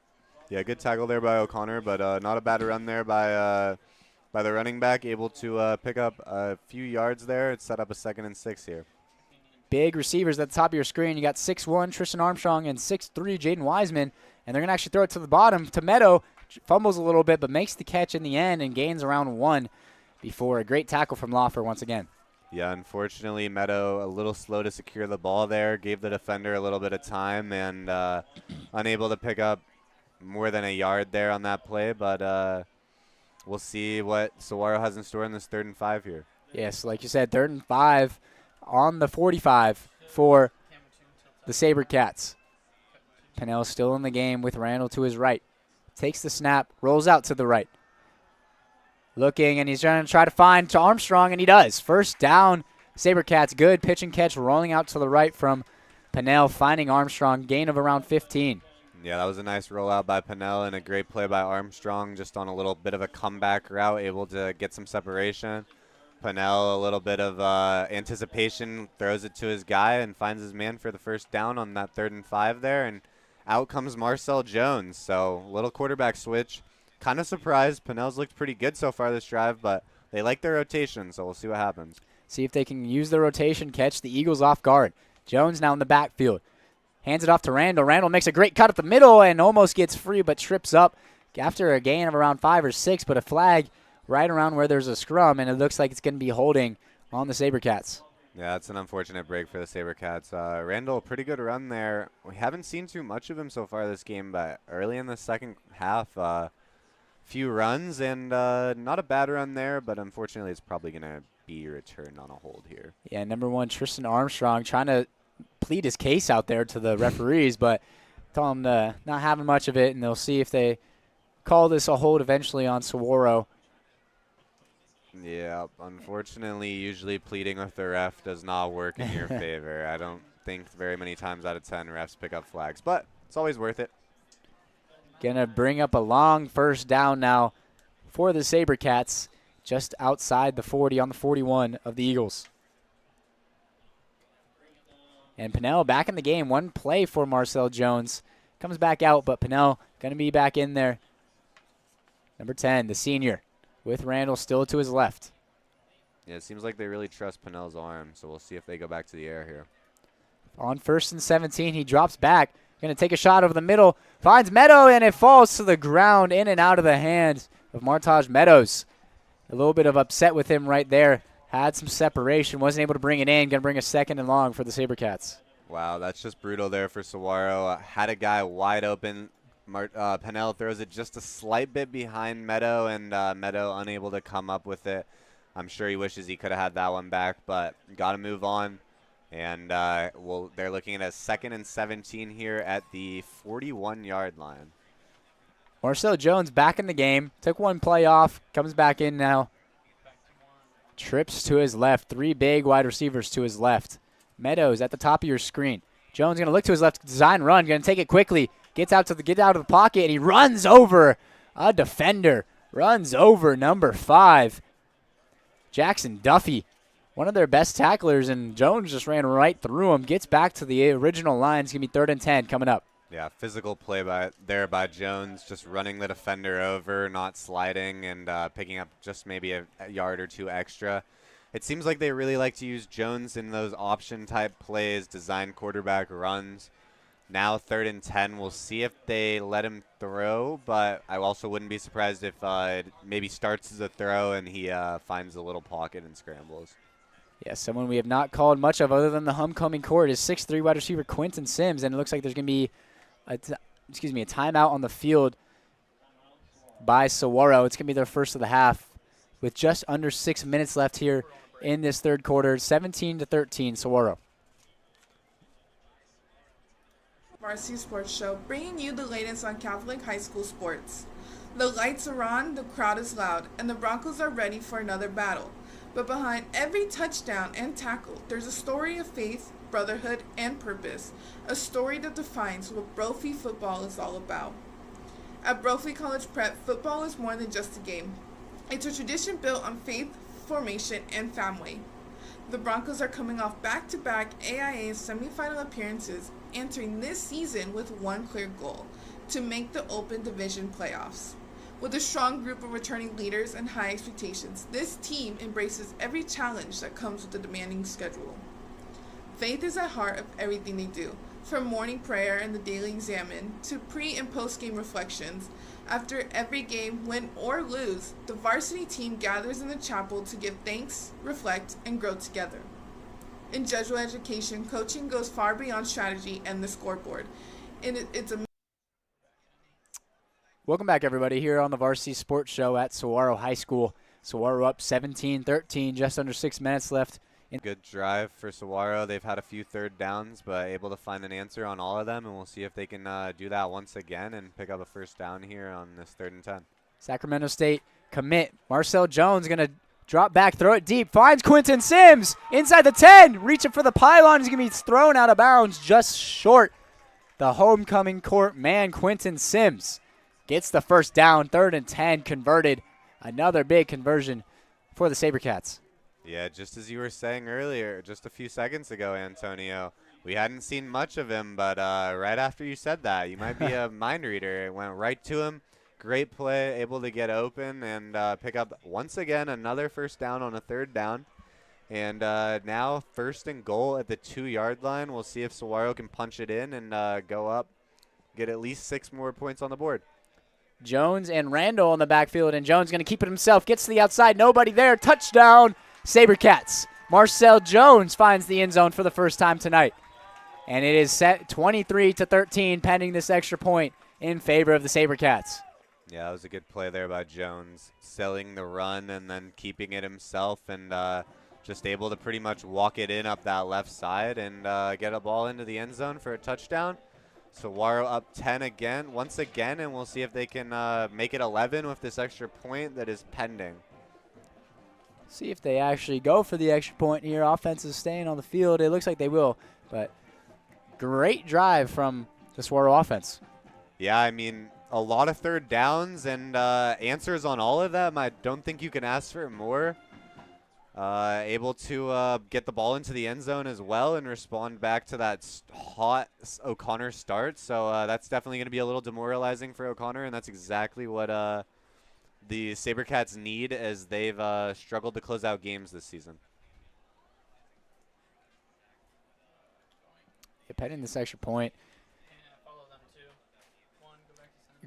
Yeah, good tackle there by O'Connor, but not a bad run there by the running back. Able to pick up a few yards there. It's set up a 2nd and 6 here. Big receivers at the top of your screen. You got 6'1", Tristan Armstrong, and 6'3", Jaden Wiseman. And they're going to actually throw it to the bottom to Meadow. Fumbles a little bit, but makes the catch in the end and gains around 1 before a great tackle from Loffer once again. Yeah, unfortunately, Meadow a little slow to secure the ball there. Gave the defender a little bit of time and unable to pick up more than a yard there on that play. But we'll see what Saguaro has in store in this 3rd and 5 here. Yes, like you said, 3rd and 5 on the 45 for the SaberCats. Pinnell still in the game with Randall to his right. Takes the snap, rolls out to the right. Looking, and he's going to try to find to Armstrong, and he does. First down, SaberCats, good pitch and catch, rolling out to the right from Pinnell, finding Armstrong, gain of around 15. Yeah, that was a nice rollout by Pinnell and a great play by Armstrong, just on a little bit of a comeback route, able to get some separation. Pinnell, a little bit of anticipation, throws it to his guy and finds his man for the first down on that 3rd and 5 there, and out comes Marcel Jones. So little quarterback switch. Kind of surprised. Pinnell's looked pretty good so far this drive, but they like their rotation, so we'll see what happens. See if they can use the rotation, catch the Eagles off guard. Jones now in the backfield. Hands it off to Randall. Randall makes a great cut up the middle and almost gets free, but trips up after a gain of around 5 or 6, but a flag right around where there's a scrum, and it looks like it's going to be holding on the SaberCats. Yeah, it's an unfortunate break for the SaberCats. Randall, pretty good run there. We haven't seen too much of him so far this game, but early in the second half, few runs and not a bad run there, but unfortunately it's probably going to be returned on a hold here. Yeah, number 1, Tristan Armstrong trying to plead his case out there to the referees, but tell them to not having much of it, and they'll see if they call this a hold eventually on Saguaro. Yeah, unfortunately, usually pleading with the ref does not work in your favor. I don't think very many times out of 10 refs pick up flags, but it's always worth it. Going to bring up a long first down now for the SaberCats, just outside the 40 on the 41 of the Eagles. And Pinnell back in the game. One play for Marcel Jones. Comes back out, but Pinnell going to be back in there. Number 10, the senior, with Randall still to his left. Yeah, it seems like they really trust Pinnell's arm, so we'll see if they go back to the air here. On 1st and 17, he drops back. Going to take a shot over the middle. Finds Meadow, and it falls to the ground in and out of the hands of Martaj Meadows. A little bit of upset with him right there. Had some separation. Wasn't able to bring it in. Going to bring a 2nd and long for the SaberCats. Wow, that's just brutal there for Saguaro. Had a guy wide open. Pinnell throws it just a slight bit behind Meadow, and Meadow unable to come up with it. I'm sure he wishes he could have had that one back, but got to move on. And they're looking at a 2nd and 17 here at the 41-yard line. Marcel Jones back in the game. Took one play off. Comes back in now. Trips to his left. 3 big wide receivers to his left. Meadows at the top of your screen. Jones going to look to his left. Design run. Going to take it quickly. Gets out of the pocket, and he runs over a defender. Runs over number 5, Jackson Duffy, one of their best tacklers, and Jones just ran right through him. Gets back to the original line. It's going to be 3rd and 10 coming up. Yeah, physical play by Jones, just running the defender over, not sliding, and picking up just maybe a yard or 2 extra. It seems like they really like to use Jones in those option-type plays, design quarterback runs. Now 3rd and 10. We'll see if they let him throw, but I also wouldn't be surprised if it maybe starts as a throw and he finds a little pocket and scrambles. Yeah, someone we have not called much of other than the homecoming court is 6'3" wide receiver Quentin Sims, and it looks like there's going to be a timeout on the field by Saguaro. It's going to be their first of the half with just under 6 minutes left here in this 3rd quarter. 17-13 Saguaro. Varsity Sports Show, bringing you the latest on Catholic high school sports. The lights are on, the crowd is loud, and the Broncos are ready for another battle. But behind every touchdown and tackle, there's a story of faith, brotherhood, and purpose, a story that defines what Brophy football is all about. At Brophy College Prep, football is more than just a game. It's a tradition built on faith, formation, and family. The Broncos are coming off back-to-back AIA semifinal appearances, entering this season with one clear goal: to make the Open Division playoffs. With a strong group of returning leaders and high expectations, this team embraces every challenge that comes with a demanding schedule. Faith is at heart of everything they do, from morning prayer and the daily examine to pre- and post-game reflections. After every game, win or lose, the varsity team gathers in the chapel to give thanks, reflect, and grow together. In Jesuit education, coaching goes far beyond strategy and the scoreboard. It's a Welcome back, everybody, here on the Varsity Sports Show at Saguaro High School. Saguaro up 17-13, just under 6 minutes left. Good drive for Saguaro. They've had a few 3rd downs, but able to find an answer on all of them, and we'll see if they can do that once again and pick up a 1st down here on this 3rd and 10. Sacramento State commit. Marcel Jones going to drop back, throw it deep, finds Quentin Sims inside the 10, reaching for the pylon. He's going to be thrown out of bounds just short. The homecoming court man, Quentin Sims, gets the 1st down. 3rd and 10 converted. Another big conversion for the SaberCats. Yeah, just as you were saying earlier, just a few seconds ago, Antonio, we hadn't seen much of him, but right after you said that, you might be a mind reader. It went right to him. Great play, able to get open and pick up, once again, another 1st down on a 3rd down. And now 1st and goal at the 2-yard line. We'll see if Saguaro can punch it in and go up, get at least 6 more points on the board. Jones and Randall in the backfield, and Jones going to keep it himself. Gets to the outside, nobody there. Touchdown, SaberCats. Marcel Jones finds the end zone for the first time tonight. And it is set 23-13 pending this extra point in favor of the SaberCats. Yeah, that was a good play there by Jones, selling the run and then keeping it himself and just able to pretty much walk it in up that left side and get a ball into the end zone for a touchdown. Saguaro up 10 again, once again, and we'll see if they can make it 11 with this extra point that is pending. See if they actually go for the extra point here. Offense is staying on the field. It looks like they will, but great drive from the Saguaro offense. Yeah, I mean, a lot of 3rd downs and answers on all of them. I don't think you can ask for more. Able to get the ball into the end zone as well and respond back to that hot O'Connor start. So that's definitely going to be a little demoralizing for O'Connor, and that's exactly what the SaberCats need as they've struggled to close out games this season. Pending this extra point.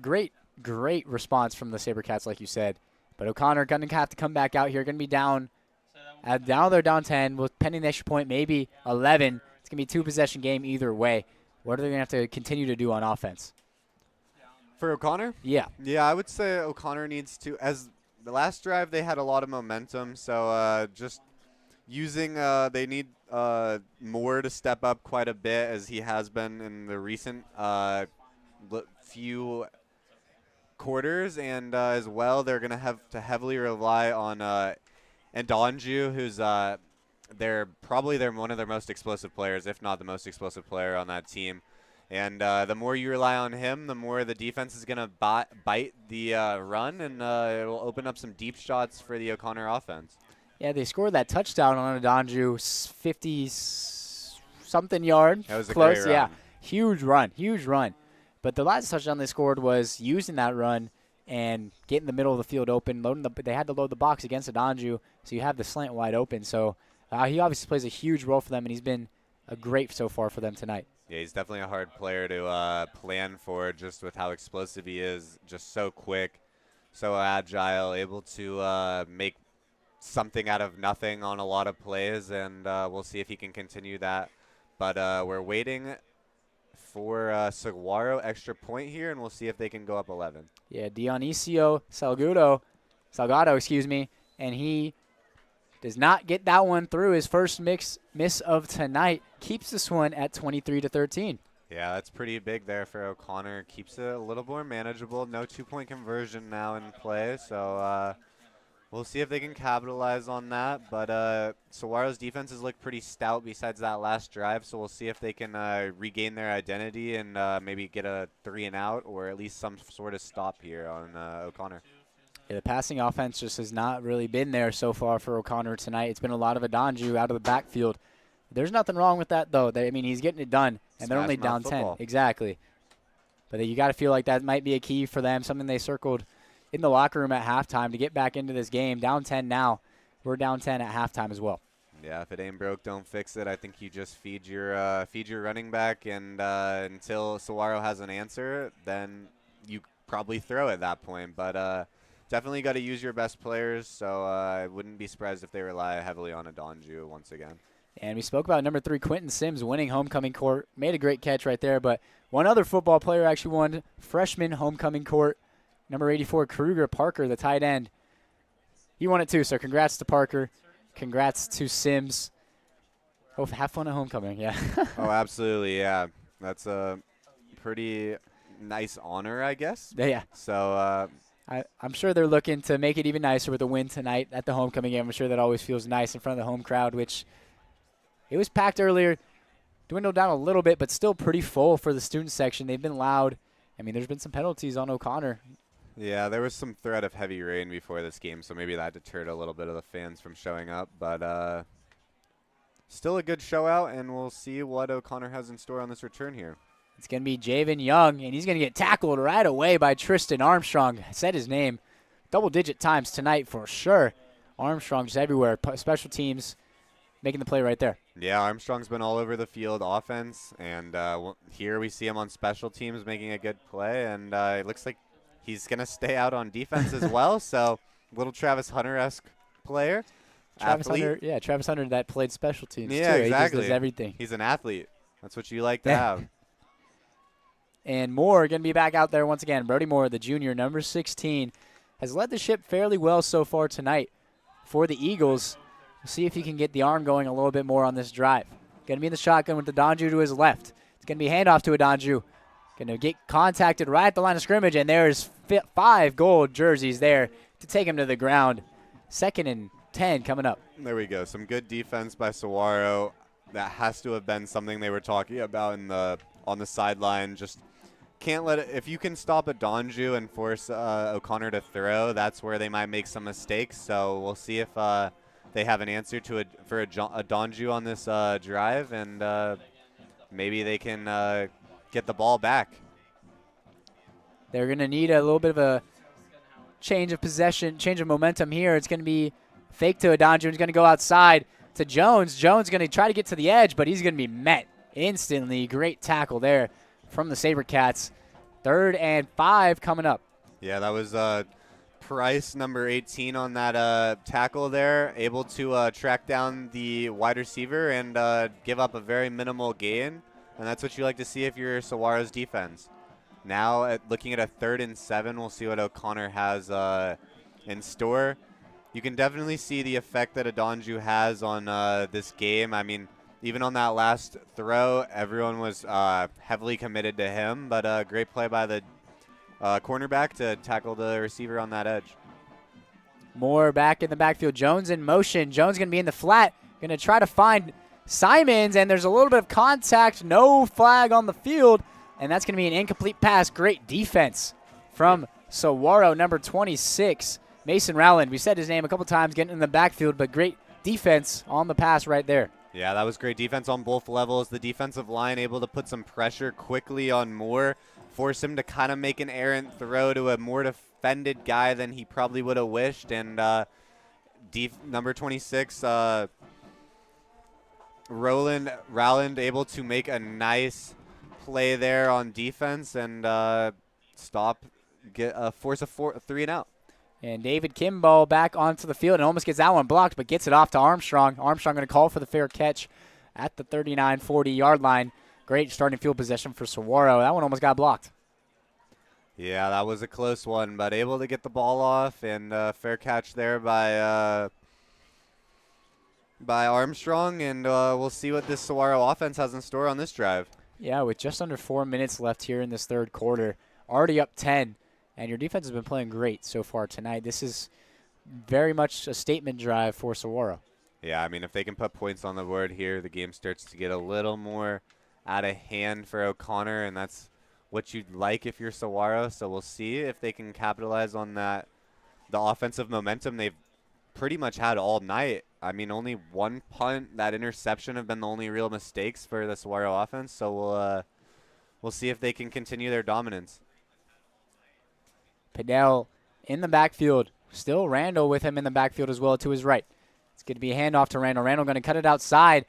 Great response from the SaberCats, like you said. But O'Connor going to have to come back out here. Going to be down. Now they're down 10. With pending the extra point, maybe 11. It's going to be a 2-possession game either way. What are they going to have to continue to do on offense? For O'Connor? Yeah. Yeah, I would say O'Connor needs to, as the last drive they had a lot of momentum, so just using, they need more to step up quite a bit as he has been in the recent few quarters, and as well they're going to have to heavily rely on Ndonju, who's they're one of their most explosive players, if not the most explosive player on that team. And the more you rely on him, the more the defense is going to bite the run, and it will open up some deep shots for the O'Connor offense. Yeah, they scored that touchdown on Adonju, 50-something yard. That was a close, great run. yeah. Huge run. But the last touchdown they scored was using that run and getting the middle of the field open. They had to load the box against Adonju, so you have the slant wide open. So he obviously plays a huge role for them, and he's been great so far for them tonight. Yeah, he's definitely a hard player to plan for, just with how explosive he is, just so quick, so agile, able to make something out of nothing on a lot of plays, and we'll see if he can continue that. But we're waiting for Saguaro extra point here, and we'll see if they can go up 11. Yeah, Dionisio Salgado, and he does not get that one through. His first miss of tonight keeps this one at 23-13. Yeah, that's pretty big there for O'Connor. Keeps it a little more manageable. No two-point conversion now in play, so we'll see if they can capitalize on that. But Saguaro's defenses look pretty stout besides that last drive, so we'll see if they can regain their identity and maybe get a 3-and-out or at least some sort of stop here on O'Connor. Yeah, the passing offense just has not really been there so far for O'Connor tonight. It's been a lot of Adonju out of the backfield. There's nothing wrong with that, though. He's getting it done, and they're only down 10. Exactly. But you got to feel like that might be a key for them, something they circled in the locker room at halftime to get back into this game. Down 10 now. We're down 10 at halftime as well. Yeah, if it ain't broke, don't fix it. I think you just feed your running back, and until Saguaro has an answer, then you probably throw at that point. But definitely got to use your best players, so I wouldn't be surprised if they rely heavily on Adonju once again. And we spoke about number 3, Quentin Sims, winning homecoming court. Made a great catch right there, but one other football player actually won freshman homecoming court. Number 84, Kruger Parker, the tight end. He won it too, so congrats to Parker. Congrats to Sims. Oh, have fun at homecoming, yeah. Oh, absolutely, yeah. That's a pretty nice honor, I guess. Yeah. So I'm sure they're looking to make it even nicer with a win tonight at the homecoming game. I'm sure that always feels nice in front of the home crowd, which it was packed earlier. Dwindled down a little bit, but still pretty full for the student section. They've been loud. There's been some penalties on O'Connor. Yeah, there was some threat of heavy rain before this game, so maybe that deterred a little bit of the fans from showing up. But still a good show out, and we'll see what O'Connor has in store on this return here. It's going to be Javen Young, and he's going to get tackled right away by Tristan Armstrong. I said his name double-digit times tonight for sure. Armstrong just everywhere. Special teams making the play right there. Yeah, Armstrong's been all over the field offense, and here we see him on special teams making a good play, and it looks like he's going to stay out on defense as well, so little Travis Hunter-esque player. Travis Hunter that played special teams too. Exactly. He just does everything. He's an athlete. That's what you like to have. And Moore going to be back out there once again. Brody Moore, the junior, number 16, has led the ship fairly well so far tonight for the Eagles. We'll see if he can get the arm going a little bit more on this drive. Going to be in the shotgun with Adonju to his left. It's going to be handoff to Adonju. Going to get contacted right at the line of scrimmage, and there's 5 gold jerseys there to take him to the ground. 2nd and 10 coming up. There we go. Some good defense by Saguaro. That has to have been something they were talking about on the sideline. Just can't let it. If you can stop Adonju and force O'Connor to throw, that's where they might make some mistakes. So we'll see if they have an answer for Adonju on this drive, and maybe they can get the ball back. They're going to need a little bit of a change of possession, change of momentum here. It's going to be fake to Adonju. He's going to go outside to Jones. Jones going to try to get to the edge, but he's going to be met instantly. Great tackle there from the SaberCats. 3rd and 5 coming up. Yeah, that was Price, number 18, on that tackle there, able to track down the wide receiver and give up a very minimal gain. And that's what you like to see if you're Saguaro's defense. Now, looking at a 3rd and 7, we'll see what O'Connor has in store. You can definitely see the effect that Adonju has on this game. Even on that last throw, everyone was heavily committed to him, but great play by the cornerback to tackle the receiver on that edge. Moore back in the backfield. Jones in motion. Jones going to be in the flat. Going to try to find Simons, and there's a little bit of contact, no flag on the field, and that's going to be an incomplete pass. Great defense from Saguaro, number 26, Mason Rowland. We said his name a couple times getting in the backfield, but great defense on the pass right there. Yeah, that was great defense on both levels. The defensive line able to put some pressure quickly on Moore, force him to kind of make an errant throw to a more defended guy than he probably would have wished. And number 26, Rowland able to make a nice play there on defense and force a 3 and out. And David Kimball back onto the field and almost gets that one blocked, but gets it off to Armstrong. Armstrong going to call for the fair catch at the 39-40-yard line. Great starting field possession for Saguaro. That one almost got blocked. Yeah, that was a close one, but able to get the ball off, and fair catch there by Armstrong, and we'll see what this Saguaro offense has in store on this drive. Yeah, with just under 4 minutes left here in this third quarter, already up 10. And your defense has been playing great so far tonight. This is very much a statement drive for Saguaro. Yeah, I mean, if they can put points on the board here, the game starts to get a little more out of hand for O'Connor, and that's what you'd like if you're Saguaro. So we'll see if they can capitalize on that, the offensive momentum they've pretty much had all night. I mean, only one punt, that interception have been the only real mistakes for the Saguaro offense. So we'll see if they can continue their dominance. Pinnell in the backfield. Still Randall with him in the backfield as well to his right. It's going to be a handoff to Randall. Randall going to cut it outside,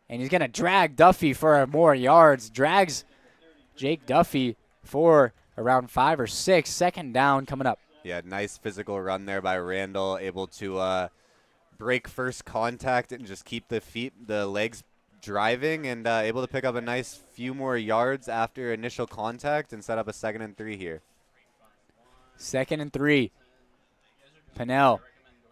and he's going to drag Duffy for more yards. Drags Jake Duffy for around 5 or 6. Second down coming up. Yeah, nice physical run there by Randall, able to break first contact and just keep the legs driving, and able to pick up a nice few more yards after initial contact and set up a 2nd and 3 here. 2nd and 3. Pinnell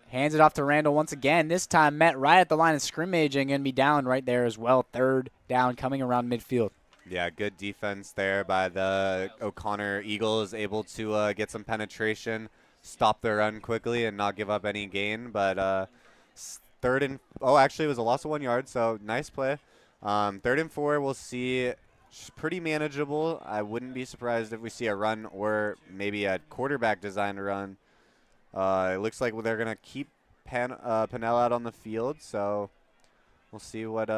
hands it off to Randall once again. This time met right at the line of scrimmage and going to be down right there as well. 3rd down coming around midfield. Yeah, good defense there by the O'Connor Eagles, able to get some penetration, stop the run quickly, and not give up any gain. But actually it was a loss of 1 yard, so nice play. 3rd and 4, we'll see. Pretty manageable. I wouldn't be surprised if we see a run or maybe a quarterback designed run. It looks like they're going to keep Pinnell out on the field, so we'll see what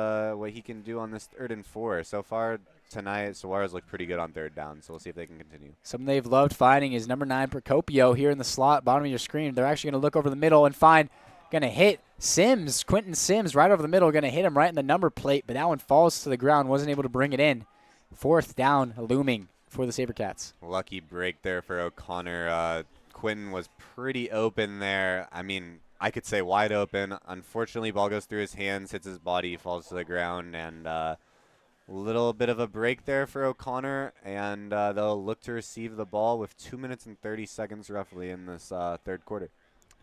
he can do on this 3rd and 4. So far tonight, Saguaro's look pretty good on 3rd down, so we'll see if they can continue. Something they've loved finding is number 9 Procopio here in the slot, bottom of your screen. They're actually going to look over the middle and find, going to hit Sims, Quentin Sims, right over the middle, going to hit him right in the number plate, but that one falls to the ground, wasn't able to bring it in. 4th down looming for the SaberCats. Lucky break there for O'Connor. Quentin was pretty open there. I mean, I could say wide open. Unfortunately, ball goes through his hands, hits his body, falls to the ground, and a little bit of a break there for O'Connor, and they'll look to receive the ball with 2 minutes and 30 seconds roughly in this 3rd quarter.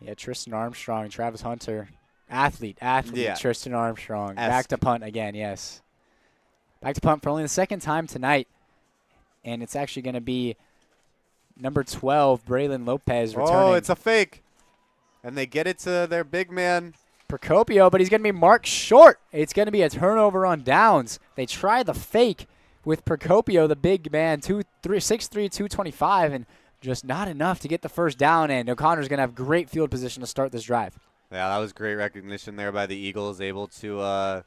Yeah, Tristan Armstrong, Travis Hunter, athlete, yeah. Tristan Armstrong. Back to punt again, yes. Back to punt for only the 2nd time tonight, and it's actually going to be number 12, Braylon Lopez, returning. Oh, it's a fake, and they get it to their big man. Procopio, but he's going to be marked short. It's going to be a turnover on downs. They try the fake with Procopio, the big man, 6'3", 225, and just not enough to get the first down, and O'Connor's going to have great field position to start this drive. Yeah, that was great recognition there by the Eagles, able to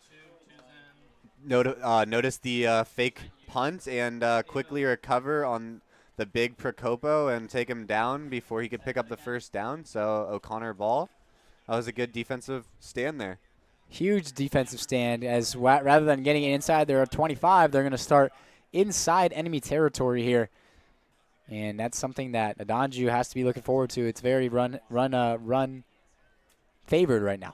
notice the fake punt and quickly recover on the big Procopio and take him down before he could pick up the first down. So O'Connor ball. That was a good defensive stand there. Huge defensive stand, as rather than getting it inside their 25, they're going to start inside enemy territory here. And that's something that Adanju has to be looking forward to. It's very run favored right now.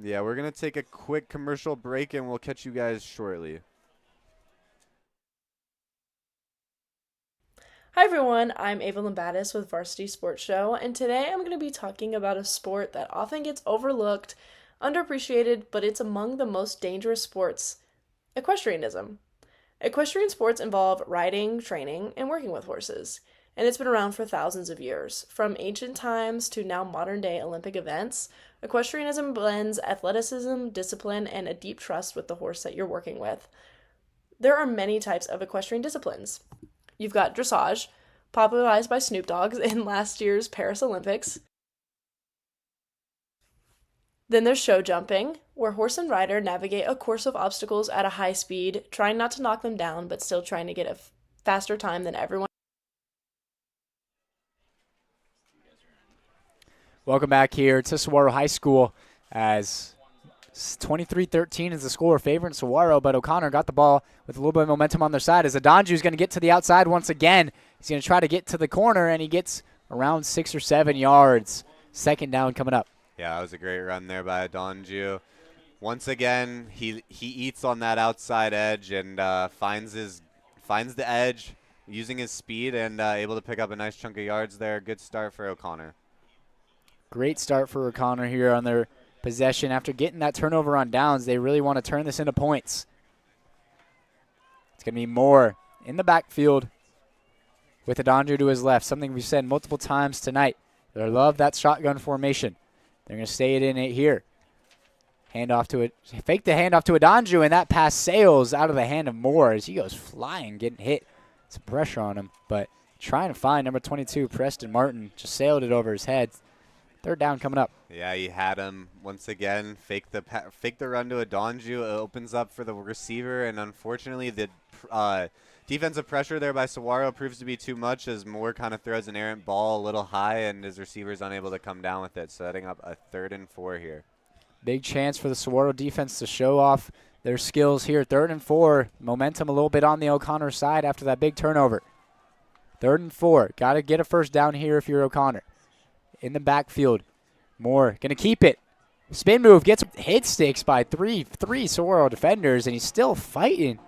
Yeah, we're going to take a quick commercial break, and we'll catch you guys shortly. Hi everyone, I'm Evelyn Battis with Varsity Sports Show, and today I'm going to be talking about a sport that often gets overlooked, underappreciated, but it's among the most dangerous sports, equestrianism. Equestrian sports involve riding, training, and working with horses. and it's been around for thousands of years. From ancient times to now modern-day Olympic events, equestrianism blends athleticism, discipline, and a deep trust with the horse that you're working with. There are many types of equestrian disciplines. You've got dressage, popularized by Snoop Dogg in last year's Paris Olympics. Then there's show jumping, where horse and rider navigate a course of obstacles at a high speed, trying not to knock them down, but still trying to get a faster time than everyone. Welcome back here to Saguaro High School as 23-13 is the score favoring Saguaro, but O'Connor got the ball with a little bit of momentum on their side as Adanju's going to get to the outside once again. He's going to try to get to the corner, and he gets around 6 or 7 yards. Second down coming up. Yeah, that was a great run there by Adanju. Once again, he eats on that outside edge and finds the edge using his speed and able to pick up a nice chunk of yards there. Good start for O'Connor. Great start for O'Connor here on their possession. After getting that turnover on downs, they really want to turn this into points. It's going to be Moore in the backfield with Adanju to his left, something we've said multiple times tonight. They love that shotgun formation. They're going to stay it in it here. Fake the handoff to Adanju, and that pass sails out of the hand of Moore as he goes flying, getting hit. Some pressure on him, but trying to find number 22, Preston Martin. Just sailed it over his head. Third down coming up. Yeah, he had him once again. Fake the run to Adanju. It opens up for the receiver, and unfortunately the defensive pressure there by Saguaro proves to be too much as Moore kind of throws an errant ball a little high, and his receiver's unable to come down with it, setting up a 3rd and 4 here. Big chance for the Saguaro defense to show off their skills here. 3rd and 4. Momentum a little bit on the O'Connor side after that big turnover. 3rd and 4. Got to get a first down here if you're O'Connor. In the backfield. Moore going to keep it. Spin move. Gets hit sticks by three Saguaro defenders, and he's still fighting.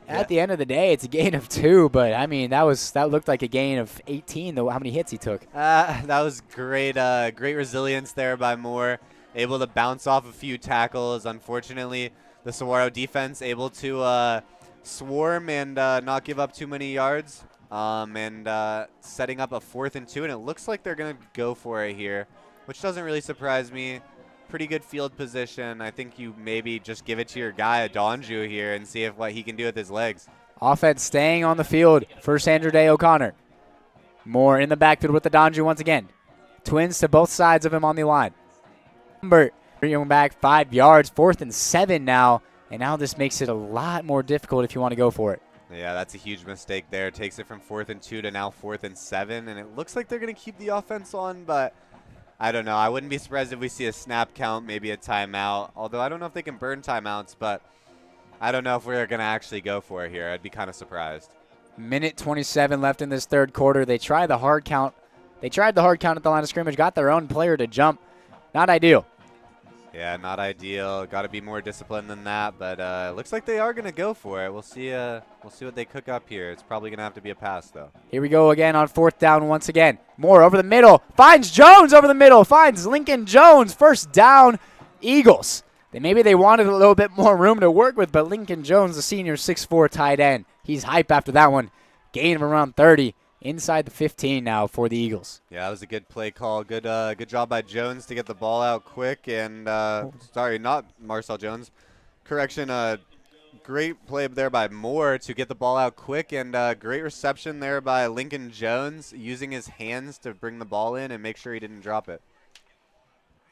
At the end of the day, it's a gain of 2, but, I mean, that looked like a gain of 18, though, how many hits he took. That was great resilience there by Moore. Able to bounce off a few tackles. Unfortunately, the Saguaro defense able to swarm and not give up too many yards. Setting up a 4th and 2, and it looks like they're going to go for it here, which doesn't really surprise me. Pretty good field position. I think you maybe just give it to your guy, Adanju, here, and see what he can do with his legs. Offense staying on the field for Sandra Day O'Connor. Moore in the backfield with Adanju once again. Twins to both sides of him on the line. Humbert bringing back 5 yards, 4th and 7 now, and now this makes it a lot more difficult if you want to go for it. Yeah, that's a huge mistake there. Takes it from 4th and 2 to now 4th and 7, and it looks like they're going to keep the offense on, but I don't know. I wouldn't be surprised if we see a snap count, maybe a timeout, although I don't know if they can burn timeouts, but I don't know if we're going to actually go for it here. I'd be kind of surprised. Minute 27 left in this 3rd quarter. They tried the hard count. At the line of scrimmage, got their own player to jump. Not ideal. Yeah, not ideal. Got to be more disciplined than that, but looks like they are going to go for it. We'll see what they cook up here. It's probably going to have to be a pass, though. Here we go again on 4th down once again. Moore over the middle. Finds Jones over the middle. Finds Lincoln Jones. First down, Eagles. Maybe they wanted a little bit more room to work with, but Lincoln Jones, the senior 6'4" tight end, he's hype after that one. Gain of around 30. Inside the 15 now for the Eagles. Yeah, that was a good play call. Good job by Jones to get the ball out quick. And sorry, not Marcel Jones. Correction, great play there by Moore to get the ball out quick. And great reception there by Lincoln Jones, using his hands to bring the ball in and make sure he didn't drop it.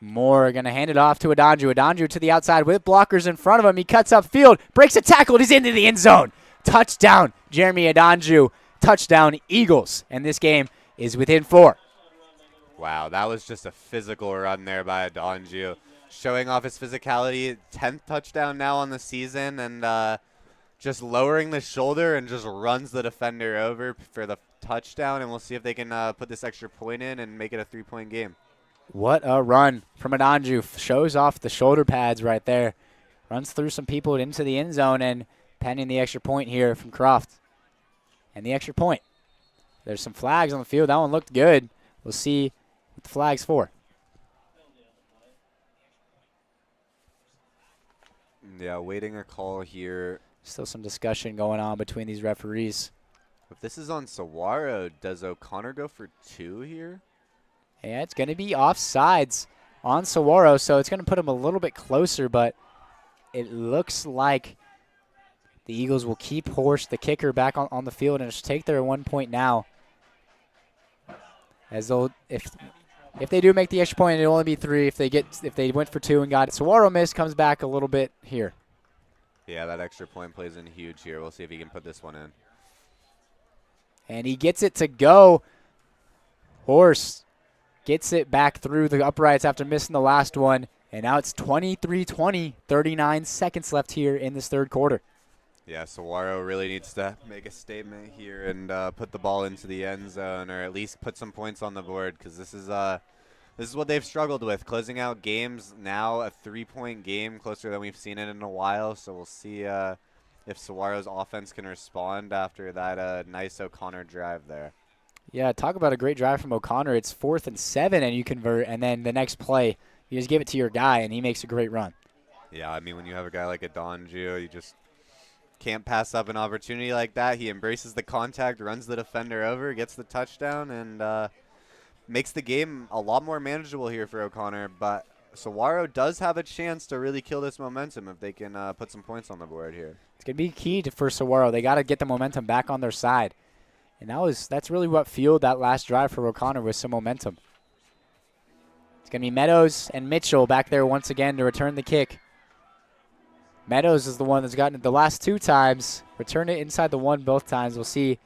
Moore going to hand it off to Adanju. Adanju to the outside with blockers in front of him. He cuts upfield, breaks a tackle, he's into the end zone. Touchdown, Jeremy Adanju. Touchdown, Eagles, and this game is within 4. Wow, that was just a physical run there by Adanju, showing off his physicality. 10th touchdown now on the season, and just lowering the shoulder and just runs the defender over for the touchdown, and we'll see if they can put this extra point in and make it a 3-point game. What a run from Adanju. Shows off the shoulder pads right there. Runs through some people into the end zone, and pending the extra point here from Croft. And the extra point. There's some flags on the field. That one looked good. We'll see what the flag's for. Yeah, waiting a call here. Still some discussion going on between these referees. If this is on Saguaro, does O'Connor go for 2 here? Yeah, it's going to be offsides on Saguaro, so it's going to put him a little bit closer, but it looks like the Eagles will keep Horst, the kicker, back on the field and just take their 1 point now. As they'll, if they do make the extra point, it'll only be 3. If they went for 2 and got it, Saguaro missed, comes back a little bit here. Yeah, that extra point plays in huge here. We'll see if he can put this one in. And he gets it to go. Horst gets it back through the uprights after missing the last one. And now it's 23-20, 39 seconds left here in this third quarter. Yeah, Saguaro really needs to make a statement here and put the ball into the end zone, or at least put some points on the board, because this is what they've struggled with, closing out games. Now a 3-point game, closer than we've seen it in a while. So we'll see if Saguaro's offense can respond after that nice O'Connor drive there. Yeah, talk about a great drive from O'Connor. It's 4th and 7, and you convert, and then the next play, you just give it to your guy, and he makes a great run. Yeah, I mean, when you have a guy like a Donju, you just can't pass up an opportunity like that. He embraces the contact, runs the defender over, gets the touchdown, and makes the game a lot more manageable here for O'Connor. But Saguaro does have a chance to really kill this momentum if they can put some points on the board here. It's going to be key for Saguaro. They got to get the momentum back on their side. And that's really what fueled that last drive for O'Connor, with some momentum. It's going to be Meadows and Mitchell back there once again to return the kick. Meadows is the one that's gotten it the last 2 times. Return it inside the 1 both times. We'll see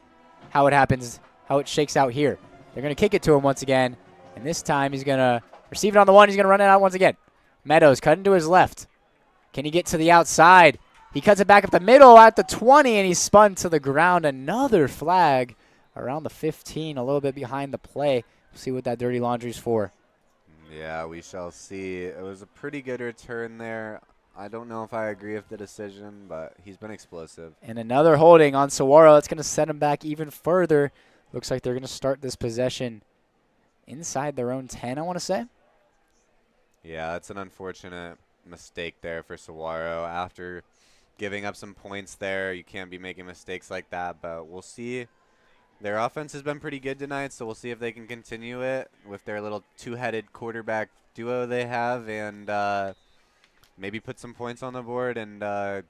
how it happens, how it shakes out here. They're going to kick it to him once again. And this time he's going to receive it on the 1. He's going to run it out once again. Meadows cutting to his left. Can he get to the outside? He cuts it back up the middle at the 20, and he's spun to the ground. Another flag around the 15, a little bit behind the play. We'll see what that dirty laundry's for. Yeah, we shall see. It was a pretty good return there. I don't know if I agree with the decision, but he's been explosive. And another holding on Saguaro. That's going to set him back even further. Looks like they're going to start this possession inside their own 10, I want to say. Yeah, that's an unfortunate mistake there for Saguaro. After giving up some points there, you can't be making mistakes like that, but we'll see. Their offense has been pretty good tonight, so we'll see if they can continue it with their little 2-headed quarterback duo they have, and maybe put some points on the board and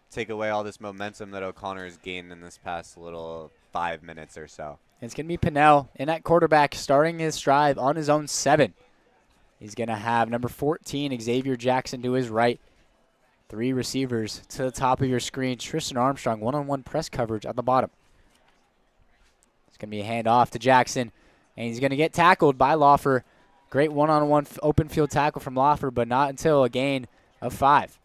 take away all this momentum that O'Connor has gained in this past little 5 minutes or so. It's going to be Pinnell in at quarterback, starting his drive on his own 7. He's going to have number 14, Xavier Jackson, to his right. 3 receivers to the top of your screen. Tristan Armstrong, one-on-one press coverage at the bottom. It's going to be a handoff to Jackson, and he's going to get tackled by Lawfer. Great one-on-one open field tackle from Lawfer, but not until a gain of 5.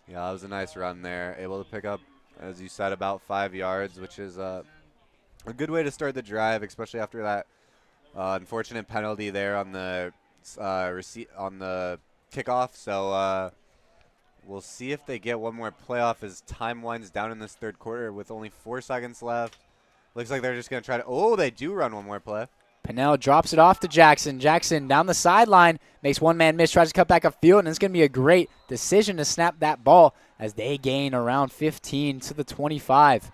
Yeah, that was a nice run there. Able to pick up, as you said, about 5 yards, which is a good way to start the drive, especially after that unfortunate penalty there on the kickoff. So we'll see if they get one more playoff as time winds down in this third quarter with only 4 seconds left. Looks like they're just going to try to – oh, they do run one more play. Pinnell drops it off to Jackson. Jackson down the sideline, makes one-man miss, tries to cut back upfield, and it's going to be a great decision to snap that ball as they gain around 15 to the 25.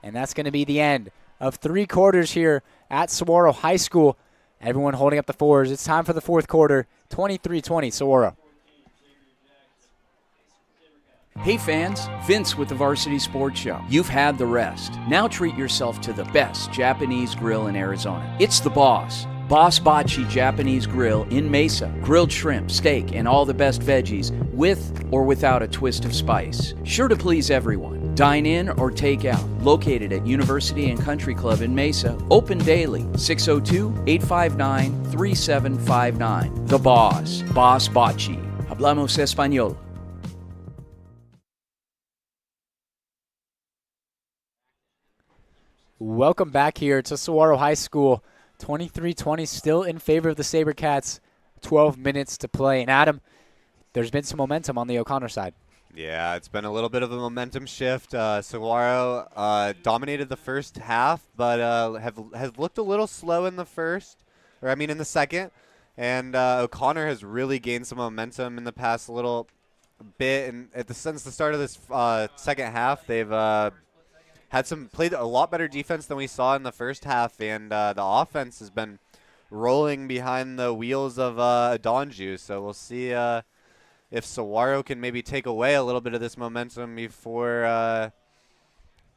And that's going to be the end of 3 quarters here at Saguaro High School. Everyone holding up the 4s. It's time for the fourth quarter, 23-20, Saguaro. Hey fans, Vince with the Varsity Sports Show. You've had the rest. Now treat yourself to the best Japanese grill in Arizona. It's the Boss. Boss Bachi Japanese Grill in Mesa. Grilled shrimp, steak, and all the best veggies with or without a twist of spice. Sure to please everyone. Dine in or take out. Located at University and Country Club in Mesa. Open daily. 602-859-3759. The Boss. Boss Bachi. Hablamos Español. Welcome back here to Saguaro High School. 23-20 still in favor of the SaberCats. 12 minutes to play. And Adam, there's been some momentum on the O'Connor side. Yeah, it's been a little bit of a momentum shift. Saguaro dominated the first half, but has looked a little slow in the in the second. And O'Connor has really gained some momentum in the past little bit. And since the start of this second half, they've played a lot better defense than we saw in the first half, and the offense has been rolling behind the wheels of Donju. So we'll see if Saguaro can maybe take away a little bit of this momentum before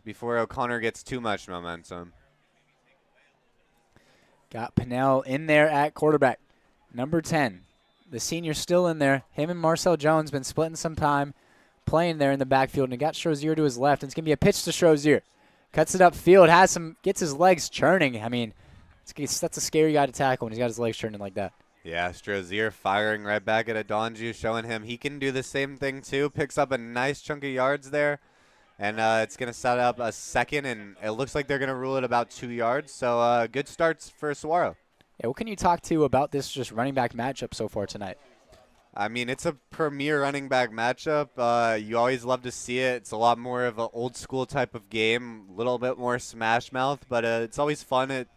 O'Connor gets too much momentum. Got Pinnell in there at quarterback. Number 10, the senior still in there. Him and Marcel Jones been splitting some time playing there in the backfield, and he got Strozier to his left. And it's going to be a pitch to Strozier. Cuts it upfield, gets his legs churning. I mean, that's a scary guy to tackle when he's got his legs churning like that. Yeah, Strozier firing right back at Adonju, showing him he can do the same thing too. Picks up a nice chunk of yards there. And it's going to set up a second, and it looks like they're going to rule it about 2 yards. So good starts for Saguaro. Yeah, what can you talk to about this just running back matchup so far tonight? I mean, it's a premier running back matchup. You always love to see it. It's a lot more of an old school type of game, a little bit more smash mouth, but it's always fun.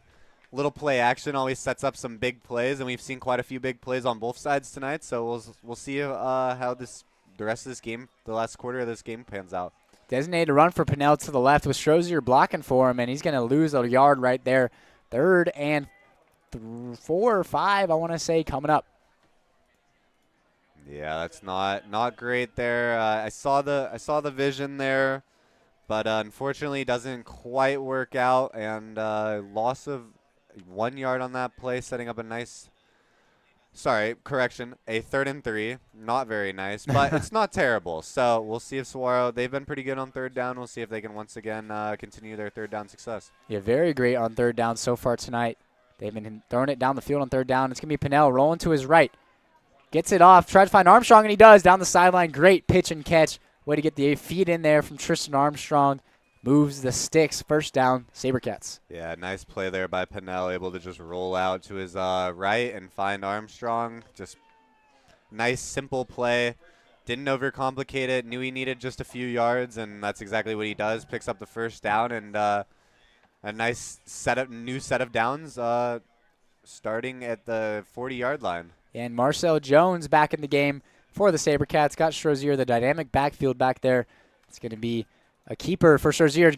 Little play action always sets up some big plays, and we've seen quite a few big plays on both sides tonight. So we'll see how the rest of this game, the last quarter of this game, pans out. Designated run for Pinnell to the left with Strozier blocking for him, and he's going to lose a yard right there. 3rd and 4 or 5, I want to say, coming up. Yeah, that's not great there. I saw the vision there, but unfortunately, doesn't quite work out, and loss of 1 yard on that play, setting up a nice. Sorry, correction. A 3rd and 3. Not very nice, but it's not terrible. So we'll see if Saguaro, they've been pretty good on 3rd down. We'll see if they can once again continue their 3rd down success. Yeah, very great on 3rd down so far tonight. They've been throwing it down the field on 3rd down. It's going to be Pinnell rolling to his right. Gets it off, tries to find Armstrong, and he does. Down the sideline, great pitch and catch. Way to get the feet in there from Tristan Armstrong. Moves the sticks, 1st down, SaberCats. Yeah, nice play there by Pinnell, able to just roll out to his right and find Armstrong. Just nice, simple play. Didn't overcomplicate it. Knew he needed just a few yards, and that's exactly what he does. Picks up the 1st down, and a nice new set of downs starting at the 40-yard line. And Marcel Jones back in the game for the SaberCats. Got Strozier, the dynamic backfield back there. It's going to be a keeper for Strozier.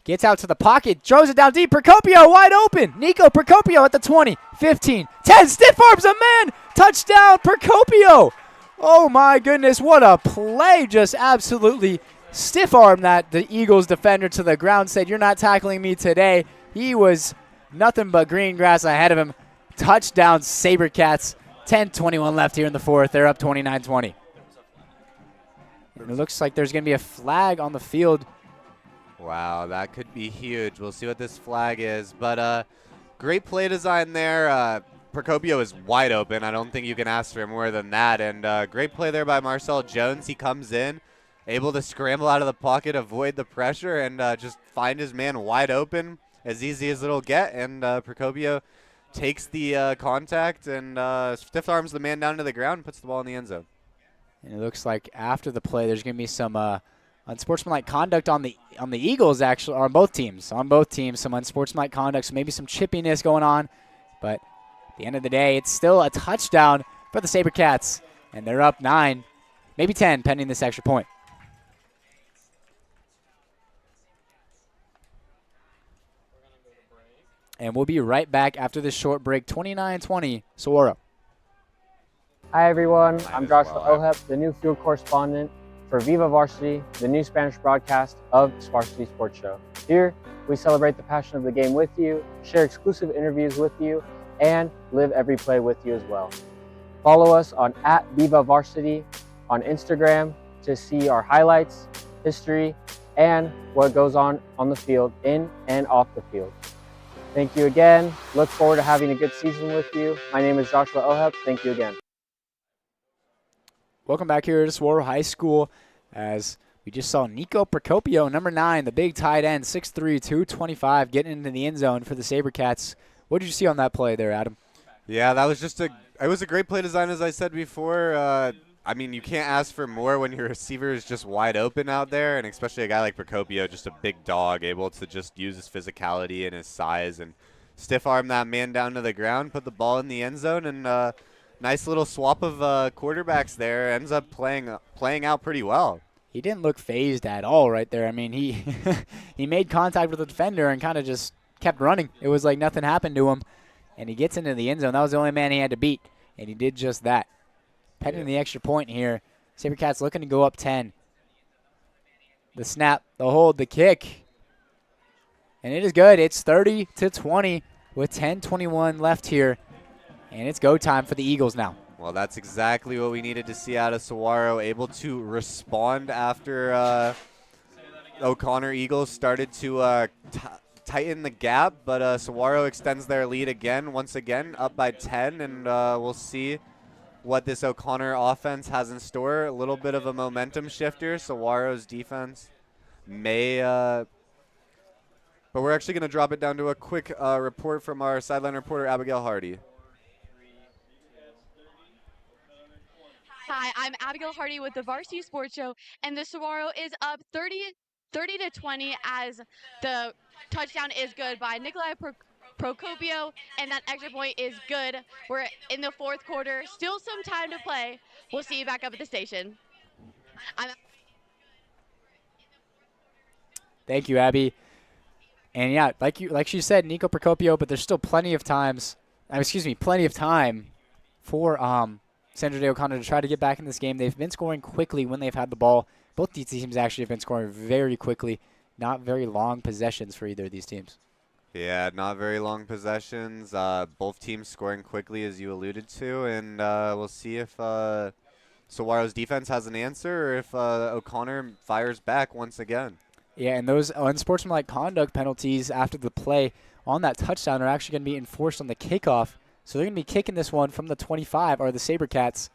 Gets out to the pocket, throws it down deep. Procopio wide open. Nico Procopio at the 20, 15, 10. Stiff arms a man. Touchdown, Procopio. Oh, my goodness. What a play. Just absolutely stiff arm that the Eagles defender to the ground. Said, "You're not tackling me today." He was nothing but green grass ahead of him. Touchdown, SaberCats. 10:21 left here in the 4th. They're up 29-20. And it looks like there's going to be a flag on the field. Wow, that could be huge. We'll see what this flag is. But great play design there. Procopio is wide open. I don't think you can ask for more than that. And great play there by Marcel Jones. He comes in, able to scramble out of the pocket, avoid the pressure, and just find his man wide open. As easy as it'll get. And Procopio takes the contact and stiff arms the man down to the ground and puts the ball in the end zone. And it looks like after the play, there's going to be some unsportsmanlike conduct on the Eagles, actually, or on both teams. On both teams, some unsportsmanlike conduct, so maybe some chippiness going on. But at the end of the day, it's still a touchdown for the SaberCats, and they're up 9, maybe 10, pending this extra point. And we'll be right back after this short break. 29-20, Saguaro. Hi everyone, I'm Joshua Ohep, the new field correspondent for Viva Varsity, the new Spanish broadcast of Varsity Sports Show. Here, we celebrate the passion of the game with you, share exclusive interviews with you, and live every play with you as well. Follow us on @VivaVarsity on Instagram to see our highlights, history, and what goes on the field, in and off the field. Thank you again. Look forward to having a good season with you. My name is Joshua Ohep. Thank you again. Welcome back here to Saguaro High School as we just saw Nico Procopio, number 9, the big tight end, 6'3", 225, getting into the end zone for the SaberCats. What did you see on that play there, Adam? Yeah, that was it was a great play design, as I said before. I mean, you can't ask for more when your receiver is just wide open out there, and especially a guy like Procopio, just a big dog, able to just use his physicality and his size and stiff arm that man down to the ground, put the ball in the end zone, and nice little swap of quarterbacks there. Ends up playing out pretty well. he didn't look phased at all right there. I mean, he he made contact with the defender and kind of just kept running. It was like nothing happened to him, and he gets into the end zone. That was the only man he had to beat, and he did just that. Pending the extra point here, SaberCats looking to go up 10. The snap, the hold, the kick, and it is good. It's 30-20 with 10:21 left here, and it's go time for the Eagles now. Well, that's exactly what we needed to see out of Saguaro, able to respond after O'Connor Eagles started to tighten the gap, but Saguaro extends their lead once again, up by 10, and we'll see what this O'Connor offense has in store. A little bit of a momentum shifter. Saguaro's defense may, but we're actually going to drop it down to a quick report from our sideline reporter, Abigail Hardy. Hi, I'm Abigail Hardy with the Varsity Sports Show, and the Saguaro is up 30-20 as the touchdown is good by Nikolai Procopio, and that extra point is good. We're in the fourth quarter, still some time to play. We'll see you back up at the station. Thank you, Abby. And yeah, like she said, Nico Procopio, but there's still plenty of time for Sandra Day O'Connor to try to get back in this game. They've been scoring quickly when they've had the ball. Both these teams actually have been scoring very quickly. Not very long possessions for either of these teams. Yeah, not very long possessions. Both teams scoring quickly, as you alluded to, and we'll see if Saguaro's defense has an answer or if O'Connor fires back once again. Yeah, and those unsportsmanlike conduct penalties after the play on that touchdown are actually going to be enforced on the kickoff. So they're going to be kicking this one from the 25, or the SaberCats.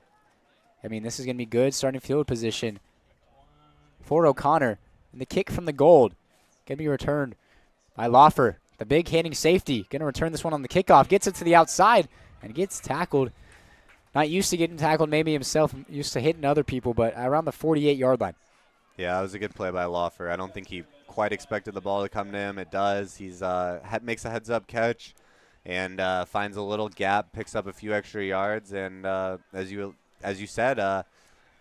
I mean, this is going to be good starting field position for O'Connor. And the kick from the gold going to be returned by Loffer. The big hitting safety going to return this one on the kickoff. Gets it to the outside and gets tackled. Not used to getting tackled, maybe himself, used to hitting other people, but around the 48-yard line. Yeah, that was a good play by Loffer. I don't think he quite expected the ball to come to him. It does. He's makes a heads-up catch and finds a little gap, picks up a few extra yards. And as you said,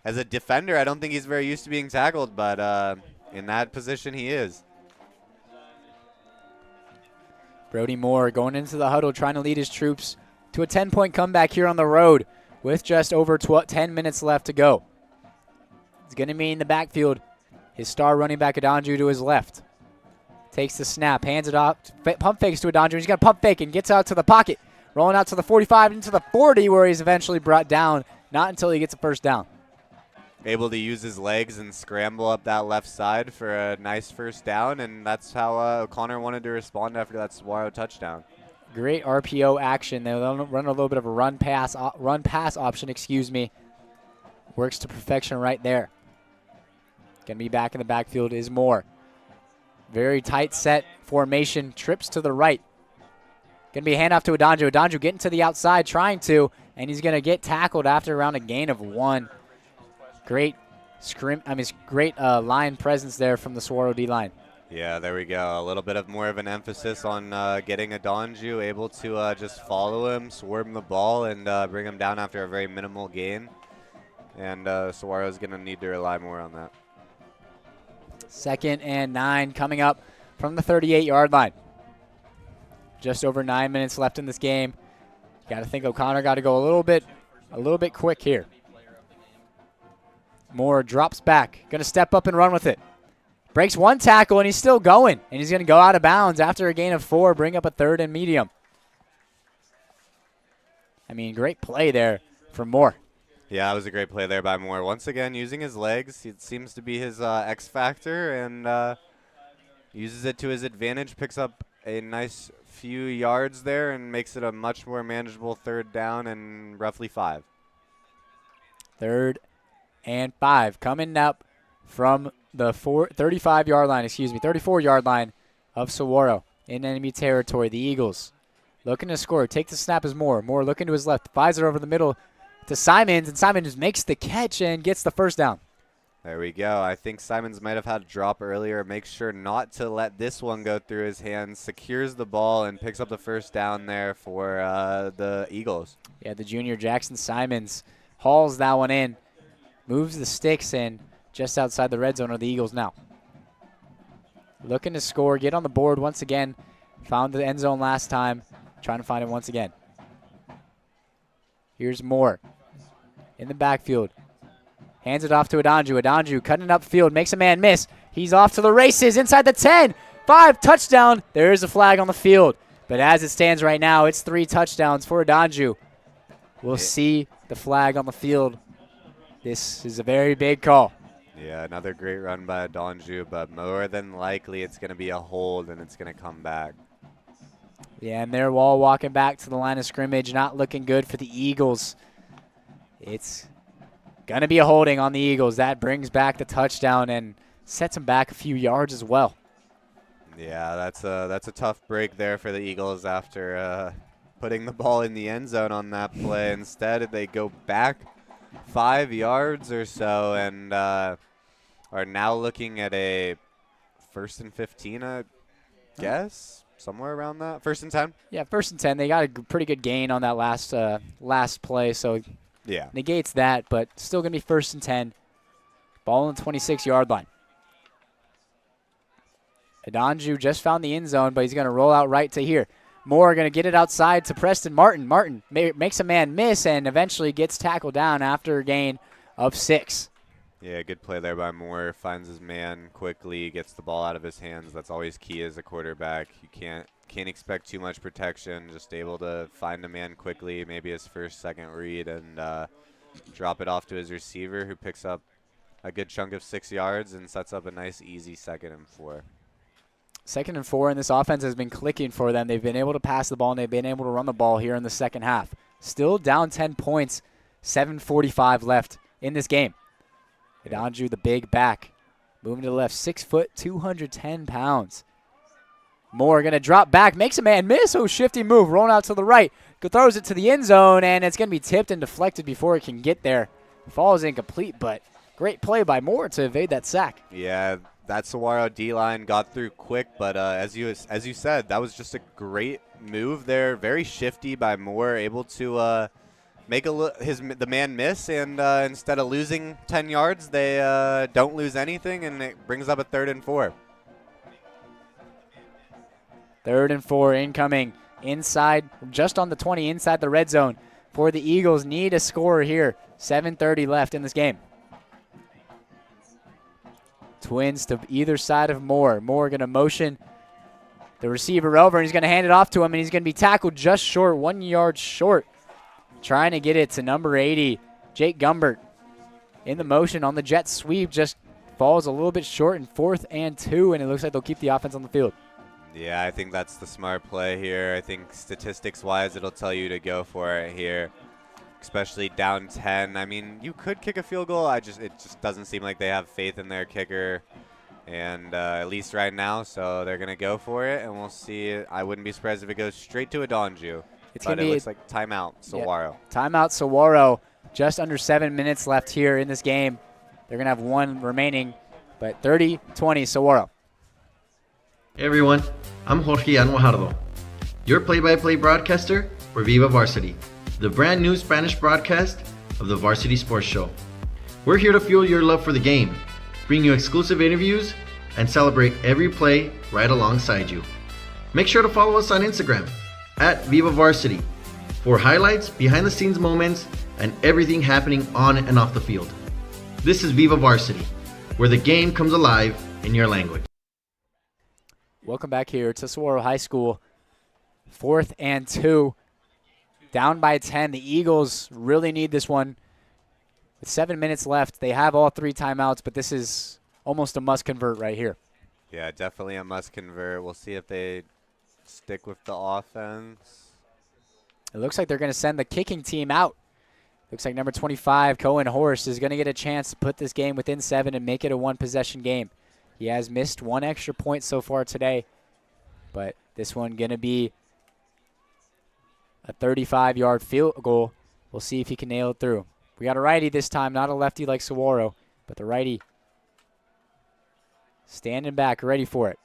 as a defender, I don't think he's very used to being tackled, but in that position he is. Brody Moore going into the huddle, trying to lead his troops to a 10-point comeback here on the road with just over 10 minutes left to go. It's going to be in the backfield. His star running back, Adonju, to his left. Takes the snap, hands it off, pump fakes to Adonju. He's got a pump fake and gets out to the pocket. Rolling out to the 45 into the 40 where he's eventually brought down. Not until he gets a first down. Able to use his legs and scramble up that left side for a nice first down, and that's how O'Connor wanted to respond after that Saguaro touchdown. Great RPO action. They'll run a little bit of a run pass option, Works to perfection right there. Going to be back in the backfield is Moore. Very tight set formation, trips to the right. Going to be a handoff to Adonju. Adonju getting to the outside, trying to, and he's going to get tackled after around a gain of 1. Great line presence there from the Saguaro D-line. Yeah, there we go. A little bit of more of an emphasis on getting Adonju able to just follow him, swarm the ball, and bring him down after a very minimal gain. And Saguaro's going to need to rely more on that. 2nd and 9 coming up from the 38-yard line. Just over 9 minutes left in this game. Got to think O'Connor got to go a little bit quick here. Moore drops back, going to step up and run with it. Breaks one tackle, and he's still going. And he's going to go out of bounds after a gain of 4, bring up a 3rd and medium. I mean, great play there from Moore. Yeah, it was a great play there by Moore. Once again, using his legs. It seems to be his X factor, and uses it to his advantage. Picks up a nice few yards there and makes it a much more manageable 3rd down and roughly 5. 3rd and 5 coming up from the 34-yard line of Saguaro in enemy territory. The Eagles looking to score. Take the snap as Moore. Moore looking to his left. Fires it over the middle to Simons, and Simons makes the catch and gets the first down. There we go. I think Simons might have had a drop earlier. Makes sure not to let this one go through his hands. Secures the ball and picks up the first down there for the Eagles. Yeah, the junior Jackson Simons hauls that one in. Moves the sticks and just outside the red zone are the Eagles now. Looking to score, get on the board once again. Found the end zone last time, trying to find it once again. Here's Moore in the backfield. Hands it off to Adanju. Adanju cutting it upfield, makes a man miss. He's off to the races inside the 10. 5, touchdown. There is a flag on the field. But as it stands right now, it's 3 touchdowns for Adanju. We'll see the flag on the field. This is a very big call. Yeah, another great run by Adanju, but more than likely it's going to be a hold and it's going to come back. Yeah, and they're all walking back to the line of scrimmage. Not looking good for the Eagles. It's going to be a holding on the Eagles. That brings back the touchdown and sets them back a few yards as well. Yeah, that's a tough break there for the Eagles after putting the ball in the end zone on that play. Instead, they go back 5 yards or so and are now looking at a 1st and 15, I guess. Somewhere around that. 1st and 10? Yeah, 1st and 10. They got a pretty good gain on that last play, so yeah, negates that, but still going to be 1st and 10. Ball on the 26-yard line. Adanju just found the end zone, but he's going to roll out right to here. Moore going to get it outside to Preston Martin. Martin makes a man miss and eventually gets tackled down after a gain of 6. Yeah, good play there by Moore. Finds his man quickly, gets the ball out of his hands. That's always key as a quarterback. You can't expect too much protection. Just able to find a man quickly, maybe his first, second read, and drop it off to his receiver, who picks up a good chunk of 6 yards and sets up a nice, easy 2nd and 4. 2nd and 4, and this offense has been clicking for them. They've been able to pass the ball, and they've been able to run the ball here in the second half. Still down 10 points, 7:45 left in this game. Adanju, the big back, moving to the left, 6 foot, 210 pounds. Moore going to drop back, makes a man miss. Oh, shifty move, rolling out to the right. Throws it to the end zone, and it's going to be tipped and deflected before it can get there. Falls incomplete, but great play by Moore to evade that sack. Yeah, that Saguaro D-line got through quick, but as you said, that was just a great move there. Very shifty by Moore, able to make the man miss, and instead of losing 10 yards, they don't lose anything, and it brings up a 3rd and 4. 3rd and 4 incoming inside, just on the 20, inside the red zone for the Eagles. Need a score here. 7:30 left in this game. Twins to either side of Moore. Moore going to motion the receiver over, and he's going to hand it off to him, and he's going to be tackled just short, 1 yard short. Trying to get it to number 80, Jake Gumbert. In the motion on the jet sweep, just falls a little bit short in 4th and 2, and it looks like they'll keep the offense on the field. Yeah, I think that's the smart play here. I think statistics-wise, it'll tell you to go for it here, especially down 10. I mean, you could kick a field goal. It just doesn't seem like they have faith in their kicker, and at least right now, so they're going to go for it, and we'll see. I wouldn't be surprised if it goes straight to Adanju. But it looks like timeout, Saguaro. Yeah, timeout, Saguaro. Just under 7 minutes left here in this game. They're going to have 1 remaining, but 30-20, Saguaro. Hey everyone, I'm Jorge Anwajardo, your play-by-play broadcaster for Viva Varsity, the brand new Spanish broadcast of the Varsity Sports Show. We're here to fuel your love for the game, bring you exclusive interviews, and celebrate every play right alongside you. Make sure to follow us on Instagram @Viva Varsity for highlights, behind-the-scenes moments, and everything happening on and off the field. This is Viva Varsity, where the game comes alive in your language. Welcome back here to Saguaro High School. 4th and 2, down by 10. The Eagles really need this one. With 7 minutes left, they have all 3 timeouts, but this is almost a must-convert right here. Yeah, definitely a must-convert. We'll see if they stick with the offense. It looks like they're going to send the kicking team out. Looks like number 25, Cohen Horst, is going to get a chance to put this game within 7 and make it a 1-possession game. He has missed 1 extra point so far today, but this one going to be a 35-yard field goal. We'll see if he can nail it through. We got a righty this time, not a lefty like Saguaro, but the righty standing back, ready for it.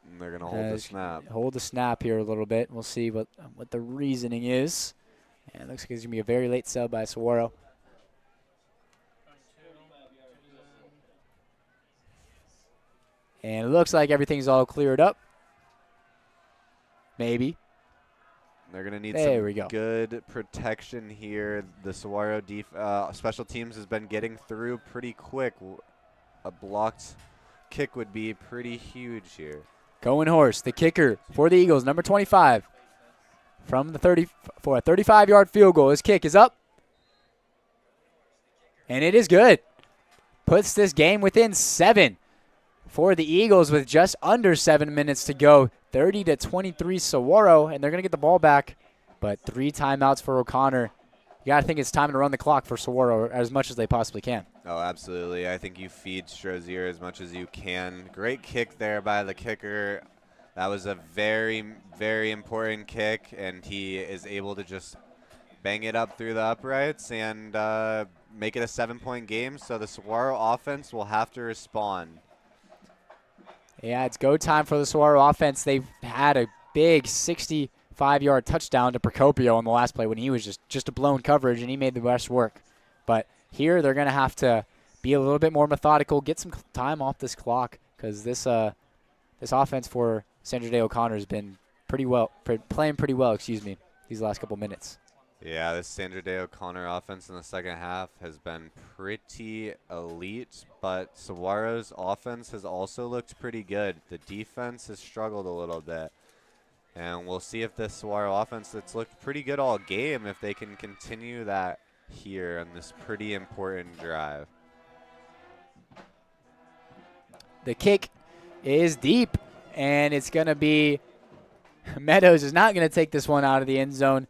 And they're going to hold the snap. Hold the snap here a little bit. We'll see what the reasoning is. And it looks like it's going to be a very late sub by Saguaro. And it looks like everything's all cleared up. Maybe. They're going to need There some we go. good protection here. The Saguaro special teams has been getting through pretty quick. A blocked kick would be pretty huge here. Cohen Horse, the kicker for the Eagles, number 25. From the 30 for a 35-yard field goal. His kick is up. And it is good. Puts this game within 7 for the Eagles with just under 7 minutes to go. 30-23 Saguaro, and they're going to get the ball back. But 3 timeouts for O'Connor. You got to think it's time to run the clock for Saguaro as much as they possibly can. Oh, absolutely. I think you feed Strozier as much as you can. Great kick there by the kicker. That was a very, very important kick, and he is able to just bang it up through the uprights and make it a 7-point game. So the Saguaro offense will have to respond. Yeah, it's go time for the Saguaro offense. They've had a big 65-yard touchdown to Procopio on the last play when he was just a blown coverage, and he made the rest work. But here they're going to have to be a little bit more methodical, get some time off this clock, because this offense for Sandra Day O'Connor has been playing pretty well, these last couple minutes. Yeah, this Sandra Day O'Connor offense in the second half has been pretty elite, but Saguaro's offense has also looked pretty good. The defense has struggled a little bit, and we'll see if this Saguaro offense that's looked pretty good all game, if they can continue that here on this pretty important drive. The kick is deep, and it's going to be Meadows is not going to take this one out of the end zone.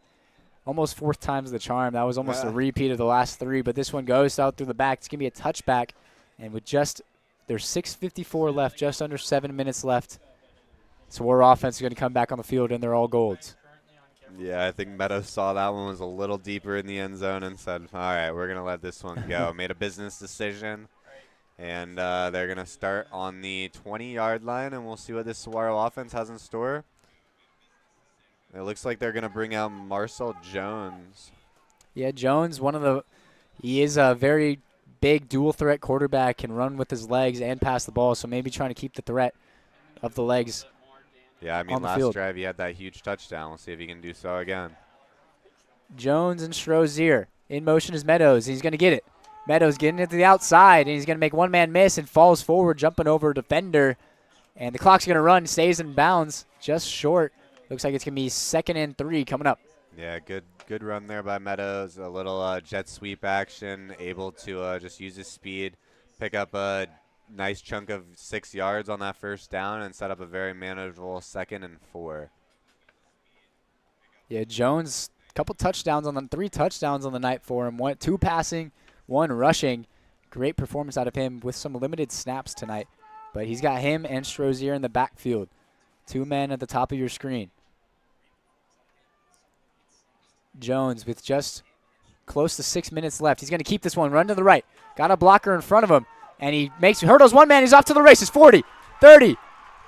Almost 4th time's the charm. That was almost a repeat of the last 3, but this one goes out through the back. It's going to be a touchback, and with there's 6:54 left, just under 7 minutes left. So our offense is going to come back on the field, and they're all golds. Yeah, I think Meadows saw that one was a little deeper in the end zone and said, all right, we're going to let this one go. Made a business decision, and they're going to start on the 20-yard line, and we'll see what this Saguaro offense has in store. It looks like they're going to bring out Marcel Jones. Yeah, Jones, he is a very big dual-threat quarterback, can run with his legs and pass the ball, so maybe trying to keep the threat of the legs. Yeah, I mean, on the last field. drive he had that huge touchdown. We'll see if he can do so again. Jones and Strozier. In motion is Meadows. He's going to get it. Meadows getting it to the outside, and he's going to make one man miss and falls forward, jumping over a defender. And the clock's going to run, stays in bounds, just short. Looks like it's going to be 2nd and 3 coming up. Yeah, good run there by Meadows. A little jet sweep action, able to just use his speed, pick up a nice chunk of 6 yards on that first down, and set up a very manageable 2nd and 4. Yeah, Jones, 3 touchdowns on the night for him. 2 passing, 1 rushing. Great performance out of him with some limited snaps tonight. But he's got him and Strozier in the backfield. 2 men at the top of your screen. Jones with just close to 6 minutes left. He's going to keep this one, run to the right. Got a blocker in front of him, and he hurdles one man. He's off to the races. 40, 30,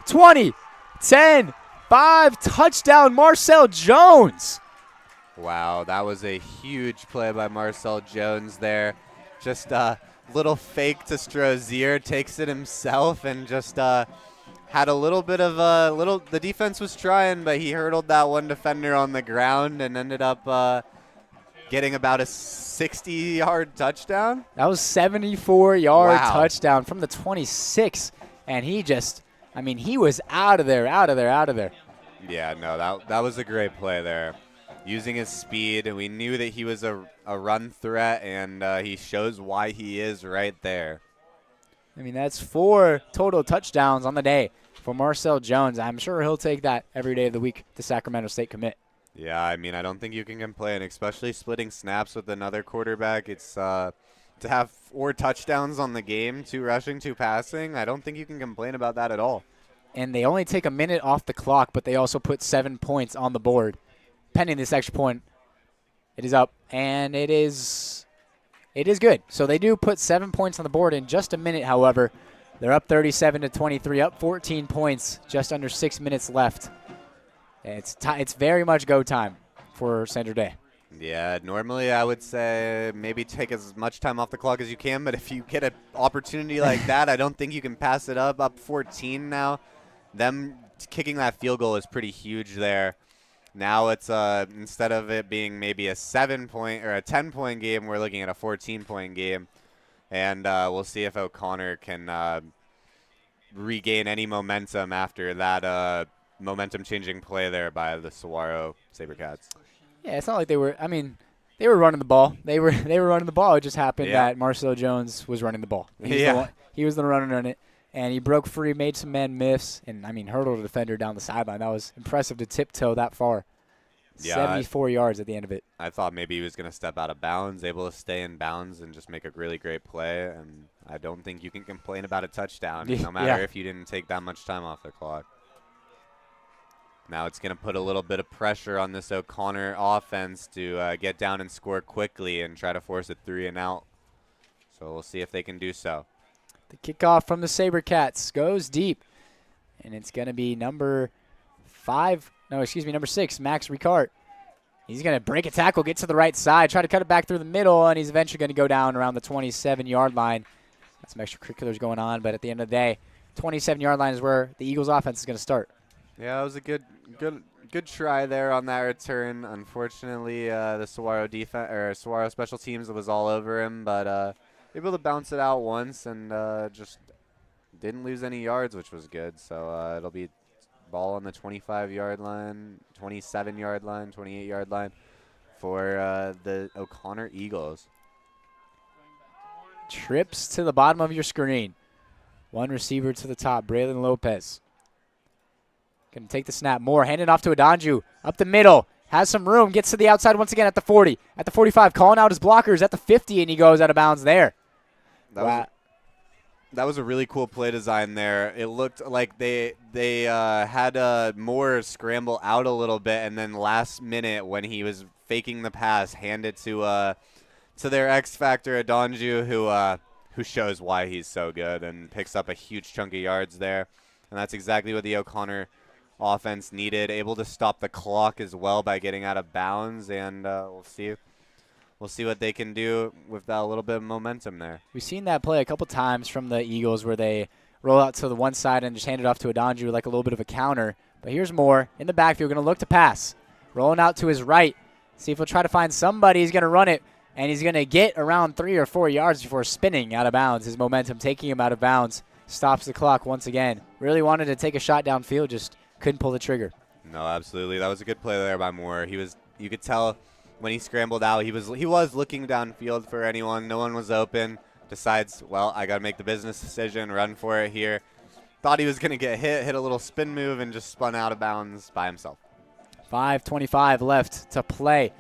20, 10, 5. Touchdown, Marcel Jones. Wow, that was a huge play by Marcel Jones there. Just a little fake to Strozier, takes it himself, and just had a little bit of the defense was trying, but he hurdled that one defender on the ground and ended up getting about a 60-yard touchdown. That was 74-yard touchdown from the 26, and he was out of there. Yeah, no, that was a great play there. Using his speed, and we knew that he was a run threat, and he shows why he is right there. I mean, that's 4 total touchdowns on the day for Marcel Jones. I'm sure he'll take that every day of the week to Sacramento State commit. Yeah, I mean, I don't think you can complain, especially splitting snaps with another quarterback. It's to have 4 touchdowns on the game, 2 rushing, 2 passing. I don't think you can complain about that at all. And they only take a minute off the clock, but they also put 7 points on the board. Pending this extra point, it is up, and it is good. So they do put 7 points on the board in just a minute, however. They're up 37-23, up 14 points, just under 6 minutes left. It's very much go time for Sandra Day. Yeah, normally I would say maybe take as much time off the clock as you can, but if you get an opportunity like that, I don't think you can pass it up 14 now. Them kicking that field goal is pretty huge there. Now it's instead of it being maybe a 7-point or a 10-point game, we're looking at a 14-point game, and we'll see if O'Connor can regain any momentum after that momentum-changing play there by the Saguaro SaberCats. Yeah, it's not like they were. I mean, they were running the ball. They were running the ball. It just happened that Marcelo Jones was running the ball. He was the runner on it, and he broke free, made some man miss, and hurdled a defender down the sideline. That was impressive to tiptoe that far. Yeah, 74 yards at the end of it. I thought maybe he was going to step out of bounds, able to stay in bounds and just make a really great play. And I don't think you can complain about a touchdown, no matter if you didn't take that much time off the clock. Now it's going to put a little bit of pressure on this O'Connor offense to get down and score quickly and try to force a 3-and-out. So we'll see if they can do so. The kickoff from the SaberCats goes deep, and it's going to be number 6, Max Ricart. He's going to break a tackle, get to the right side, try to cut it back through the middle, and he's eventually going to go down around the 27-yard line. Got some extracurriculars going on, but at the end of the day, 27-yard line is where the Eagles' offense is going to start. Yeah, it was a good try there on that return. Unfortunately, the Saguaro defense or Saguaro special teams was all over him, but able to bounce it out once and just didn't lose any yards, which was good. So it'll be ball on the 25-yard line, 27-yard line, 28-yard line for the O'Connor Eagles. Trips to the bottom of your screen. One receiver to the top, Braylon Lopez. Going to take the snap. Moore, hand it off to Adanju. Up the middle. Has some room. Gets to the outside once again at the 40. At the 45. Calling out his blockers at the 50, and he goes out of bounds there. That was a really cool play design there. It looked like they had Moore scramble out a little bit, and then last minute when he was faking the pass, hand it to their X Factor, Adanju, who shows why he's so good and picks up a huge chunk of yards there. And that's exactly what the O'Connor offense needed, able to stop the clock as well by getting out of bounds, and we'll see what they can do with that little bit of momentum there. We've seen that play a couple times from the Eagles where they roll out to the one side and just hand it off to Adanju like a little bit of a counter. But here's Moore in the backfield, going to look to pass. Rolling out to his right. See if he'll try to find somebody. He's going to run it, and he's going to get around 3 or 4 yards before spinning out of bounds. His momentum taking him out of bounds. Stops the clock once again. Really wanted to take a shot downfield, just couldn't pull the trigger. No, absolutely. That was a good play there by Moore. You could tell when he scrambled out, he was looking downfield for anyone. No one was open. Decides, well, I got to make the business decision, run for it here. Thought he was going to get hit a little spin move, and just spun out of bounds by himself. 5:25 left to play.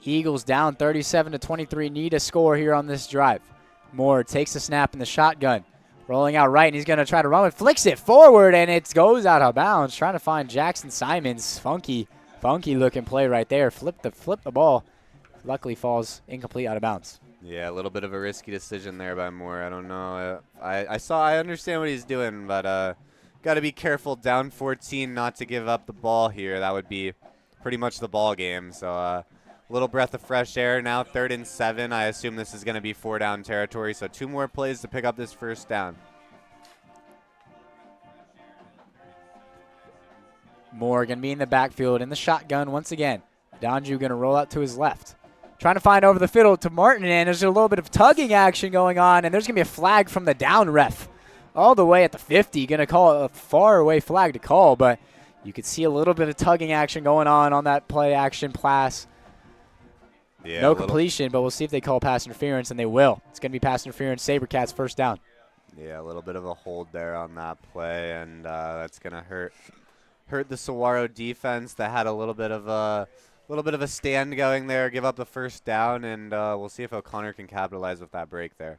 Eagles down 37-23. Need a score here on this drive. Moore takes the snap in the shotgun. Rolling out right, and he's going to try to run it. Flicks it forward, and it goes out of bounds. Trying to find Jackson Simons. Funky looking play right there. Flip the ball. Luckily falls incomplete out of bounds. Yeah, a little bit of a risky decision there by Moore. I don't know. I understand what he's doing, but got to be careful down 14 not to give up the ball here. That would be pretty much the ball game. So a little breath of fresh air. Now 3rd and 7. I assume this is going to be 4-down territory. So 2 more plays to pick up this first down. Moore going to be in the backfield in the shotgun once again. Donju going to roll out to his left. Trying to find over the fiddle to Martin, and there's a little bit of tugging action going on, and there's going to be a flag from the down ref all the way at the 50. Going to call a far away flag to call, but you could see a little bit of tugging action going on that play action pass. Yeah, no completion, but we'll see if they call pass interference, and they will. It's going to be pass interference, SaberCats first down. Yeah, a little bit of a hold there on that play, and that's going to hurt the Saguaro defense that had a little bit of a stand going there, give up the first down, and we'll see if O'Connor can capitalize with that break there.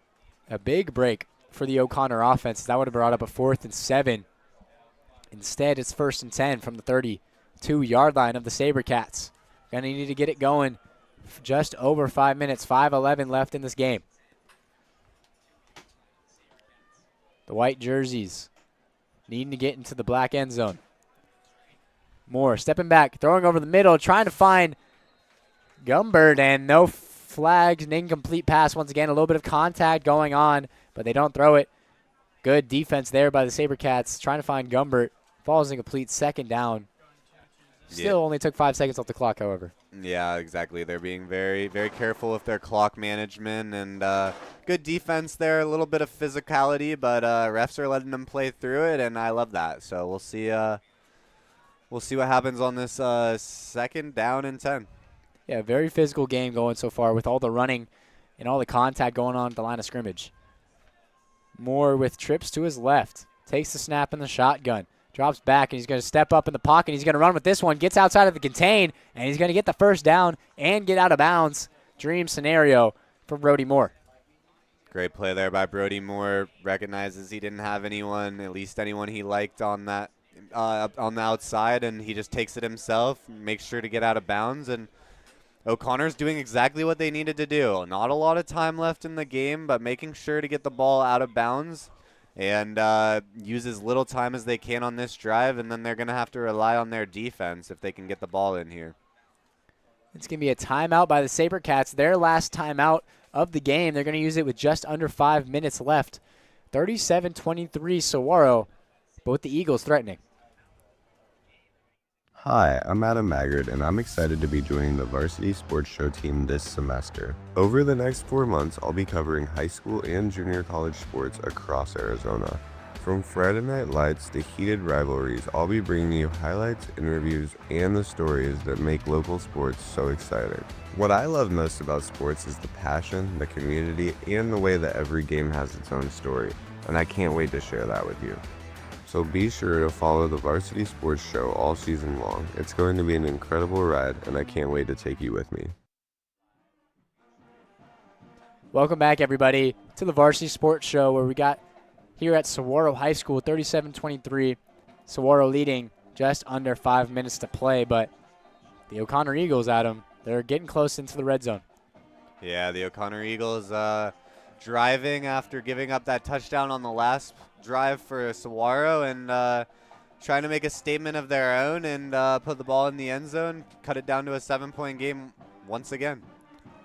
A big break for the O'Connor offense. That would have brought up a 4th and 7. Instead, it's 1st and 10 from the 32-yard line of the SaberCats. Going to need to get it going. Just over 5 minutes, 5:11 left in this game. The white jerseys needing to get into the black end zone. Moore stepping back, throwing over the middle, trying to find Gumbert, and no flags, an incomplete pass. Once again, a little bit of contact going on, but they don't throw it. Good defense there by the SaberCats, trying to find Gumbert. Falls incomplete, second down. Still only took 5 seconds off the clock, however. Yeah, exactly. They're being very, very careful with their clock management, and good defense there. A little bit of physicality, but refs are letting them play through it, and I love that. So we'll see. We'll see what happens on this second down and 10. Yeah, very physical game going so far with all the running and all the contact going on at the line of scrimmage. Moore with trips to his left. Takes the snap in the shotgun. Drops back, and he's going to step up in the pocket. He's going to run with this one. Gets outside of the contain, and he's going to get the first down and get out of bounds. Dream scenario for Brody Moore. Great play there by Brody Moore. Recognizes he didn't have anyone, at least anyone he liked on that on the outside, and he just takes it himself, makes sure to get out of bounds, and O'Connor's doing exactly what they needed to do. Not a lot of time left in the game, but making sure to get the ball out of bounds and use as little time as they can on this drive, and then they're going to have to rely on their defense if they can get the ball in here. It's going to be a timeout by the SaberCats, their last timeout of the game. They're going to use it with just under 5 minutes left. 37-23 Saguaro, but with the Eagles threatening. Hi, I'm Adam Maggard, and I'm excited to be joining the Varsity Sports Show team this semester. Over the next 4 months, I'll be covering high school and junior college sports across Arizona. From Friday Night Lights to heated rivalries, I'll be bringing you highlights, interviews, and the stories that make local sports so exciting. What I love most about sports is the passion, the community, and the way that every game has its own story, and I can't wait to share that with you. So be sure to follow the Varsity Sports Show all season long. It's going to be an incredible ride, and I can't wait to take you with me. Welcome back, everybody, to the Varsity Sports Show, where we got here at Saguaro High School, 37-23. Saguaro leading just under 5 minutes to play, but the O'Connor Eagles, Adam, they're getting close into the red zone. Yeah, the O'Connor Eagles driving after giving up that touchdown on the last drive for Saguaro and trying to make a statement of their own and put the ball in the end zone, cut it down to a 7-point game once again.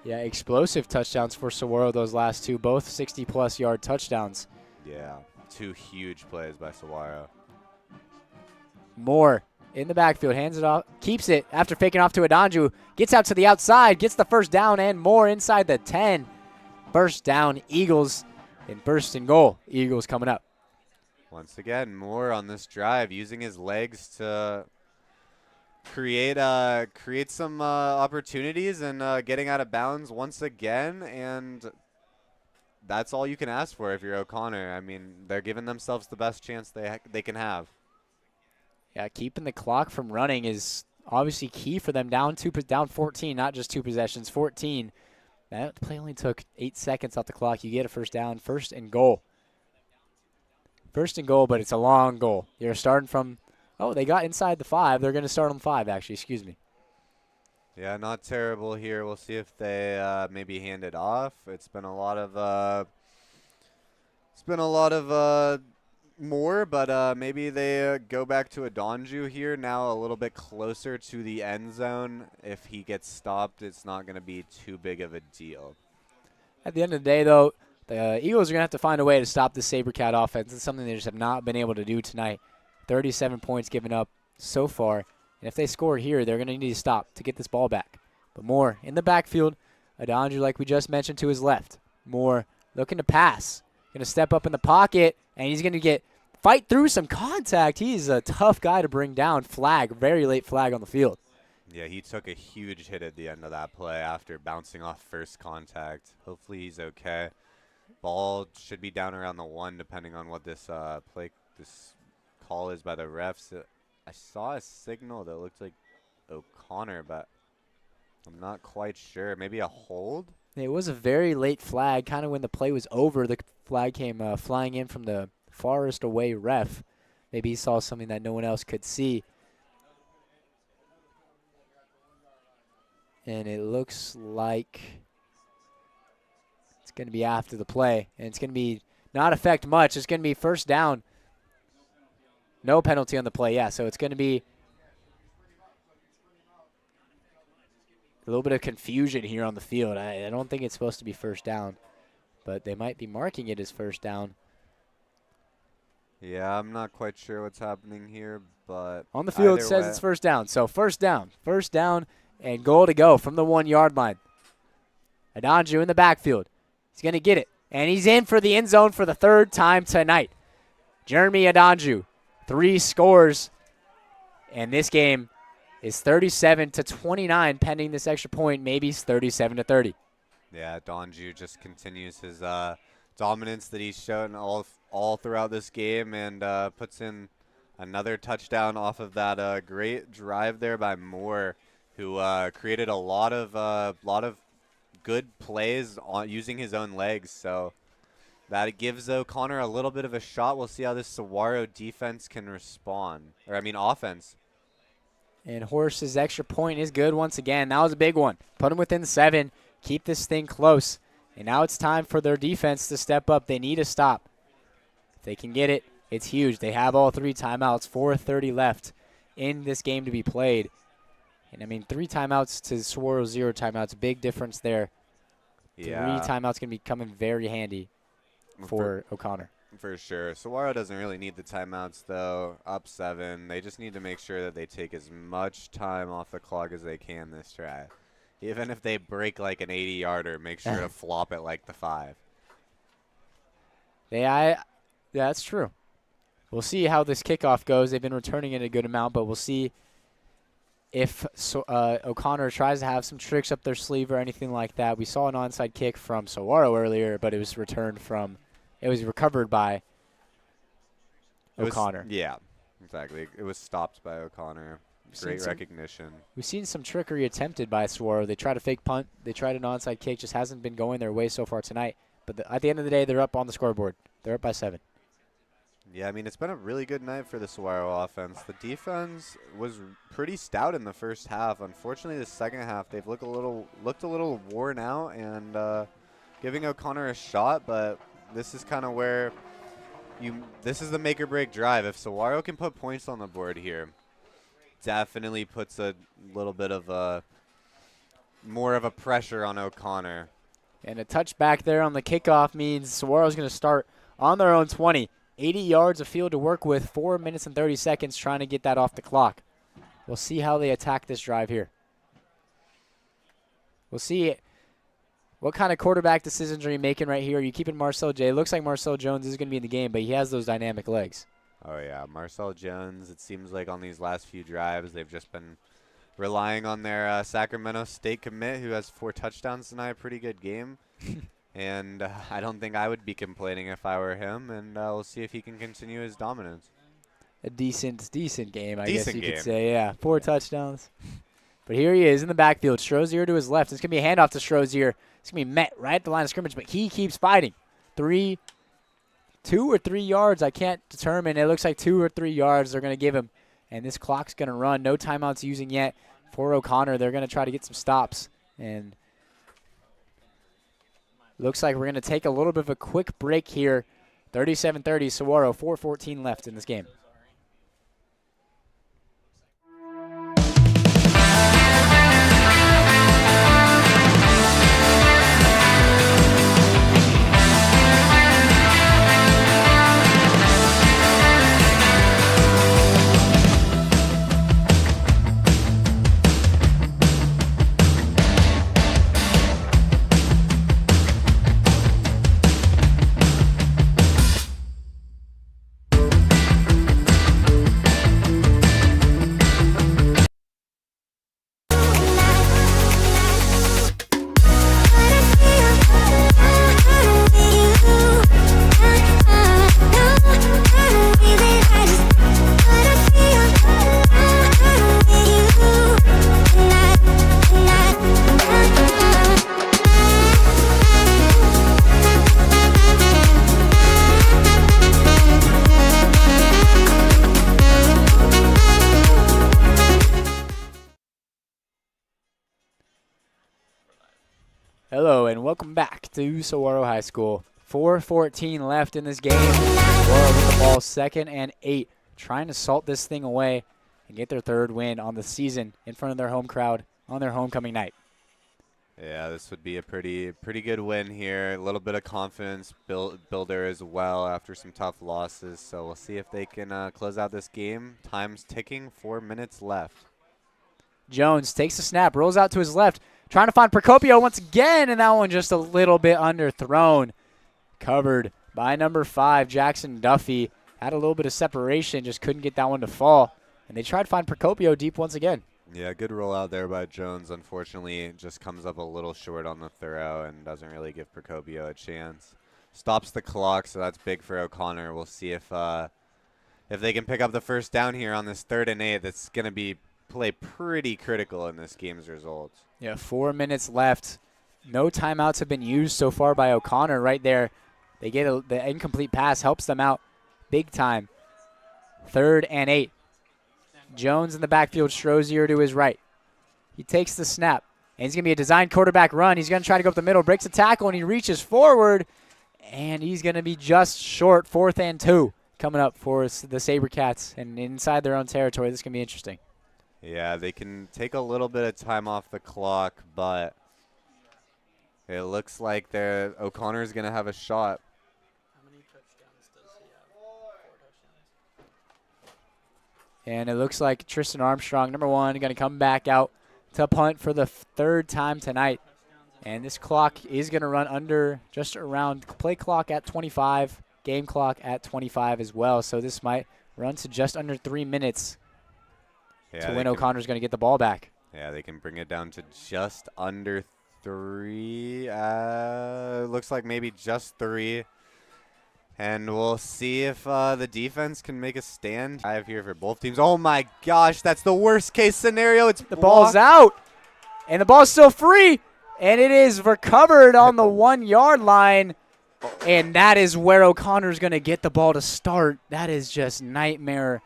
Yeah, explosive touchdowns for Saguaro, those last two, both 60-plus yard touchdowns. Yeah, 2 huge plays by Saguaro. Moore in the backfield, hands it off, keeps it after faking off to Adanju, gets out to the outside, gets the first down, and Moore inside the 10. First down, Eagles, and first and goal. Eagles coming up. Once again, Moore on this drive using his legs to create some opportunities and getting out of bounds once again, and that's all you can ask for if you're O'Connor. I mean, they're giving themselves the best chance they can have. Yeah, keeping the clock from running is obviously key for them. Down 14, not just 2 possessions, 14. That play only took 8 seconds off the clock. You get a first down, first and goal. First and goal, but it's a long goal. You're starting from, they got inside the 5. They're going to start on 5, actually, excuse me. Yeah, not terrible here. We'll see if they maybe hand it off. It's been a lot of more, but maybe they go back to Adanju here now, a little bit closer to the end zone. If he gets stopped, it's not going to be too big of a deal. At the end of the day, though, the Eagles are going to have to find a way to stop the SaberCat offense. It's something they just have not been able to do tonight. 37 points given up so far. And if they score here, they're going to need to stop to get this ball back. But Moore in the backfield. Adanju, like we just mentioned, to his left. Moore looking to pass. Going to step up in the pocket, and he's going to fight through some contact. He's a tough guy to bring down. Flag, very late flag on the field. Yeah, he took a huge hit at the end of that play after bouncing off first contact. Hopefully he's okay. Ball should be down around the 1, depending on what this call is by the refs. I saw a signal that looked like O'Connor, but I'm not quite sure. Maybe a hold? It was a very late flag, kind of when the play was over. The flag came flying in from the farthest away ref. Maybe he saw something that no one else could see. And it looks like it's going to be after the play. And it's going to be not affect much. It's going to be first down. No penalty on the play, yeah. So it's going to be a little bit of confusion here on the field. I don't think it's supposed to be first down, but they might be marking it as first down. Yeah, I'm not quite sure what's happening here, but on the field either says way, it's first down. So first down, and goal to go from the 1 yard line. Adanju in the backfield. He's going to get it, and he's in for the end zone for the third time tonight. Jeremy Adanju, 3 scores, and this game is 37-29 pending this extra point, maybe 37-30. Yeah, Donju just continues his dominance that he's shown all throughout this game, and puts in another touchdown off of that great drive there by Moore, who created a lot of good plays using his own legs. So that gives O'Connor a little bit of a shot. We'll see how this Saguaro defense can respond, offense. And Horse's extra point is good once again. That was a big one. Put them within 7. Keep this thing close. And now it's time for their defense to step up. They need a stop. If they can get it, it's huge. They have all 3 timeouts, 4:30 left in this game to be played. And, I mean, 3 timeouts to Saguaro 0 timeouts, big difference there. Yeah. 3 timeouts going to be coming very handy for O'Connor. For sure. Saguaro doesn't really need the timeouts, though. Up 7. They just need to make sure that they take as much time off the clock as they can this drive. Even if they break like an 80-yarder, make sure to flop it like the 5. Yeah, that's true. We'll see how this kickoff goes. They've been returning it a good amount, but we'll see if O'Connor tries to have some tricks up their sleeve or anything like that. We saw an onside kick from Saguaro earlier, but it was recovered by O'Connor. Yeah, exactly. It was stopped by O'Connor. Great recognition. We've seen some trickery attempted by Saguaro. They tried a fake punt. They tried an onside kick. Just hasn't been going their way so far tonight. But at the end of the day, they're up on the scoreboard. They're up by 7. Yeah, I mean, it's been a really good night for the Saguaro offense. The defense was pretty stout in the first half. Unfortunately, the second half, they've looked a little worn out and giving O'Connor a shot. But this is kind of where this is the make or break drive. If Saguaro can put points on the board here, definitely puts a little bit of more of a pressure on O'Connor. And a touchback there on the kickoff means Saguaro's going to start on their own 20. 80 yards of field to work with, 4 minutes and 30 seconds trying to get that off the clock. We'll see how they attack this drive here. We'll see what kind of quarterback decisions are you making right here. Are you keeping Marcel J? It looks like Marcel Jones is going to be in the game, but he has those dynamic legs. Oh, yeah. Marcel Jones, it seems like on these last few drives, they've just been relying on their Sacramento State commit, who has 4 touchdowns tonight. Pretty good game. And I don't think I would be complaining if I were him. And we'll see if he can continue his dominance. A decent game, I guess you could say. Yeah, 4 touchdowns. But here he is in the backfield. Strozier to his left. It's going to be a handoff to Strozier. It's going to be met right at the line of scrimmage, but he keeps fighting. 2 or 3 yards, I can't determine. It looks like 2 or 3 yards they're going to give him. And this clock's going to run. No timeouts using yet for O'Connor. They're going to try to get some stops. And looks like we're going to take a little bit of a quick break here. 37-30, Saguaro, 4:14 left in this game. Hello and welcome back to Saguaro High School. 4:14 left in this game. Saguaro with the ball, 2nd and 8, trying to salt this thing away and get their 3rd win on the season in front of their home crowd on their homecoming night. Yeah, this would be a pretty good win here. A little bit of confidence builder as well after some tough losses. So we'll see if they can close out this game. Time's ticking, 4 minutes left. Jones takes the snap, rolls out to his left, trying to find Procopio once again, and that one just a little bit underthrown. Covered by number 5, Jackson Duffy. Had a little bit of separation, just couldn't get that one to fall. And they tried to find Procopio deep once again. Yeah, good rollout there by Jones. Unfortunately, it just comes up a little short on the throw and doesn't really give Procopio a chance. Stops the clock, so that's big for O'Connor. We'll see if they can pick up the first down here on this 3rd and 8. That's going to play pretty critical in this game's results. Yeah, 4 minutes left. No timeouts have been used so far by O'Connor right there. They get the incomplete pass, helps them out big time. 3rd and 8. Jones in the backfield, Strozier to his right. He takes the snap, and he's going to be a designed quarterback run. He's going to try to go up the middle, breaks a tackle, and he reaches forward, and he's going to be just short. 4th and 2 coming up for the SaberCats, and inside their own territory. This is going to be interesting. Yeah, they can take a little bit of time off the clock, but it looks like O'Connor's going to have a shot. And it looks like Tristan Armstrong, number 1, going to come back out to punt for the 3rd time tonight. And this clock is going to run under just around play clock at 25, game clock at 25 as well. So this might run to just under 3 minutes to when O'Connor's going to get the ball back. Yeah, they can bring it down to just under 3. Looks like maybe just 3. And we'll see if the defense can make a stand. I have here for both teams. Oh, my gosh. That's the worst case scenario. It's the ball's out. And the ball's still free. And it is recovered on the 1-yard line. And that is where O'Connor's going to get the ball to start. That is just nightmare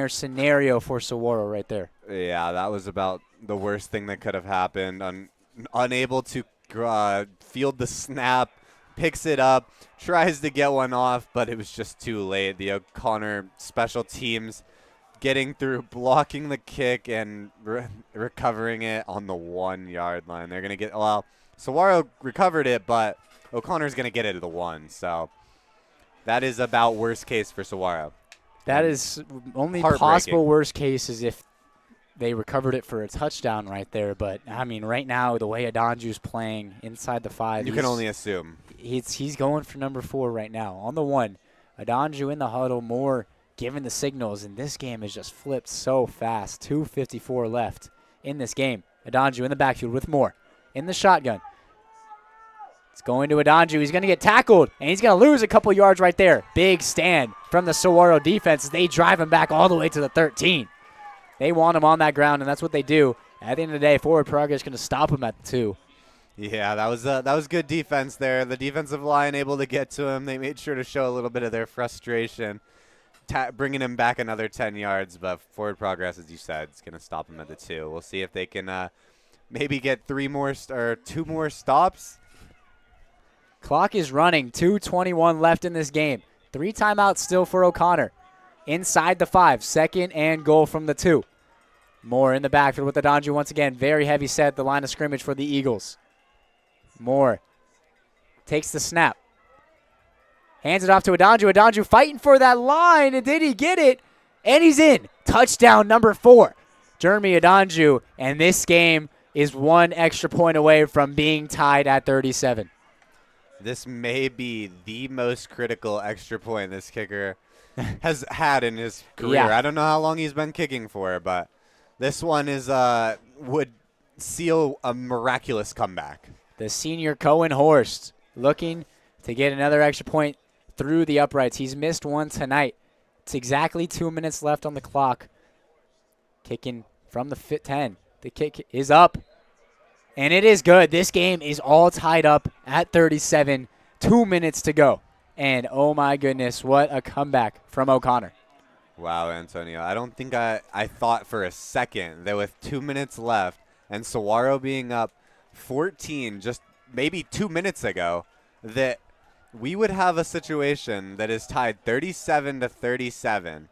scenario for Saguaro right there. Yeah, that was about the worst thing that could have happened. Unable to field the snap. Picks it up, tries to get one off, but it was just too late. The O'Connor special teams getting through, blocking the kick, and recovering it on the 1-yard line. They're going to get, well, Saguaro recovered it, but O'Connor's going to get it to the 1. So that is about worst case for Saguaro. That is only possible worst case is if they recovered it for a touchdown right there. But, I mean, right now, the way Adanju's playing inside the 5. You can only assume. He's going for number 4 right now. On the 1, Adanju in the huddle, Moore giving the signals, and this game has just flipped so fast. 2:54 left in this game. Adanju in the backfield with Moore in the shotgun. It's going to Adanju. He's going to get tackled, and he's going to lose a couple yards right there. Big stand from the Saguaro defense as they drive him back all the way to the 13. They want him on that ground, and that's what they do. At the end of the day, forward progress is going to stop him at the 2. Yeah, that was good defense there. The defensive line able to get to him. They made sure to show a little bit of their frustration, bringing him back another 10 yards. But forward progress, as you said, is going to stop him at the 2. We'll see if they can maybe get 2 more stops. Clock is running. 2:21 left in this game. 3 timeouts still for O'Connor. Inside the 5, 2nd and goal from the 2. Moore in the backfield with Adanju once again. Very heavy set at the line of scrimmage for the Eagles. Moore takes the snap. Hands it off to Adanju. Adanju fighting for that line, and did he get it? And he's in. Touchdown number 4. Jeremy Adanju, and this game is 1 extra point away from being tied at 37. This may be the most critical extra point this kicker has had in his career. Yeah. I don't know how long he's been kicking for, but this one is would seal a miraculous comeback. The senior Cohen Horst looking to get another extra point through the uprights. He's missed one tonight. It's exactly 2 minutes left on the clock. Kicking from the 10. The kick is up. And it is good. This game is all tied up at 37. 2 minutes to go. And oh my goodness, what a comeback from O'Connor. Wow, Antonio. I don't think I thought for a second that with 2 minutes left and Saguaro being up 14 just maybe 2 minutes ago that we would have a situation that is tied 37 to 37.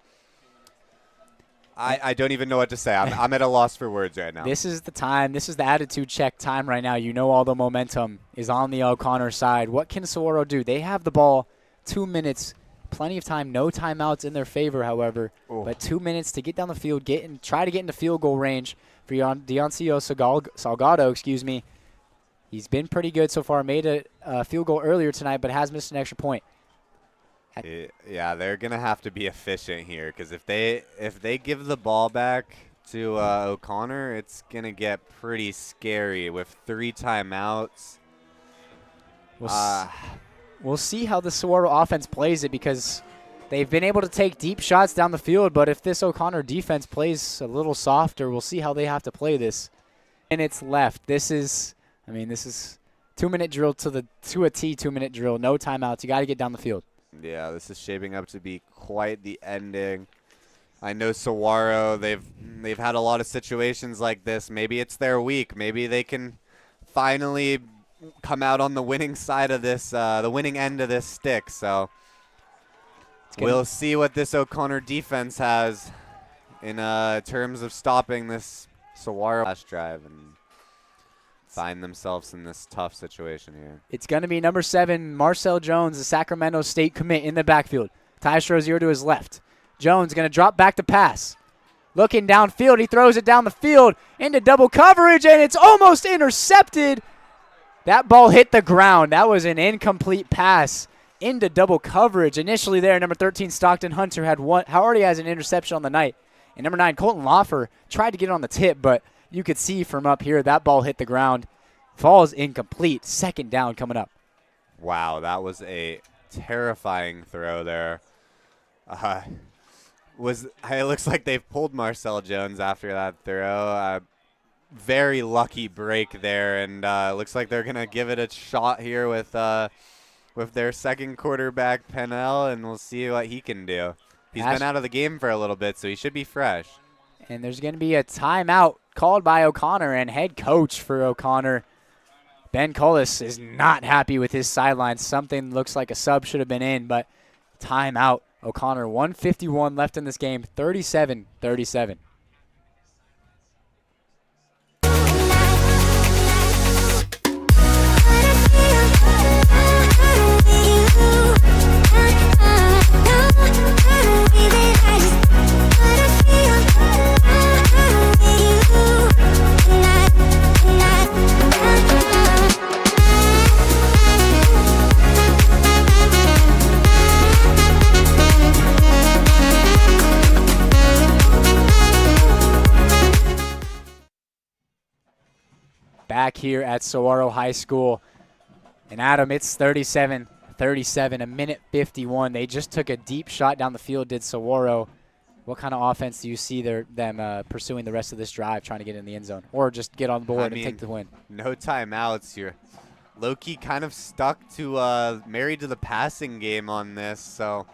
I don't even know what to say. I'm at a loss for words right now. This is the time. This is the attitude check time right now. You know all the momentum is on the O'Connor side. What can Saguaro do? They have the ball, 2 minutes, plenty of time, no timeouts in their favor, however. Ooh. But 2 minutes to get down the field, try to get into field goal range for Dioncio Salgado, excuse me. He's been pretty good so far. Made a field goal earlier tonight, but has missed an extra point. Yeah, they're gonna have to be efficient here because if they give the ball back to O'Connor, it's gonna get pretty scary with 3 timeouts. We'll see how the Saguaro offense plays it because they've been able to take deep shots down the field, but if this O'Connor defense plays a little softer, we'll see how they have to play this. Minutes left. This is 2-minute drill to a T, 2-minute drill. No timeouts. You got to get down the field. Yeah, this is shaping up to be quite the ending. I know Saguaro, they've had a lot of situations like this. Maybe it's their week. Maybe they can finally come out on the winning side of this, the winning end of this stick. So we'll see what this O'Connor defense has in terms of stopping this Saguaro last drive and find themselves in this tough situation here. It's going to be number 7, Marcel Jones, the Sacramento State commit in the backfield. Ty Strozier to his left. Jones going to drop back to pass. Looking downfield, he throws it down the field into double coverage, and it's almost intercepted. That ball hit the ground. That was an incomplete pass into double coverage. Initially there, number 13, Stockton Hunter already has an interception on the night. And number 9, Colton Loffer tried to get it on the tip, but you could see from up here that ball hit the ground. Falls incomplete. Second down coming up. Wow, that was a terrifying throw there. It looks like they've pulled Marcel Jones after that throw. Very lucky break there, and looks like they're gonna give it a shot here with their second quarterback Pennell, and we'll see what he can do. He's been out of the game for a little bit, so he should be fresh. And there's going to be a timeout called by O'Connor, and head coach for O'Connor, Ben Collis, is not happy with his sideline. Something looks like a sub should have been in, but timeout. O'Connor, 1:51 left in this game, 37-37. Back here at Saguaro High School. And Adam, it's 37-37, a minute 51. They just took a deep shot down the field, did Saguaro. What kind of offense do you see them pursuing the rest of this drive, trying to get in the end zone? Or just get on the board and take the win? No timeouts. You're low-key kind of stuck to married to the passing game on this. So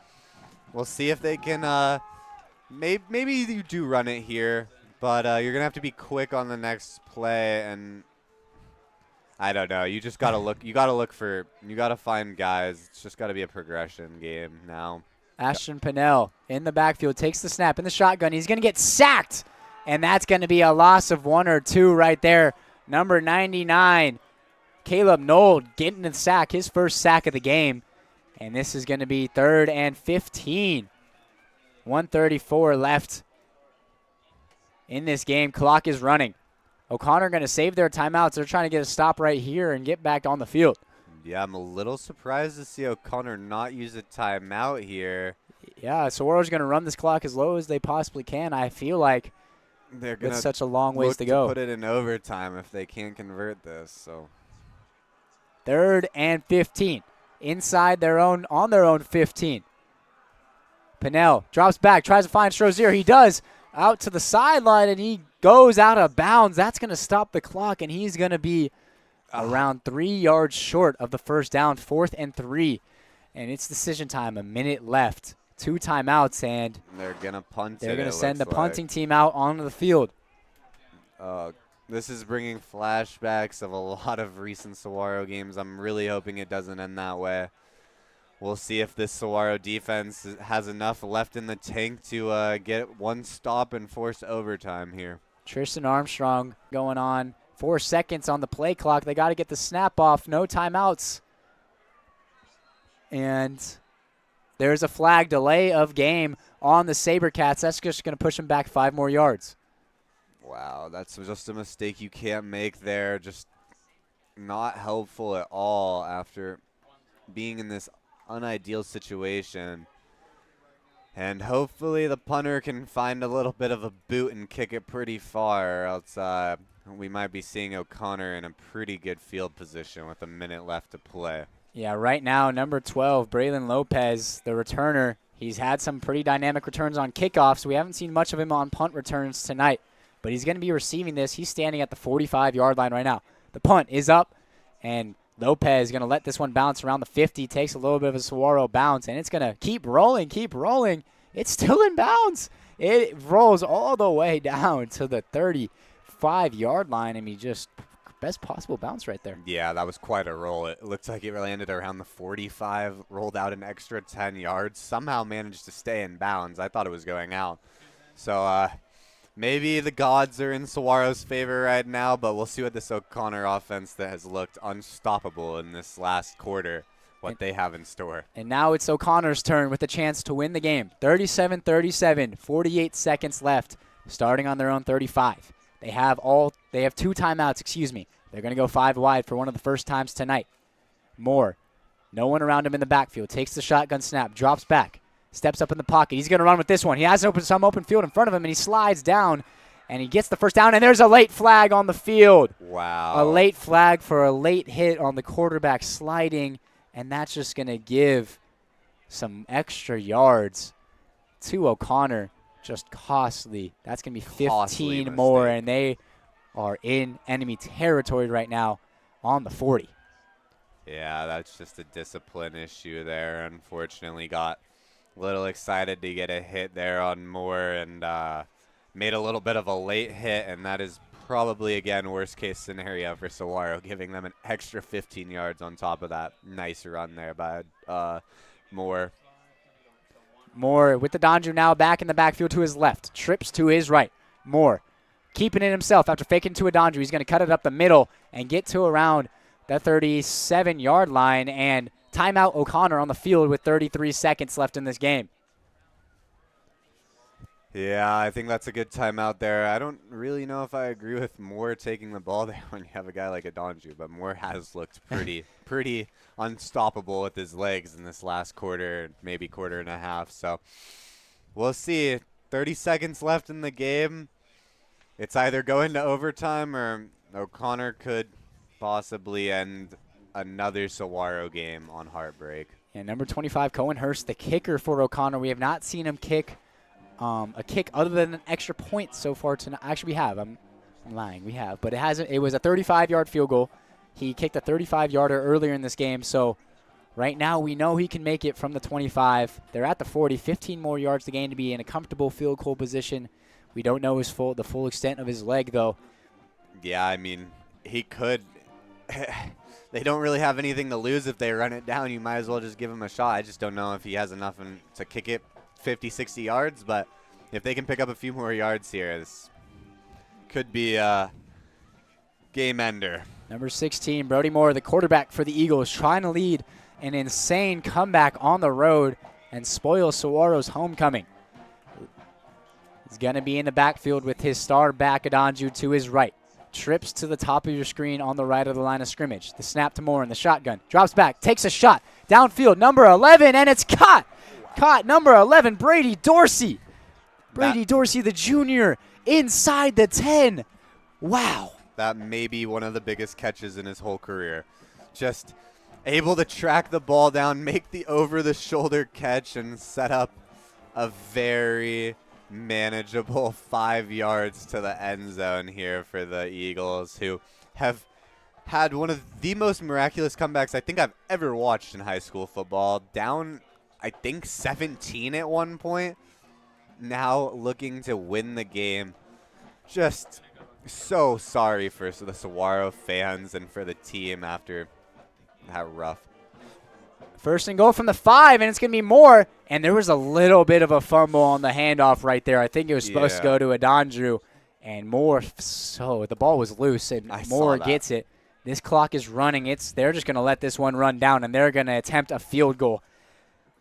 we'll see if they can maybe you do run it here. But you're going to have to be quick on the next play, and I don't know. You just got to look. You got to find guys. It's just got to be a progression game now. Ashton Pennell in the backfield takes the snap in the shotgun. He's going to get sacked, and that's going to be a loss of 1 or 2 right there. Number 99, Caleb Knoll getting the sack, his first sack of the game. And this is going to be 3rd and 15. 1:34 left in this game. Clock is running. O'Connor going to save their timeouts. They're trying to get a stop right here and get back on the field. Yeah, I'm a little surprised to see O'Connor not use a timeout here. Yeah, Saguaro's going to run this clock as low as they possibly can. I feel like they're going with such a long ways to go. Put it in overtime if they can't convert this. So 3rd and 15 on their own 15. Pennell drops back, tries to find Strozier. He does. Out to the sideline, and he goes out of bounds. That's going to stop the clock, and he's going to be around 3 yards short of the first down, 4th and 3. And it's decision time, a minute left. 2 timeouts, and they're going to punt it. They're going to send the punting team out onto the field. This is bringing flashbacks of a lot of recent Saguaro games. I'm really hoping it doesn't end that way. we'll see if this Saguaro defense has enough left in the tank to get one stop and force overtime here. Tristan Armstrong going on. 4 seconds on the play clock. They got to get the snap off. No timeouts. And there's a flag, delay of game on the SaberCats. That's just going to push them back 5 more yards. Wow, that's just a mistake you can't make there. Just not helpful at all after being in this unideal situation. And hopefully the punter can find a little bit of a boot and kick it pretty far, or else we might be seeing O'Connor in a pretty good field position with a minute left to play. Yeah, right now, number 12, Braylon Lopez, the returner. He's had some pretty dynamic returns on kickoffs. We haven't seen much of him on punt returns tonight, but he's going to be receiving this. He's standing at the 45-yard line right now. The punt is up, and Lopez is going to let this one bounce around the 50, takes a little bit of a Saguaro bounce, and it's going to keep rolling, keep rolling. It's still in bounds. It rolls all the way down to the 35-yard line. I mean, just best possible bounce right there. Yeah, that was quite a roll. It looked like it landed around the 45, rolled out an extra 10 yards, somehow managed to stay in bounds. I thought it was going out. So maybe the gods are in Saguaro's favor right now, but we'll see what this O'Connor offense that has looked unstoppable in this last quarter, what they have in store. And now it's O'Connor's turn with a chance to win the game. 37-37, 48 seconds left, starting on their own 35. They have 2 timeouts, excuse me. They're going to go 5 wide for one of the first times tonight. Moore, no one around him in the backfield, takes the shotgun snap, drops back, steps up in the pocket. He's going to run with this one. He has some open field in front of him, and he slides down, and he gets the first down, and there's a late flag on the field. Wow. A late flag for a late hit on the quarterback sliding, and that's just going to give some extra yards to O'Connor. Just costly. That's going to be 15 more, and they are in enemy territory right now on the 40. Yeah, that's just a discipline issue there. Unfortunately, got a little excited to get a hit there on Moore and made a little bit of a late hit, and that is probably, again, worst case scenario for Saguaro, giving them an extra 15 yards on top of that nice run there by Moore. Moore with the Donju now back in the backfield to his left. Trips to his right. Moore keeping it himself after faking to a Donju. He's going to cut it up the middle and get to around the 37-yard line. And timeout O'Connor on the field with 33 seconds left in this game. Yeah, I think that's a good timeout there. I don't really know if I agree with Moore taking the ball there when you have a guy like Adonju, but Moore has looked pretty unstoppable with his legs in this last quarter, maybe quarter and a half. So we'll see. 30 seconds left in the game. It's either going to overtime or O'Connor could possibly end another Saguaro game on heartbreak. And number 25, Cohen Hurst, the kicker for O'Connor. We have not seen him kick a kick other than an extra point so far tonight. Actually, we have. I'm lying. We have. But it was a 35-yard field goal. He kicked a 35-yarder earlier in this game. So right now we know he can make it from the 25. They're at the 40. 15 more yards to gain to be in a comfortable field goal position. We don't know the full extent of his leg, though. Yeah, I mean, he could. They don't really have anything to lose if they run it down. You might as well just give him a shot. I just don't know if he has enough to kick it 50, 60 yards, but if they can pick up a few more yards here, this could be a game ender. Number 16, Brody Moore, the quarterback for the Eagles, trying to lead an insane comeback on the road and spoil Saguaro's homecoming. He's going to be in the backfield with his star back, Adonju, to his right. Trips to the top of your screen on the right of the line of scrimmage. The snap to Moore in the shotgun. Drops back, takes a shot. Downfield, number 11, and it's caught. Caught, number 11, Brady Dorsey. Brady Dorsey, the junior, inside the 10. Wow. That may be one of the biggest catches in his whole career. Just able to track the ball down, make the over-the-shoulder catch, and set up a very manageable 5 yards to the end zone here for the Eagles, who have had one of the most miraculous comebacks I think I've ever watched in high school football. Down, I think, 17 at one point. Now looking to win the game. Just so sorry for the Saguaro fans and for the team after that rough First and goal from the 5, and it's going to be more. And there was a little bit of a fumble on the handoff right there. I think it was supposed to go to Adandru. And Moore, so the ball was loose, and Moore gets it. This clock is running. They're just going to let this one run down, and they're going to attempt a field goal.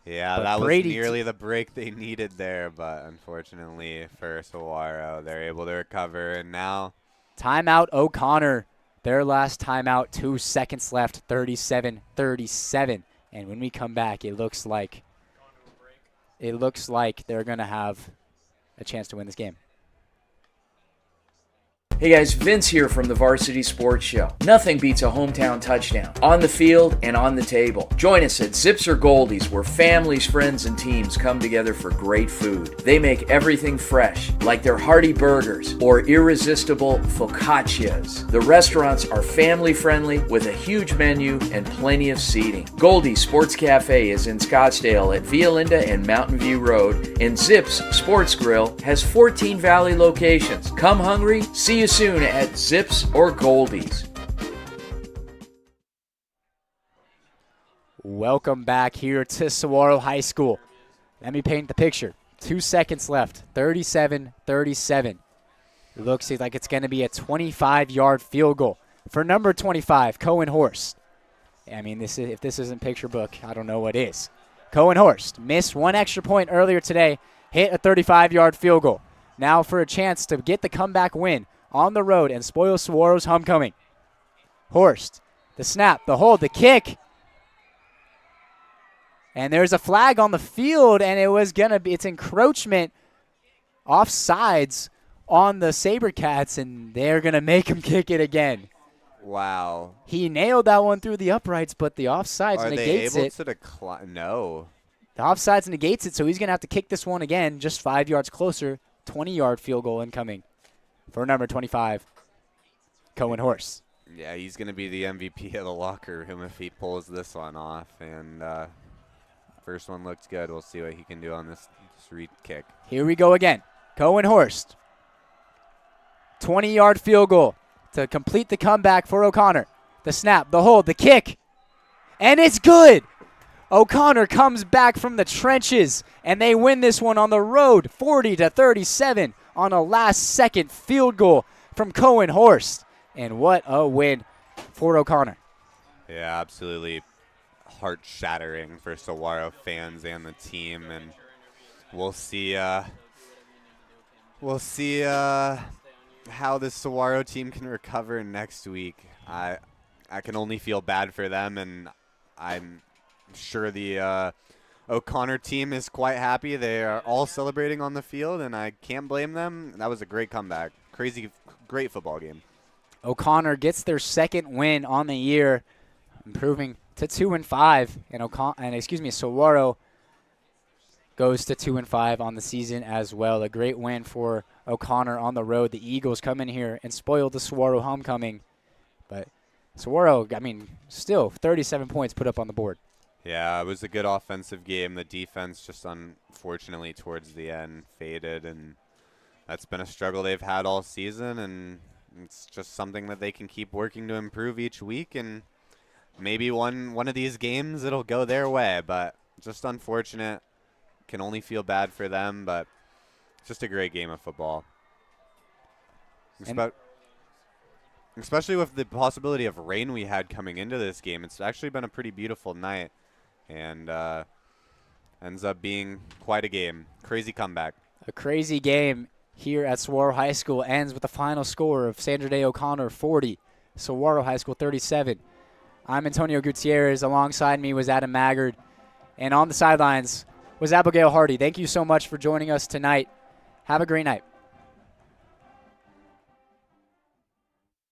Yeah, but that Brady was nearly the break they needed there, but unfortunately for Saguaro, they're able to recover, and now timeout O'Connor. Their last timeout, 2 seconds left, 37-37. And when we come back, it looks like they're going to have a chance to win this game. Hey guys, Vince here from the Varsity Sports Show. Nothing beats a hometown touchdown, on the field and on the table. Join us at Zips or Goldies, where families, friends, and teams come together for great food. They make everything fresh, like their hearty burgers or irresistible focaccias. The restaurants are family friendly with a huge menu and plenty of seating. Goldie's Sports Cafe is in Scottsdale at Via Linda and Mountain View Road, and Zips Sports Grill has 14 Valley locations. Come hungry, see you soon at Zips or Goldies. Welcome back here to Saguaro High School. Let me paint the picture. 2 seconds left, 37-37. It looks like it's going to be a 25-yard field goal for number 25, Cohen Horst. I mean, if this isn't picture book, I don't know what is. Cohen Horst missed one extra point earlier today, hit a 35-yard field goal. Now for a chance to get the comeback win on the road and spoil Saguaro's homecoming. Horst, the snap, the hold, the kick. And there's a flag on the field, and it's encroachment offsides on the SaberCats, and they're going to make him kick it again. Wow. He nailed that one through the uprights, but the offsides negates it. Are they able to decline? No. The offsides negates it, so he's going to have to kick this one again, just 5 yards closer. 20-yard field goal incoming for number 25, Cohen Horst. Yeah, he's going to be the MVP of the locker room if he pulls this one off. And first one looks good. We'll see what he can do on this street kick. Here we go again. Cohen Horst. 20-yard field goal to complete the comeback for O'Connor. The snap, the hold, the kick. And it's good. O'Connor comes back from the trenches, and they win this one on the road, 40-37 on a last-second field goal from Cohen Horst. And what a win for O'Connor. Yeah, absolutely heart-shattering for Saguaro fans and the team, and we'll see how this Saguaro team can recover next week. I can only feel bad for them, and I'm sure the O'Connor team is quite happy. They are all celebrating on the field, and I can't blame them. That was a great comeback. Great football game. O'Connor gets their second win on the year, improving to 2-5, and Saguaro goes to 2-5 on the season as well. A great win for O'Connor on the road. The Eagles come in here and spoiled the Saguaro homecoming, but Saguaro, still 37 points put up on the board. Yeah, it was a good offensive game. The defense just unfortunately towards the end faded, and that's been a struggle they've had all season, and it's just something that they can keep working to improve each week, and maybe one of these games it'll go their way, but just unfortunate. Can only feel bad for them, but just a great game of football. Especially with the possibility of rain we had coming into this game. It's actually been a pretty beautiful night, and ends up being quite a game. Crazy comeback. A crazy game here at Saguaro High School ends with the final score of Sandra Day O'Connor 40, Saguaro High School 37. I'm Antonio Gutierrez. Alongside me was Adam Maggard, and on the sidelines was Abigail Hardy. Thank you so much for joining us tonight. Have a great night.